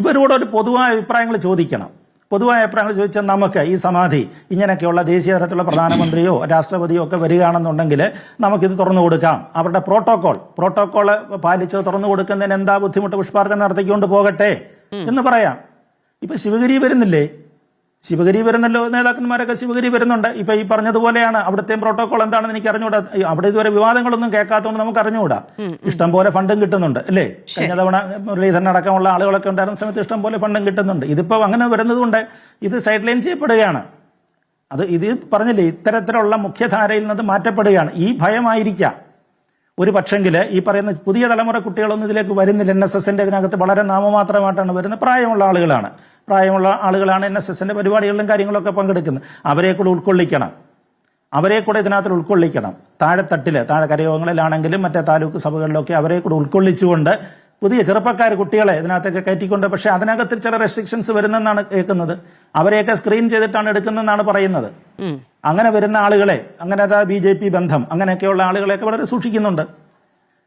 Speaker 5: ഇവരോട് ഒരു പൊതുവായ അഭിപ്രായങ്ങൾ ചോദിക്കണം. പൊതുവായ അഭിപ്രായങ്ങൾ ചോദിച്ചാൽ നമുക്ക് ഈ സമാധി ഇങ്ങനെയൊക്കെയുള്ള ദേശീയ തലത്തിലുള്ള പ്രധാനമന്ത്രിയോ രാഷ്ട്രപതിയോ ഒക്കെ വരികയാണെന്നുണ്ടെങ്കിൽ നമുക്കിത് തുറന്നു കൊടുക്കാം. അവരുടെ പ്രോട്ടോകോൾ പാലിച്ച് തുറന്നു കൊടുക്കുന്നതിന് എന്താ ബുദ്ധിമുട്ട്, പുഷ്പാർച്ചന നടത്തിക്കൊണ്ട് പോകട്ടെ എന്ന് പറയാം. ഇപ്പൊ ശിവഗിരി വരുന്നില്ലേ? ശിവഗിരി വരുന്നല്ലോ, നേതാക്കന്മാരൊക്കെ ശിവഗിരി വരുന്നുണ്ട്. ഇപ്പൊ ഈ പറഞ്ഞതുപോലെയാണ്. അവിടുത്തെ പ്രോട്ടോകോൾ എന്താണെന്ന് എനിക്ക് അറിഞ്ഞുകൂടാ. അവിടെ ഇതുവരെ വിവാദങ്ങളൊന്നും കേൾക്കാത്തതുകൊണ്ട് നമുക്ക് അറിഞ്ഞുകൂടാ. ഇഷ്ടം പോലെ ഫണ്ടും കിട്ടുന്നുണ്ട് അല്ലേ? കഴിഞ്ഞ തവണ മുരളീധരൻ അടക്കമുള്ള ആളുകളൊക്കെ ഉണ്ടായിരുന്ന സമയത്ത് ഇഷ്ടം പോലെ ഫണ്ടും കിട്ടുന്നുണ്ട്. ഇതിപ്പോ അങ്ങനെ വരുന്നതുകൊണ്ട് ഇത് സൈഡ് ലൈൻ ചെയ്യപ്പെടുകയാണ്. ഇത് പറഞ്ഞില്ലേ, ഇത്തരത്തിലുള്ള മുഖ്യധാരയിൽ നിന്ന് മാറ്റപ്പെടുകയാണ്. ഈ ഭയമായിരിക്കാം ഒരു പക്ഷെങ്കിൽ ഈ പറയുന്ന പുതിയ തലമുറ കുട്ടികളൊന്നും ഇതിലേക്ക് വരുന്നില്ല. NSSന്റെ ഇതിനകത്ത് വളരെ നാമമാത്രമായിട്ടാണ് വരുന്നത്. പ്രായമുള്ള ആളുകളാണ് NSSന്റെ പരിപാടികളിലും കാര്യങ്ങളൊക്കെ പങ്കെടുക്കുന്നത്. അവരെ കൂടെ ഉൾക്കൊള്ളിക്കണം. ഇതിനകത്ത് ഉൾക്കൊള്ളിക്കണം. താഴെ കരയോഗങ്ങളിലാണെങ്കിലും മറ്റേ താലൂക്ക് സഭകളിലൊക്കെ അവരെ കൂടെ ഉൾക്കൊള്ളിച്ചുകൊണ്ട് പുതിയ ചെറുപ്പക്കാർ കുട്ടികളെ ഇതിനകത്തൊക്കെ കയറ്റിക്കൊണ്ട്, പക്ഷെ അതിനകത്ത് ചില റെസ്ട്രിക്ഷൻസ് വരുന്നെന്നാണ് കേൾക്കുന്നത്. അവരെയൊക്കെ സ്ക്രീൻ ചെയ്തിട്ടാണ് എടുക്കുന്നതെന്നാണ് പറയുന്നത്. അങ്ങനെ വരുന്ന ആളുകളെ, അങ്ങനെ BJP ബന്ധം അങ്ങനെയൊക്കെയുള്ള ആളുകളെയൊക്കെ വളരെ സൂക്ഷിക്കുന്നുണ്ട്.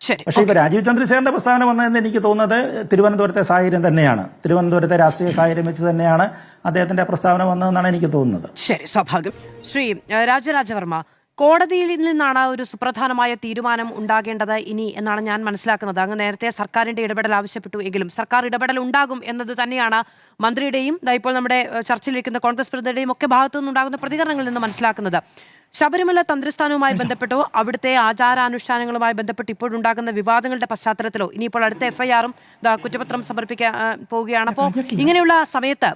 Speaker 5: പക്ഷേ ഇപ്പൊ രാജീവ് ചന്ദ്രശേഖരന്റെ പ്രസ്താവന വന്നതെന്ന് എനിക്ക് തോന്നുന്നത് തിരുവനന്തപുരത്തെ സാഹചര്യം തന്നെയാണ്. തിരുവനന്തപുരത്തെ രാഷ്ട്രീയ സാഹചര്യം വെച്ച് തന്നെയാണ് അദ്ദേഹത്തിന്റെ പ്രസ്താവന വന്നതെന്നാണ് എനിക്ക് തോന്നുന്നത്.
Speaker 2: ശരി, സ്വാഭാവികം. ശ്രീ രാജരാജവർമ്മ, കോടതിയിൽ നിന്നാണ് ഒരു സുപ്രധാനമായ തീരുമാനം ഉണ്ടാകേണ്ടത് ഇനി എന്നാണ് ഞാൻ മനസ്സിലാക്കുന്നത്. അങ്ങ് നേരത്തെ സർക്കാരിന്റെ ഇടപെടൽ ആവശ്യപ്പെട്ടു എങ്കിലും സർക്കാർ ഇടപെടൽ ഉണ്ടാകും എന്നത് തന്നെയാണ് മന്ത്രിയുടെയും ഇപ്പോൾ നമ്മുടെ ചർച്ചയിലിരിക്കുന്ന കോൺഗ്രസ് പ്രതിനിധിയുടെയും ഒക്കെ ഭാഗത്തു നിന്നുണ്ടാകുന്ന പ്രതികരണങ്ങളിൽ നിന്ന് മനസ്സിലാക്കുന്നത്. ശബരിമല തന്ത്രിസ്ഥാനവുമായി ബന്ധപ്പെട്ടോ അവിടുത്തെ ആചാരാനുഷ്ഠാനങ്ങളുമായി ബന്ധപ്പെട്ട് ഇപ്പോഴുണ്ടാകുന്ന വിവാദങ്ങളുടെ പശ്ചാത്തലത്തിലോ ഇനിയിപ്പോൾ അടുത്ത FIR-ഉം കുറ്റപത്രം സമർപ്പിക്കാൻ പോവുകയാണ്. അപ്പോൾ ഇങ്ങനെയുള്ള സമയത്ത്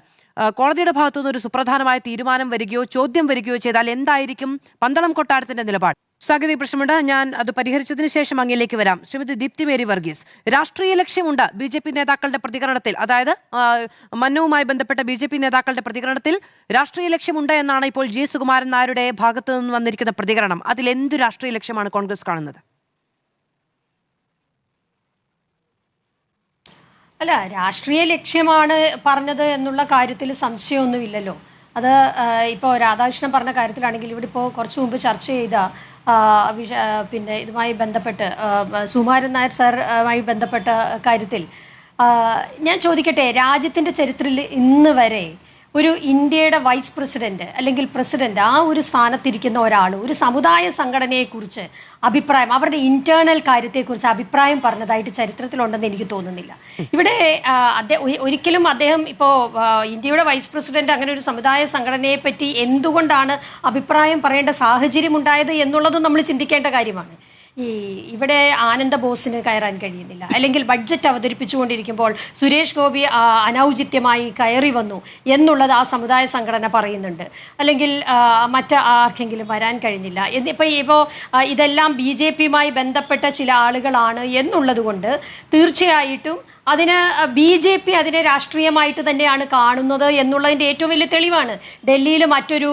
Speaker 2: കോടതിയുടെ ഭാഗത്തുനിന്ന് ഒരു സുപ്രധാനമായ തീരുമാനം വരികയോ ചോദ്യം വരികയോ ചെയ്താൽ എന്തായിരിക്കും പന്തളം കൊട്ടാരത്തിന്റെ നിലപാട്? സാങ്കേതിക പ്രശ്നമുണ്ട്, ഞാൻ അത് പരിഹരിച്ചതിന് ശേഷം അങ്ങിലേക്ക് വരാം. ശ്രീമതി ദീപ്തി മേരി വർഗീസ്, രാഷ്ട്രീയ ലക്ഷ്യമുണ്ട് BJP നേതാക്കളുടെ പ്രതികരണത്തിൽ, അതായത് മന്നുവുമായി ബന്ധപ്പെട്ട BJP നേതാക്കളുടെ പ്രതികരണത്തിൽ രാഷ്ട്രീയ ലക്ഷ്യമുണ്ട് എന്നാണ് ഇപ്പോൾ G. സുകുമാരൻ നായരുടെ ഭാഗത്തു നിന്ന് വന്നിരിക്കുന്ന പ്രതികരണം. അതിൽ എന്ത് രാഷ്ട്രീയ ലക്ഷ്യമാണ് കോൺഗ്രസ് കാണുന്നത്?
Speaker 6: അല്ല, രാഷ്ട്രീയ ലക്ഷ്യമാണ് പറഞ്ഞത് എന്നുള്ള കാര്യത്തിൽ സംശയമൊന്നുമില്ലല്ലോ. അത് ഇപ്പോൾ രാധാകൃഷ്ണൻ പറഞ്ഞ കാര്യത്തിലാണെങ്കിൽ ഇവിടെ ഇപ്പോൾ കുറച്ചു മുമ്പ് ചർച്ച ചെയ്ത പിന്നെ ഇതുമായി ബന്ധപ്പെട്ട് സുകുമാരൻ നായർ സാറുമായി ബന്ധപ്പെട്ട കാര്യത്തിൽ ഞാൻ ചോദിക്കട്ടെ, രാജ്യത്തിൻ്റെ ചരിത്രത്തിൽ ഇന്ന് വരെ ഒരു ഇന്ത്യയുടെ വൈസ് പ്രസിഡന്റ് അല്ലെങ്കിൽ പ്രസിഡന്റ് ആ ഒരു സ്ഥാനത്തിരിക്കുന്ന ഒരാൾ ഒരു സമുദായ സംഘടനയെക്കുറിച്ച് അഭിപ്രായം, അവരുടെ ഇന്റേണൽ കാര്യത്തെക്കുറിച്ച് അഭിപ്രായം പറഞ്ഞതായിട്ട് ചരിത്രത്തിലുണ്ടെന്ന് എനിക്ക് തോന്നുന്നില്ല. ഇവിടെ ഒരിക്കലും അദ്ദേഹം ഇപ്പോൾ ഇന്ത്യയുടെ വൈസ് പ്രസിഡന്റ് അങ്ങനെ ഒരു സമുദായ സംഘടനയെ പറ്റി എന്തുകൊണ്ടാണ് അഭിപ്രായം പറയേണ്ട സാഹചര്യം ഉണ്ടായത് എന്നുള്ളതും നമ്മൾ ചിന്തിക്കേണ്ട കാര്യമാണ്. ഇവിടെ ആനന്ദ ബോസിന് കയറാൻ കഴിയുന്നില്ല, അല്ലെങ്കിൽ ബഡ്ജറ്റ് അവതരിപ്പിച്ചുകൊണ്ടിരിക്കുമ്പോൾ സുരേഷ് ഗോപി അനൗചിത്യമായി കയറി വന്നു എന്നുള്ളത് ആ സമുദായ സംഘടന പറയുന്നുണ്ട്, അല്ലെങ്കിൽ മറ്റ് ആർക്കെങ്കിലും വരാൻ കഴിഞ്ഞില്ല ഇപ്പോൾ ഇതെല്ലാം BJP-യുമായി ബന്ധപ്പെട്ട ചില ആളുകളാണ് എന്നുള്ളത് കൊണ്ട് തീർച്ചയായിട്ടും അതിന് BJP അതിനെ രാഷ്ട്രീയമായിട്ട് തന്നെയാണ് കാണുന്നത് എന്നുള്ളതിൻ്റെ ഏറ്റവും വലിയ തെളിവാണ്. ഡൽഹിയിൽ മറ്റൊരു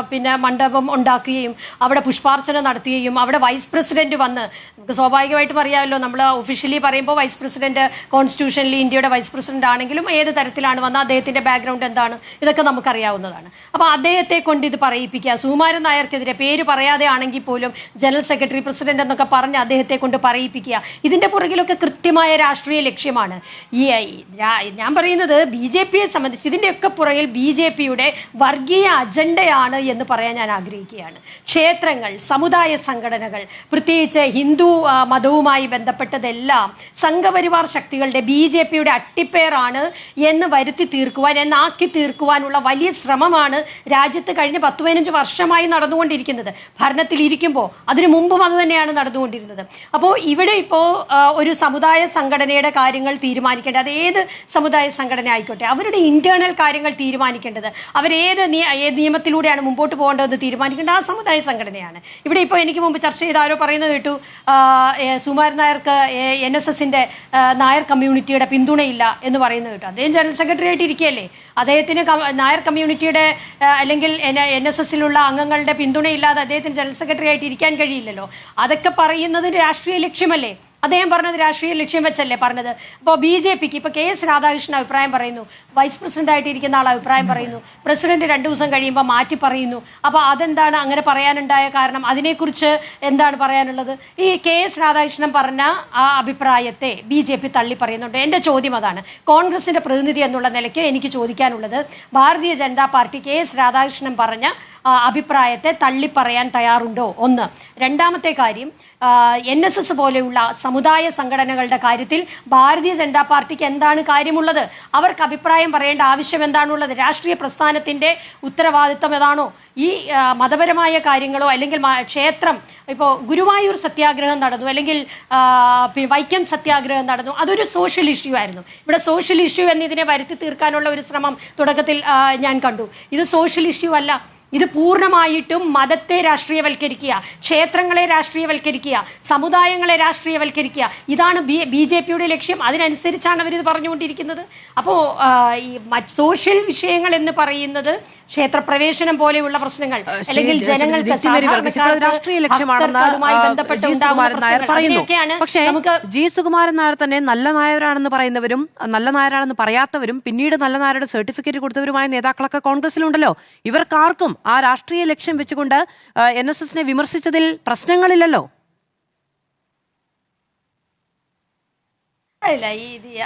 Speaker 6: പിന്നെ മണ്ഡപം ഉണ്ടാക്കുകയും അവിടെ പുഷ്പാർച്ചന നടത്തുകയും അവിടെ വൈസ് പ്രസിഡന്റ് വന്ന്, നമുക്ക് സ്വാഭാവികമായിട്ടും അറിയാമല്ലോ, നമ്മൾ ഒഫീഷ്യലി പറയുമ്പോൾ വൈസ് പ്രസിഡന്റ് കോൺസ്റ്റിറ്റ്യൂഷനിൽ ഇന്ത്യയുടെ വൈസ് പ്രസിഡന്റ് ആണെങ്കിലും ഏത് തരത്തിലാണ് വന്നത്, അദ്ദേഹത്തിന്റെ ബാക്ക്ഗ്രൗണ്ട് എന്താണ്, ഇതൊക്കെ നമുക്കറിയാവുന്നതാണ്. അപ്പോൾ അദ്ദേഹത്തെ കൊണ്ട് ഇത് പറയിപ്പിക്കുക, സുകുമാരൻ നായർക്കെതിരെ പേര് പറയാതെ ആണെങ്കിൽ പോലും ജനറൽ സെക്രട്ടറി പ്രസിഡന്റ് എന്നൊക്കെ പറഞ്ഞ് അദ്ദേഹത്തെ കൊണ്ട് പറയിപ്പിക്കുക, ഇതിന്റെ പുറകിലൊക്കെ കൃത്യമായ രാഷ്ട്രീയ ലക്ഷ്യമാണ്. ഞാൻ പറയുന്നത് BJP-യെ സംബന്ധിച്ച് ഇതിന്റെയൊക്കെ പുറകിൽ BJP-യുടെ വർഗീയ അജണ്ടയാണ് എന്ന് പറയാൻ ഞാൻ ആഗ്രഹിക്കുകയാണ്. ക്ഷേത്രങ്ങൾ, സമുദായ സംഘടനകൾ, പ്രത്യേകിച്ച് ഹിന്ദു മതവുമായി ബന്ധപ്പെട്ടതെല്ലാം സംഘപരിവാർ ശക്തികളുടെ BJP-യുടെ അട്ടിപ്പേറാണ് എന്ന് വരുത്തി തീർക്കുവാൻ, എന്നാക്കി തീർക്കുവാനുള്ള വലിയ ശ്രമമാണ് രാജ്യത്ത് കഴിഞ്ഞ 10-15 വർഷമായി നടന്നുകൊണ്ടിരിക്കുന്നത്. ഭരണത്തിൽ ഇരിക്കുമ്പോൾ അതിനു മുമ്പും അത് തന്നെയാണ് നടന്നുകൊണ്ടിരുന്നത്. അപ്പോൾ ഇവിടെ ഇപ്പോൾ ഒരു സമുദായ സംഘടനയുടെ കാര്യങ്ങൾ തീരുമാനിക്കേണ്ടത്, അത് ഏത് സമുദായ സംഘടന ആയിക്കോട്ടെ, അവരുടെ ഇന്റേണൽ കാര്യങ്ങൾ തീരുമാനിക്കേണ്ടത്, അവരേത് നിയമത്തിലൂടെയാണ് മുമ്പോട്ട് പോകേണ്ടതെന്ന് തീരുമാനിക്കേണ്ടത് ആ സമുദായ സംഘടനയാണ്. ഇവിടെ ഇപ്പോൾ എനിക്ക് മുമ്പ് ചർച്ച ചെയ്ത ആരോ പറയുന്നത് കേട്ടു, സുകുമാരൻ നായർക്ക് NSSന്റെ നായർ കമ്മ്യൂണിറ്റിയുടെ പിന്തുണയില്ല എന്ന് പറയുന്നത് കേട്ടു. അദ്ദേഹം ജനറൽ സെക്രട്ടറി ആയിട്ട് ഇരിക്കുകയല്ലേ, അദ്ദേഹത്തിന് നായർ കമ്മ്യൂണിറ്റിയുടെ അല്ലെങ്കിൽ NSSലുള്ള അംഗങ്ങളുടെ പിന്തുണയില്ലാതെ അദ്ദേഹത്തിന് ജനറൽ സെക്രട്ടറി ആയിട്ട് ഇരിക്കാൻ കഴിയില്ലല്ലോ. അതൊക്കെ പറയുന്നത് രാഷ്ട്രീയ ലക്ഷ്യമല്ലേ? അദ്ദേഹം പറഞ്ഞത് രാഷ്ട്രീയ ലക്ഷ്യം വെച്ചല്ലേ പറഞ്ഞത്. അപ്പോൾ BJPക്ക് ഇപ്പോൾ KS രാധാകൃഷ്ണൻ അഭിപ്രായം പറയുന്നു, വൈസ് പ്രസിഡന്റ് ആയിട്ട് ഇരിക്കുന്ന ആൾ അഭിപ്രായം പറയുന്നു, പ്രസിഡന്റ് 2 ദിവസം കഴിയുമ്പോൾ മാറ്റി പറയുന്നു. അപ്പോൾ അതെന്താണ് അങ്ങനെ പറയാനുണ്ടായ കാരണം? അതിനെക്കുറിച്ച് എന്താണ് പറയാനുള്ളത്? ഈ KS രാധാകൃഷ്ണൻ പറഞ്ഞ ആ അഭിപ്രായത്തെ BJP തള്ളി പറയുന്നുണ്ട്. എൻ്റെ ചോദ്യം അതാണ്. കോൺഗ്രസിന്റെ പ്രതിനിധി എന്നുള്ള നിലയ്ക്ക് എനിക്ക് ചോദിക്കാനുള്ളത്, ഭാരതീയ ജനതാ പാർട്ടി KS രാധാകൃഷ്ണൻ പറഞ്ഞ അഭിപ്രായത്തെ തള്ളിപ്പറയാൻ തയ്യാറുണ്ടോ? ഒന്ന്. രണ്ടാമത്തെ കാര്യം, NSS പോലെയുള്ള സമുദായ സംഘടനകളുടെ കാര്യത്തിൽ ഭാരതീയ ജനതാ പാർട്ടിക്ക് എന്താണ് കാര്യമുള്ളത്? അവർക്ക് അഭിപ്രായം പറയേണ്ട ആവശ്യം എന്താണുള്ളത്? രാഷ്ട്രീയ പ്രസ്ഥാനത്തിന്റെ ഉത്തരവാദിത്തം ഏതാണോ? ഈ മതപരമായ കാര്യങ്ങളോ അല്ലെങ്കിൽ ക്ഷേത്രം, ഇപ്പോൾ ഗുരുവായൂർ സത്യാഗ്രഹം നടന്നു, അല്ലെങ്കിൽ വൈക്കം സത്യാഗ്രഹം നടന്നു, അതൊരു സോഷ്യൽ ഇഷ്യൂ ആയിരുന്നു. ഇവിടെ സോഷ്യൽ ഇഷ്യൂ എന്നതിനെ വരുത്തി തീർക്കാനുള്ള ഒരു ശ്രമം തുടക്കത്തിൽ ഞാൻ കണ്ടു. ഇത് സോഷ്യൽ ഇഷ്യൂ അല്ല. ഇത് പൂർണ്ണമായിട്ടും മതത്തെ രാഷ്ട്രീയവൽക്കരിക്കുക, ക്ഷേത്രങ്ങളെ രാഷ്ട്രീയവൽക്കരിക്കുക, സമുദായങ്ങളെ രാഷ്ട്രീയവൽക്കരിക്കുക. ഇതാണ് BJPയുടെ ലക്ഷ്യം. അതിനനുസരിച്ചാണ് അവരിത് പറഞ്ഞുകൊണ്ടിരിക്കുന്നത്. അപ്പോൾ ഈ സോഷ്യൽ വിഷയങ്ങൾ എന്ന് പറയുന്നത് ക്ഷേത്രപ്രവേശനം പോലെയുള്ള പ്രശ്നങ്ങൾ, അല്ലെങ്കിൽ ജനങ്ങൾക്ക്
Speaker 2: രാഷ്ട്രീയ ലക്ഷ്യമാണെന്ന് പക്ഷേ G. സുകുമാരൻ നായർ തന്നെ നല്ല നായരാണെന്ന് പറയുന്നവരും നല്ല നായരാണെന്ന് പറയാത്തവരും പിന്നീട് നല്ല നായരുടെ സർട്ടിഫിക്കറ്റ് കൊടുത്തവരുമായ നേതാക്കളൊക്കെ കോൺഗ്രസിലുണ്ടല്ലോ. ഇവർക്കാർക്കും ആ രാഷ്ട്രീയ ലക്ഷ്യം വെച്ചുകൊണ്ട് NSSനെ വിമർശിച്ചതിൽ പ്രശ്നങ്ങളില്ലല്ലോ.
Speaker 6: അല്ല,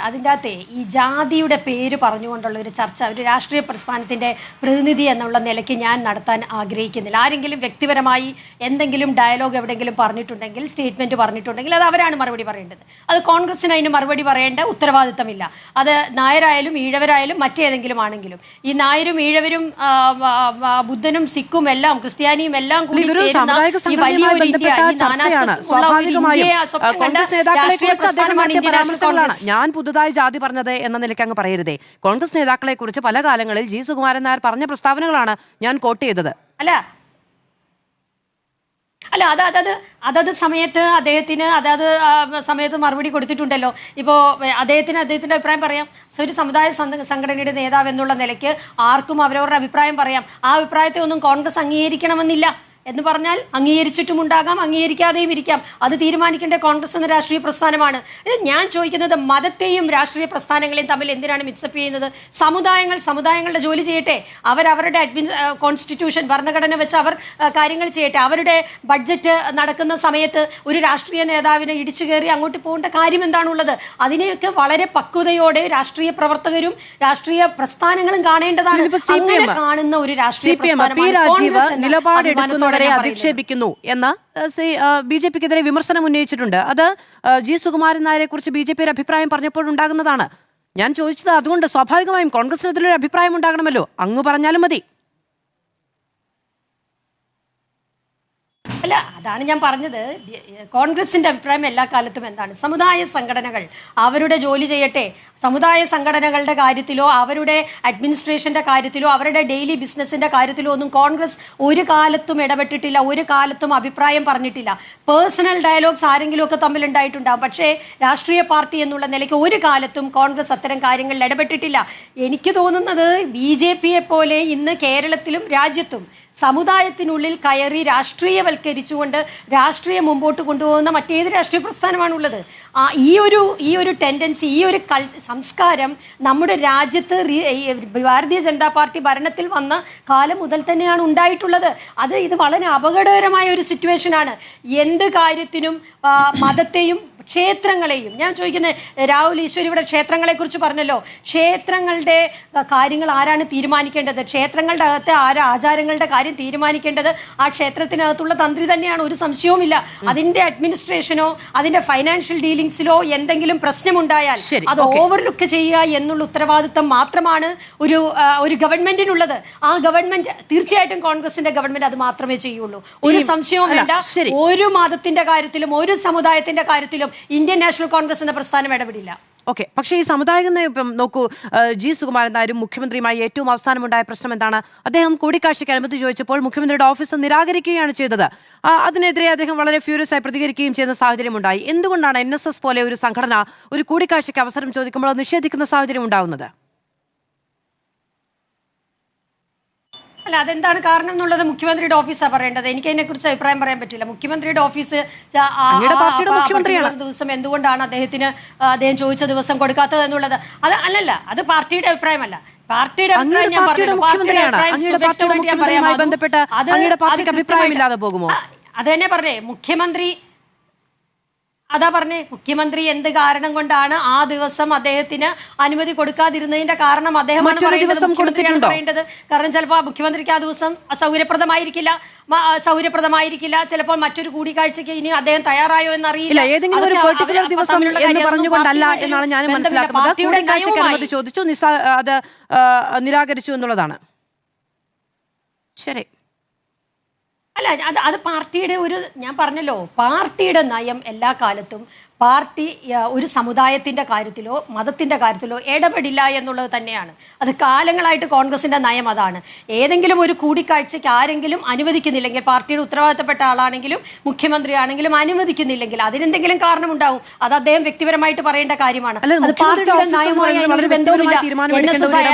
Speaker 6: അതിൻ്റെ അകത്തെ ഈ ജാതിയുടെ പേര് പറഞ്ഞുകൊണ്ടുള്ള ഒരു ചർച്ച ഒരു രാഷ്ട്രീയ പ്രസ്ഥാനത്തിൻ്റെ പ്രതിനിധി എന്നുള്ള നിലയ്ക്ക് ഞാൻ നടത്താൻ ആഗ്രഹിക്കുന്നില്ല. ആരെങ്കിലും വ്യക്തിപരമായി എന്തെങ്കിലും ഡയലോഗ് എവിടെയെങ്കിലും പറഞ്ഞിട്ടുണ്ടെങ്കിൽ, സ്റ്റേറ്റ്മെൻറ്റ് പറഞ്ഞിട്ടുണ്ടെങ്കിൽ അത് അവരാണ് മറുപടി പറയേണ്ടത്. അത് കോൺഗ്രസിന് അതിന് മറുപടി പറയേണ്ട ഉത്തരവാദിത്തമില്ല. അത് നായരായാലും ഈഴവരായാലും മറ്റേതെങ്കിലും ആണെങ്കിലും. ഈ നായരും ഈഴവരും ബുദ്ധനും സിഖും എല്ലാം ക്രിസ്ത്യാനിയും എല്ലാം കൂടി ചേരുന്ന ഈ വലിയൊരു ഇന്ത്യ, ഈ നാനാത്വമുള്ള ഒരു ഇന്ത്യയെ സ്വപ്നം കണ്ട രാഷ്ട്രീയ പ്രസ്ഥാനമാണ് ഇന്ത്യൻ നാഷണൽ കോൺഗ്രസ്.
Speaker 2: ഞാൻ പുതുതായി ജാതി പറഞ്ഞത് എന്ന നിലയ്ക്ക് അങ്ങ് പറയരുതേ. കോൺഗ്രസ് നേതാക്കളെ കുറിച്ച് പല കാലങ്ങളിൽ G. സുകുമാരൻ നായർ പറഞ്ഞ പ്രസ്താവനകളാണ് ഞാൻ കോട്ട് ചെയ്തത്.
Speaker 6: അല്ല അതത് സമയത്ത് അദ്ദേഹത്തിന് സമയത്ത് മറുപടി കൊടുത്തിട്ടുണ്ടല്ലോ. ഇപ്പോൾ അദ്ദേഹത്തിന്റെ അഭിപ്രായം പറയാം. ഒരു സമുദായ സംഘടനയുടെ നേതാവ് എന്നുള്ള നിലയ്ക്ക് ആർക്കും അവരവരുടെ അഭിപ്രായം പറയാം. ആ അഭിപ്രായത്തെ ഒന്നും കോൺഗ്രസ് അംഗീകരിക്കണമെന്നില്ല എന്ന് പറഞ്ഞാൽ അംഗീകരിച്ചിട്ടുമുണ്ടാകാം, അംഗീകരിക്കാതെയും ഇരിക്കാം. അത് തീരുമാനിക്കേണ്ട കോൺഗ്രസ് എന്ന രാഷ്ട്രീയ പ്രസ്ഥാനമാണ്. ഞാൻ ചോദിക്കുന്നത്, മതത്തെയും രാഷ്ട്രീയ പ്രസ്ഥാനങ്ങളെയും തമ്മിൽ എന്തിനാണ് മിക്സപ്പ് ചെയ്യുന്നത്? സമുദായങ്ങളുടെ ജോലി ചെയ്യട്ടെ, അവരവരുടെ കോൺസ്റ്റിറ്റ്യൂഷൻ ഭരണഘടന വെച്ച് അവർ കാര്യങ്ങൾ ചെയ്യട്ടെ. അവരുടെ ബഡ്ജറ്റ് നടക്കുന്ന സമയത്ത് ഒരു രാഷ്ട്രീയ നേതാവിനെ ഇടിച്ചു കയറി അങ്ങോട്ട് പോകേണ്ട കാര്യം എന്താണുള്ളത്? അതിനെയൊക്കെ വളരെ പക്വതയോടെ രാഷ്ട്രീയ പ്രവർത്തകരും രാഷ്ട്രീയ പ്രസ്ഥാനങ്ങളും കാണേണ്ടതാണ്. അങ്ങനെ കാണുന്ന ഒരു രാഷ്ട്രീയ പ്രസ്ഥാനമാണ്
Speaker 2: അധിക്ഷേപിക്കുന്നു എന്ന BJPക്കെതിരെ വിമർശനം ഉന്നയിച്ചിട്ടുണ്ട്. അത് G. സുകുമാരൻ നായരെ കുറിച്ച് BJP ഒരു അഭിപ്രായം പറഞ്ഞപ്പോഴുണ്ടാകുന്നതാണ്. ഞാൻ ചോദിച്ചത് അതുകൊണ്ട് സ്വാഭാവികമായും കോൺഗ്രസിനെതിരെ അഭിപ്രായം ഉണ്ടാകണമല്ലോ. അങ്ങ് പറഞ്ഞാലും മതി.
Speaker 6: അല്ല, അതാണ് ഞാൻ പറഞ്ഞത്. കോൺഗ്രസിന്റെ അഭിപ്രായം എല്ലാ കാലത്തും എന്താണ്? സമുദായ സംഘടനകൾ അവരുടെ ജോലി ചെയ്യട്ടെ. സമുദായ സംഘടനകളുടെ കാര്യത്തിലോ അവരുടെ അഡ്മിനിസ്ട്രേഷന്റെ കാര്യത്തിലോ അവരുടെ ഡെയിലി ബിസിനസിന്റെ കാര്യത്തിലോ ഒന്നും കോൺഗ്രസ് ഒരു കാലത്തും ഇടപെട്ടിട്ടില്ല, ഒരു കാലത്തും അഭിപ്രായം പറഞ്ഞിട്ടില്ല. പേഴ്സണൽ ഡയലോഗ്സ് ആരെങ്കിലും ഒക്കെ തമ്മിൽ ഉണ്ടായിട്ടുണ്ടാകും. പക്ഷേ രാഷ്ട്രീയ പാർട്ടി എന്നുള്ള നിലയ്ക്ക് ഒരു കാലത്തും കോൺഗ്രസ് അത്തരം കാര്യങ്ങളിൽ ഇടപെട്ടിട്ടില്ല. എനിക്ക് തോന്നുന്നത് BJPയെ പോലെ ഇന്ന് കേരളത്തിലും രാജ്യത്തും സമുദായത്തിനുള്ളിൽ കയറി രാഷ്ട്രീയവൽക്കരിച്ചുകൊണ്ട് രാഷ്ട്രീയം മുമ്പോട്ട് കൊണ്ടുപോകുന്ന മറ്റേത് രാഷ്ട്രീയ പ്രസ്ഥാനമാണുള്ളത്? ഈ ഒരു ടെൻഡൻസി, ഈ ഒരു സംസ്കാരം നമ്മുടെ രാജ്യത്ത് ഭാരതീയ ജനതാ പാർട്ടി ഭരണത്തിൽ വന്ന കാലം മുതൽ തന്നെയാണ് ഉണ്ടായിട്ടുള്ളത്. ഇത് വളരെ അപകടകരമായ ഒരു സിറ്റുവേഷനാണ്. എന്ത് കാര്യത്തിനും മതത്തെയും ക്ഷേത്രങ്ങളെയും, ഞാൻ ചോദിക്കുന്നത്, രാഹുൽ ഈശ്വരി ഇവിടെ ക്ഷേത്രങ്ങളെ കുറിച്ച് പറഞ്ഞല്ലോ. ക്ഷേത്രങ്ങളുടെ കാര്യങ്ങൾ ആരാണ് തീരുമാനിക്കേണ്ടത്? ക്ഷേത്രങ്ങളുടെ അകത്തെ ആചാരങ്ങളുടെ കാര്യം തീരുമാനിക്കേണ്ടത് ആ ക്ഷേത്രത്തിനകത്തുള്ള തന്ത്രി തന്നെയാണ്, ഒരു സംശയവുമില്ല. അതിന്റെ അഡ്മിനിസ്ട്രേഷനോ അതിന്റെ ഫൈനാൻഷ്യൽ ഡീലിംഗ്സിലോ എന്തെങ്കിലും പ്രശ്നമുണ്ടായാൽ അത് ഓവർലുക്ക് ചെയ്യുക എന്നുള്ള ഉത്തരവാദിത്തം മാത്രമാണ് ഒരു ഗവൺമെന്റിനുള്ളത്. ആ ഗവൺമെന്റ് തീർച്ചയായിട്ടും കോൺഗ്രസിന്റെ ഗവൺമെന്റ് അത് മാത്രമേ ചെയ്യുള്ളൂ. ഒരു സംശയവും വേണ്ട. ഒരു മതത്തിന്റെ കാര്യത്തിലും ഒരു സമുദായത്തിന്റെ കാര്യത്തിലും ഇന്ത്യൻ നാഷണൽ കോൺഗ്രസ് എന്ന പ്രസ്ഥാനം ഇടപെടില്ല.
Speaker 2: ഓക്കെ, പക്ഷേ ഈ സമുദായിക ഇപ്പം നോക്കൂ, ജി സുകുമാരൻ നായരും മുഖ്യമന്ത്രിയുമായി ഏറ്റവും അവസാനമുണ്ടായ പ്രശ്നം എന്താണ്? അദ്ദേഹം കൂടിക്കാഴ്ചയ്ക്ക് അനുമതി ചോദിച്ചപ്പോൾ മുഖ്യമന്ത്രിയുടെ ഓഫീസ് നിരാകരിക്കുകയാണ് ചെയ്തത്. അതിനെതിരെ അദ്ദേഹം വളരെ ഫ്യൂരിയസ് ആയി പ്രതികരിക്കുകയും ചെയ്യുന്ന സാഹചര്യമുണ്ടായി. എന്തുകൊണ്ടാണ് NSS പോലെ ഒരു സംഘടന ഒരു കൂടിക്കാഴ്ചയ്ക്ക് അവസരം ചോദിക്കുമ്പോൾ അത് നിഷേധിക്കുന്ന സാഹചര്യം ഉണ്ടാവുന്നത്?
Speaker 6: അല്ല, അതെന്താണ് കാരണം എന്നുള്ളത് മുഖ്യമന്ത്രിയുടെ ഓഫീസാണ് പറയേണ്ടത്. എനിക്ക് അതിനെക്കുറിച്ച് അഭിപ്രായം പറയാൻ പറ്റില്ല. മുഖ്യമന്ത്രിയുടെ ഓഫീസ് ദിവസം എന്തുകൊണ്ടാണ് അദ്ദേഹം ചോദിച്ച ദിവസം കൊടുക്കാത്തത് എന്നുള്ളത് അത് അല്ലല്ല, അത് പാർട്ടിയുടെ അഭിപ്രായമല്ല. പാർട്ടിയുടെ അഭിപ്രായം ഞാൻ
Speaker 2: പോകുമോ?
Speaker 6: അത് തന്നെ പറഞ്ഞേ മുഖ്യമന്ത്രി എന്ത് കാരണം കൊണ്ടാണ് ആ ദിവസം അദ്ദേഹത്തിന് അനുമതി കൊടുക്കാതിരുന്നതിന്റെ കാരണം അദ്ദേഹമാണ് പറയേണ്ടത്. കാരണം ചിലപ്പോൾ മുഖ്യമന്ത്രിക്ക് ആ ദിവസം സൗകര്യപ്രദമായിരിക്കില്ല. ചിലപ്പോൾ മറ്റൊരു കൂടിക്കാഴ്ചയ്ക്ക് ഇനി അദ്ദേഹം തയ്യാറായോ എന്നറിയില്ല.
Speaker 2: ഏതെങ്കിലും ഒരു പെർട്ടിക്കുലർ ദിവസം എന്ന് പറഞ്ഞുകൊണ്ടല്ല എന്നാണ് ഞാൻ മനസ്സിലാക്കുന്നത്. കൂടിക്കാഴ്ചയ്ക്ക് അനുമതി ചോദിച്ചു, അത് നിരാകരിച്ചു എന്നുള്ളതാണ്. ശരി.
Speaker 6: അല്ല, അത് പാർട്ടിയുടെ ഞാൻ പറഞ്ഞല്ലോ, പാർട്ടിയുടെ നയം എല്ലാ കാലത്തും പാർട്ടി ഒരു സമുദായത്തിന്റെ കാര്യത്തിലോ മതത്തിന്റെ കാര്യത്തിലോ ഇടപെടില്ല എന്നുള്ളത് തന്നെയാണ്. അത് കാലങ്ങളായിട്ട് കോൺഗ്രസിന്റെ നയം അതാണ്. ഏതെങ്കിലും ഒരു കൂടിക്കാഴ്ചയ്ക്ക് ആരെങ്കിലും അനുവദിക്കുന്നില്ലെങ്കിൽ, പാർട്ടിയുടെ ഉത്തരവാദിത്തപ്പെട്ട ആളാണെങ്കിലും മുഖ്യമന്ത്രിയാണെങ്കിലും അനുവദിക്കുന്നില്ലെങ്കിൽ അതിനെന്തെങ്കിലും കാരണമുണ്ടാവും. അത് അദ്ദേഹം വ്യക്തിപരമായിട്ട് പറയേണ്ട കാര്യമാണ്. അത് പാർട്ടിയുടെ നയമായി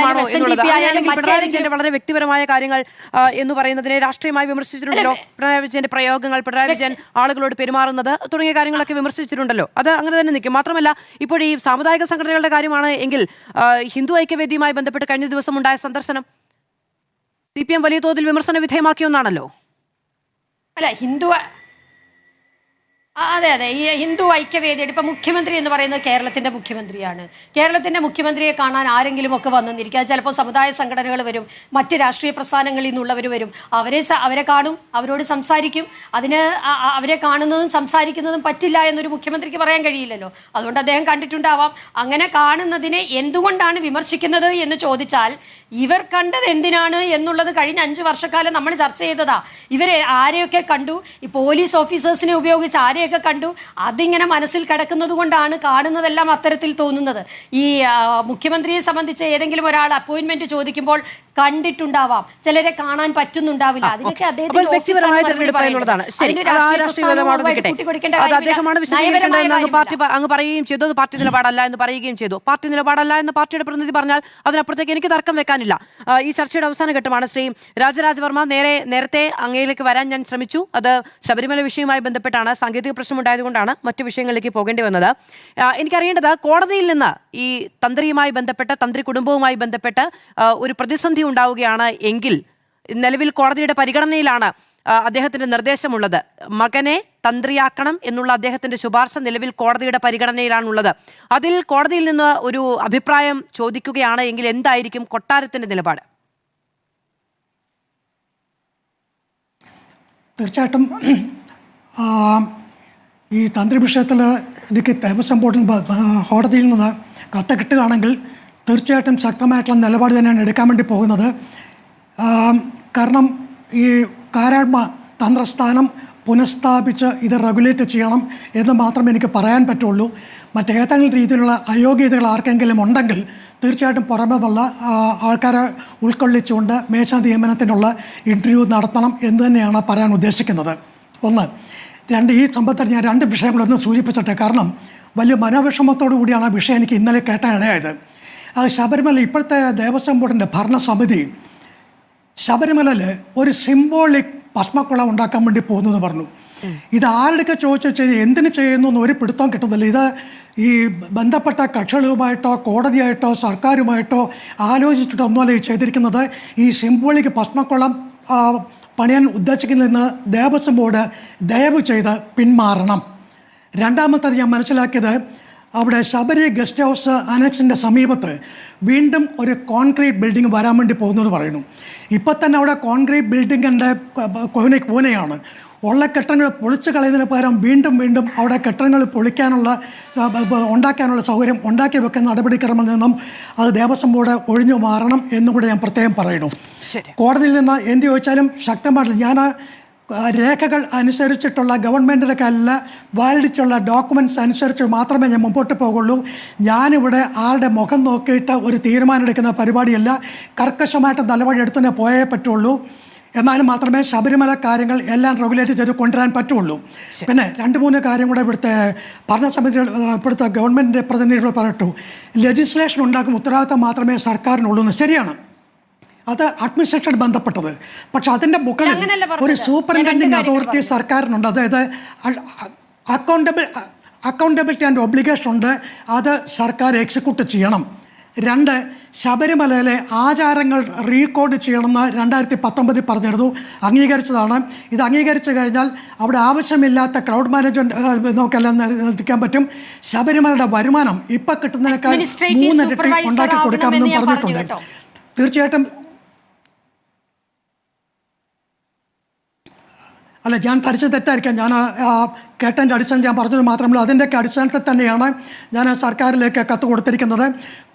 Speaker 2: വളരെ വ്യക്തിപരമായ കാര്യങ്ങൾ എന്ന് പറയുന്നതിനെ രാഷ്ട്രീയമായി വിമർശിച്ചിട്ടുണ്ടല്ലോ. പിണറായി വിജയന്റെ പ്രയോഗങ്ങൾ, പിണറായി വിജയൻ ആളുകളോട് പെരുമാറുന്നത് തുടങ്ങിയ കാര്യങ്ങളൊക്കെ വിമർശിച്ചിട്ടുണ്ടല്ലോ. അത് അങ്ങനെ തന്നെ നിൽക്കും. മാത്രമല്ല, ഇപ്പോൾ ഈ സാമുദായിക സംഘടനകളുടെ കാര്യമാണ് എങ്കിൽ ഹിന്ദു ഐക്യവേദിയുമായി ബന്ധപ്പെട്ട് കഴിഞ്ഞ ദിവസം ഉണ്ടായ സന്ദർശനം CPM വലിയ തോതിൽ വിമർശന വിധേയമാക്കിയൊന്നാണല്ലോ.
Speaker 6: അല്ല, അതെ ഈ ഹിന്ദു ഐക്യവേദിയുടെ ഇപ്പൊ മുഖ്യമന്ത്രി എന്ന് പറയുന്നത് കേരളത്തിന്റെ മുഖ്യമന്ത്രിയാണ്. കേരളത്തിന്റെ മുഖ്യമന്ത്രിയെ കാണാൻ ആരെങ്കിലും ഒക്കെ വന്നിരിക്കുക. ചിലപ്പോൾ സമുദായ സംഘടനകൾ വരും, മറ്റ് രാഷ്ട്രീയ പ്രസ്ഥാനങ്ങളിൽ നിന്നുള്ളവർ വരും. അവരെ കാണും, അവരോട് സംസാരിക്കും. അവരെ കാണുന്നതും സംസാരിക്കുന്നതും പറ്റില്ല എന്നൊരു മുഖ്യമന്ത്രിക്ക് പറയാൻ കഴിയില്ലല്ലോ. അതുകൊണ്ട് അദ്ദേഹം കണ്ടിട്ടുണ്ടാവാം. അങ്ങനെ കാണുന്നതിനെ എന്തുകൊണ്ടാണ് വിമർശിക്കുന്നത് എന്ന് ചോദിച്ചാൽ, ഇവർ കണ്ടത് എന്തിനാണ് എന്നുള്ളത് കഴിഞ്ഞ 5 വർഷക്കാലം നമ്മൾ ചർച്ച ചെയ്തതാ. ഇവരെ ആരെയൊക്കെ കണ്ടു, ഈ പോലീസ് ഓഫീസേഴ്സിനെ ഉപയോഗിച്ച് ആരെയൊക്കെ കണ്ടു, അതിങ്ങനെ മനസ്സിൽ കിടക്കുന്നത് കൊണ്ടാണ് കാണുന്നതെല്ലാം അത്തരത്തിൽ തോന്നുന്നത്. ഈ മുഖ്യമന്ത്രിയെ സംബന്ധിച്ച് ഏതെങ്കിലും ഒരാൾ അപ്പോയിന്റ്മെന്റ് ചോദിക്കുമ്പോൾ കണ്ടിട്ടുണ്ടാവാം, ചിലരെ കാണാൻ പറ്റുന്നുണ്ടാവില്ല. അതിനൊക്കെ
Speaker 2: അദ്ദേഹമാണ് അങ്ങ് പറയുകയും ചെയ്തു. അത് പാർട്ടി നിലപാടല്ല എന്ന് പറയുകയും ചെയ്തു. പാർട്ടി നിലപാടല്ല എന്ന് പാർട്ടിയുടെ പ്രതിനിധി പറഞ്ഞാൽ അതിനപ്പുറത്തേക്ക് എനിക്ക് തർക്കം വെക്കാനില്ല. ഈ ചർച്ചയുടെ അവസാന ഘട്ടമാണ്. ശ്രീ രാജരാജവർമ്മ, നേരത്തെ അങ്ങയിലേക്ക് വരാൻ ഞാൻ ശ്രമിച്ചു. അത് ശബരിമല വിഷയവുമായി ബന്ധപ്പെട്ടാണ്. സാങ്കേതിക പ്രശ്നമുണ്ടായതുകൊണ്ടാണ് മറ്റു വിഷയങ്ങളിലേക്ക് പോകേണ്ടി വന്നത്. എനിക്കറിയേണ്ടത്, കോടതിയിൽ നിന്ന് ഈ തന്ത്രിയുമായി ബന്ധപ്പെട്ട്, തന്ത്രി കുടുംബവുമായി ബന്ധപ്പെട്ട് ഒരു പ്രതിസന്ധി ഉണ്ടാവുകയാണ് എങ്കിൽ നിലവിൽ കോടതിയുടെ പരിഗണനയിലാണ് അദ്ദേഹത്തിന്റെ നിർദ്ദേശമുള്ളത്. മകനെ തന്ത്രിയാക്കണം എന്നുള്ള അദ്ദേഹത്തിന്റെ ശുപാർശ നിലവിൽ കോടതിയുടെ പരിഗണനയിലാണുള്ളത്. അതിൽ കോടതിയിൽ നിന്ന് ഒരു അഭിപ്രായം ചോദിക്കുകയാണ് എങ്കിൽ എന്തായിരിക്കും കൊട്ടാരത്തിന്റെ നിലപാട്?
Speaker 4: തീർച്ചയായിട്ടും ഈ തന്ത്രി വിഷയത്തിൽ എനിക്ക് ദേവസ്വം ബോർഡിൽ കോടതിയിൽ നിന്ന് കത്ത് കിട്ടുകയാണെങ്കിൽ തീർച്ചയായിട്ടും ശക്തമായിട്ടുള്ള നിലപാട് തന്നെയാണ് എടുക്കാൻ വേണ്ടി പോകുന്നത്. കാരണം ഈ കാരാഴ്മ തന്ത്രസ്ഥാനം പുനഃസ്ഥാപിച്ച് ഇത് റെഗുലേറ്റ് ചെയ്യണം എന്ന് മാത്രമേ എനിക്ക് പറയാൻ പറ്റുള്ളൂ. മറ്റേതെങ്കിലും രീതിയിലുള്ള അയോഗ്യതകൾ ആർക്കെങ്കിലും ഉണ്ടെങ്കിൽ തീർച്ചയായിട്ടും പുറമേ നിന്നുള്ള ആൾക്കാരെ ഉൾക്കൊള്ളിച്ചുകൊണ്ട് മേശാ നിയമനത്തിനുള്ള ഇൻ്റർവ്യൂ നടത്തണം എന്ന് തന്നെയാണ് പറയാൻ ഉദ്ദേശിക്കുന്നത്. ഒന്ന്. ഈ സംബന്ധത്തിൽ ഞാൻ 2 വിഷയങ്ങളൊന്ന് സൂചിപ്പിച്ചിട്ടെ. കാരണം വലിയ മനോവിഷമത്തോടു കൂടിയാണ് ആ വിഷയം എനിക്ക് ഇന്നലെ കേട്ടാൻ ഇടയായത്. ശബരിമല ഇപ്പോഴത്തെ ദേവസ്വം ബോർഡിൻ്റെ ഭരണസമിതി ശബരിമലയിൽ ഒരു സിംബോളിക് ഭസ്മക്കുളം ഉണ്ടാക്കാൻ വേണ്ടി പോകുന്നത് പറഞ്ഞു. ഇത് ആരുടെയൊക്കെ ചോദിച്ചു എന്തിനു ചെയ്യുന്നു എന്ന് ഒരു പിടുത്തം കിട്ടുന്നില്ല. ഇത് ഈ ബന്ധപ്പെട്ട കക്ഷികളുമായിട്ടോ കോടതിയായിട്ടോ സർക്കാരുമായിട്ടോ ആലോചിച്ചിട്ടോ ഒന്നുമല്ല ഈ ചെയ്തിരിക്കുന്നത്. ഈ സിംബോളിക് ഭസ്മക്കുളം പണിയാൻ ഉദ്ദേശിക്കുന്നതെന്ന് ദേവസ്വം ബോർഡ് ദയവ് ചെയ്ത് പിന്മാറണം. രണ്ടാമത്തത് ഞാൻ മനസ്സിലാക്കിയത്, അവിടെ ശബരി ഗസ്റ്റ് ഹൗസ് അനക്സിൻ്റെ സമീപത്ത് വീണ്ടും ഒരു കോൺക്രീറ്റ് ബിൽഡിംഗ് വരാൻ വേണ്ടി പോകുന്നത് പറയുന്നു. ഇപ്പം തന്നെ അവിടെ കോൺക്രീറ്റ് ബിൽഡിങ്ങിൻ്റെ കൂനയാണ്. ഉള്ള കെട്ടിടങ്ങൾ പൊളിച്ചു കളയുന്നതിന് പകരം വീണ്ടും അവിടെ കെട്ടിടങ്ങൾ ഉണ്ടാക്കാനുള്ള സൗകര്യം ഉണ്ടാക്കി വെക്കുന്ന നടപടിക്രമത്തിൽ നിന്നും അത് ദേവസ്വം ബോർഡ് ഒഴിഞ്ഞു മാറണം എന്നും കൂടെ ഞാൻ പ്രത്യേകം പറയുന്നു. കോടതിയിൽ നിന്ന് എന്ത് ചോദിച്ചാലും ശക്തമായിട്ടില്ല. ഞാൻ രേഖകൾ അനുസരിച്ചിട്ടുള്ള ഗവൺമെൻറ്റിൻ്റെ കയ്യിൽ വാലിഡിറ്റിയുള്ള ഡോക്യുമെൻറ്റ്സ് അനുസരിച്ച് മാത്രമേ ഞാൻ മുമ്പോട്ട് പോകുള്ളൂ. ഞാനിവിടെ ആളുടെ മുഖം നോക്കിയിട്ട് ഒരു തീരുമാനം എടുക്കുന്ന പരിപാടിയല്ല. കർക്കശമായിട്ട് നിലപാട് എടുത്തന്നെ പോയേ പറ്റുള്ളൂ. എന്നാലും മാത്രമേ ശബരിമല കാര്യങ്ങൾ എല്ലാം റെഗുലേറ്റ് ചെയ്ത് കൊണ്ടുവരാൻ പറ്റുള്ളൂ. പിന്നെ 2-3 കാര്യം കൂടെ ഇവിടുത്തെ ഭരണസമിതി ഇവിടുത്തെ ഗവൺമെൻറ് പ്രതിനിധികൾ പറഞ്ഞിട്ടു. ലെജിസ്ലേഷൻ ഉണ്ടാക്കുന്ന ഉത്തരവാദിത്തം മാത്രമേ സർക്കാരിനുള്ളൂ എന്ന്. ശരിയാണ്, അത് അഡ്മിനിസ്ട്രേഷൻ ബന്ധപ്പെട്ടത്. പക്ഷെ അതിൻ്റെ മുകളിൽ ഒരു സൂപ്പറിൻറ്റൻഡിങ് അതോറിറ്റി സർക്കാരിനുണ്ട്. അതായത് അക്കൗണ്ടബിലിറ്റി ആൻഡ് ഒബ്ലിഗേഷൻ ഉണ്ട്. അത് സർക്കാർ എക്സിക്യൂട്ട് ചെയ്യണം. 2, ശബരിമലയിലെ ആചാരങ്ങൾ റീകോഡ് ചെയ്യണമെന്ന് 2019 പറഞ്ഞിരുന്നു. അംഗീകരിച്ചതാണ്. ഇത് അംഗീകരിച്ചു കഴിഞ്ഞാൽ അവിടെ ആവശ്യമില്ലാത്ത ക്രൗഡ് മാനേജ്മെൻറ്റ് നമുക്കെല്ലാം നിർത്തിക്കാൻ പറ്റും. ശബരിമലയുടെ വരുമാനം ഇപ്പം കിട്ടുന്നതിനേക്കാൾ 3 ഇരട്ടി ഉണ്ടാക്കി കൊടുക്കാമെന്നും പറഞ്ഞിട്ടുണ്ട്. തീർച്ചയായിട്ടും അല്ല, ഞാൻ ധരിച്ചത് തെറ്റായിരിക്കാം. ഞാൻ കേട്ടതിൻ്റെ അടിസ്ഥാനം ഞാൻ പറഞ്ഞത് മാത്രമല്ല, അതിൻ്റെയൊക്കെ അടിസ്ഥാനത്തിൽ തന്നെയാണ് ഞാൻ സർക്കാരിലേക്ക് കത്ത് കൊടുത്തിരിക്കുന്നത്.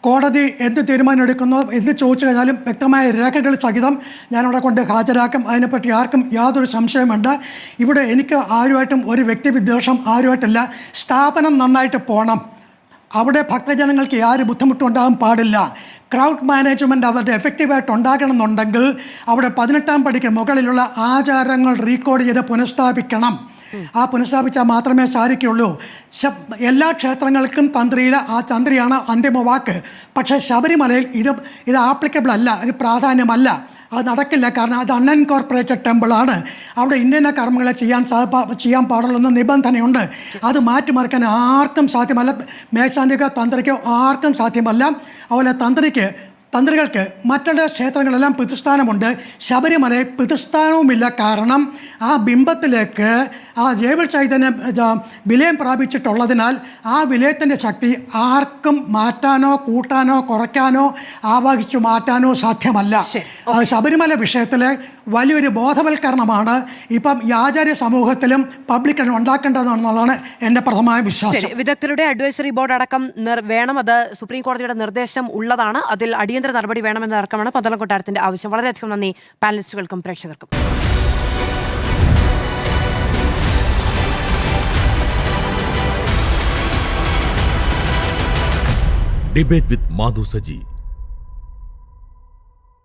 Speaker 4: കോടതി എന്ത് തീരുമാനം എടുക്കുന്നോ എന്ത് ചോദിച്ചു കഴിഞ്ഞാലും വ്യക്തമായ രേഖകൾ സഹിതം ഞാനവിടെ കൊണ്ട് ഹാജരാക്കും. അതിനെപ്പറ്റി ആർക്കും യാതൊരു സംശയമുണ്ട്. ഇവിടെ എനിക്ക് ആരുമായിട്ടും ഒരു വ്യക്തിവിദ്വേഷം ആരുമായിട്ടില്ല. സ്ഥാപനം നന്നായിട്ട് പോകണം. അവിടെ ഭക്തജനങ്ങൾക്ക് യാതൊരു ബുദ്ധിമുട്ടുണ്ടാകാൻ പാടില്ല. ക്രൗഡ് മാനേജ്മെൻറ്റ് അവരുടെ എഫക്റ്റീവായിട്ട് ഉണ്ടാകണമെന്നുണ്ടെങ്കിൽ അവിടെ 18ാം പടിക്ക് മുകളിലുള്ള ആചാരങ്ങൾ റീകോഡ് ചെയ്ത് പുനഃസ്ഥാപിക്കണം. ആ പുനഃസ്ഥാപിച്ചാൽ മാത്രമേ സാധിക്കുകയുള്ളൂ. എല്ലാ ക്ഷേത്രങ്ങൾക്കും ആ തന്ത്രിയാണ് അന്തിമ വാക്ക്. പക്ഷേ ശബരിമലയിൽ ഇത് ആപ്ലിക്കബിൾ അല്ല, ഇത് പ്രാധാന്യമല്ല. അത് നടക്കില്ല. കാരണം അത് അൺഇൻകോർപ്പറേറ്റഡ് ടെമ്പിളാണ്. അവിടെ ഇന്ന കർമ്മങ്ങളെ ചെയ്യാൻ പാടുള്ളൂ നിബന്ധനയുണ്ട്. അത് മാറ്റിമറിക്കാൻ ആർക്കും സാധ്യമല്ല. മേശാന്തികോ തന്ത്രിക്കോ ആർക്കും സാധ്യമല്ല. അതുപോലെ തന്ത്രികൾക്ക് മറ്റുള്ള ക്ഷേത്രങ്ങളെല്ലാം പ്രതിഷ്ഠാനമുണ്ട്. ശബരിമലയിൽ പ്രതിഷ്ഠാനവുമില്ല. കാരണം ആ ബിംബത്തിലേക്ക് ആ ജൈവ ചൈതന്യം വിലയം പ്രാപിച്ചിട്ടുള്ളതിനാൽ ആ വിലയത്തിൻ്റെ ശക്തി ആർക്കും മാറ്റാനോ കൂട്ടാനോ കുറയ്ക്കാനോ ആവാഹിച്ചു മാറ്റാനോ സാധ്യമല്ല. ശബരിമല വിഷയത്തിൽ വലിയൊരു ബോധവൽക്കരണമാണ് ഇപ്പം ഈ ആചാര്യ സമൂഹത്തിലും പബ്ലിക്കിലും ഉണ്ടാക്കേണ്ടതെന്നുള്ളതാണ് എൻ്റെ പ്രഥമമായ വിശ്വാസം.
Speaker 2: വിദഗ്ധരുടെ അഡ്വൈസറി ബോർഡ് അടക്കം വേണം. അത് സുപ്രീം കോടതിയുടെ നിർദ്ദേശം ഉള്ളതാണ്. അതിൽ അടിയന്തര നടപടി വേണമെന്ന തർക്കമാണ് പന്തളം കൊട്ടാരത്തിന്റെ ആവശ്യം. വളരെയധികം നന്ദി പാനലിസ്റ്റുകൾക്കും പ്രേക്ഷകർക്കും.
Speaker 7: Debate with Madhu Saji.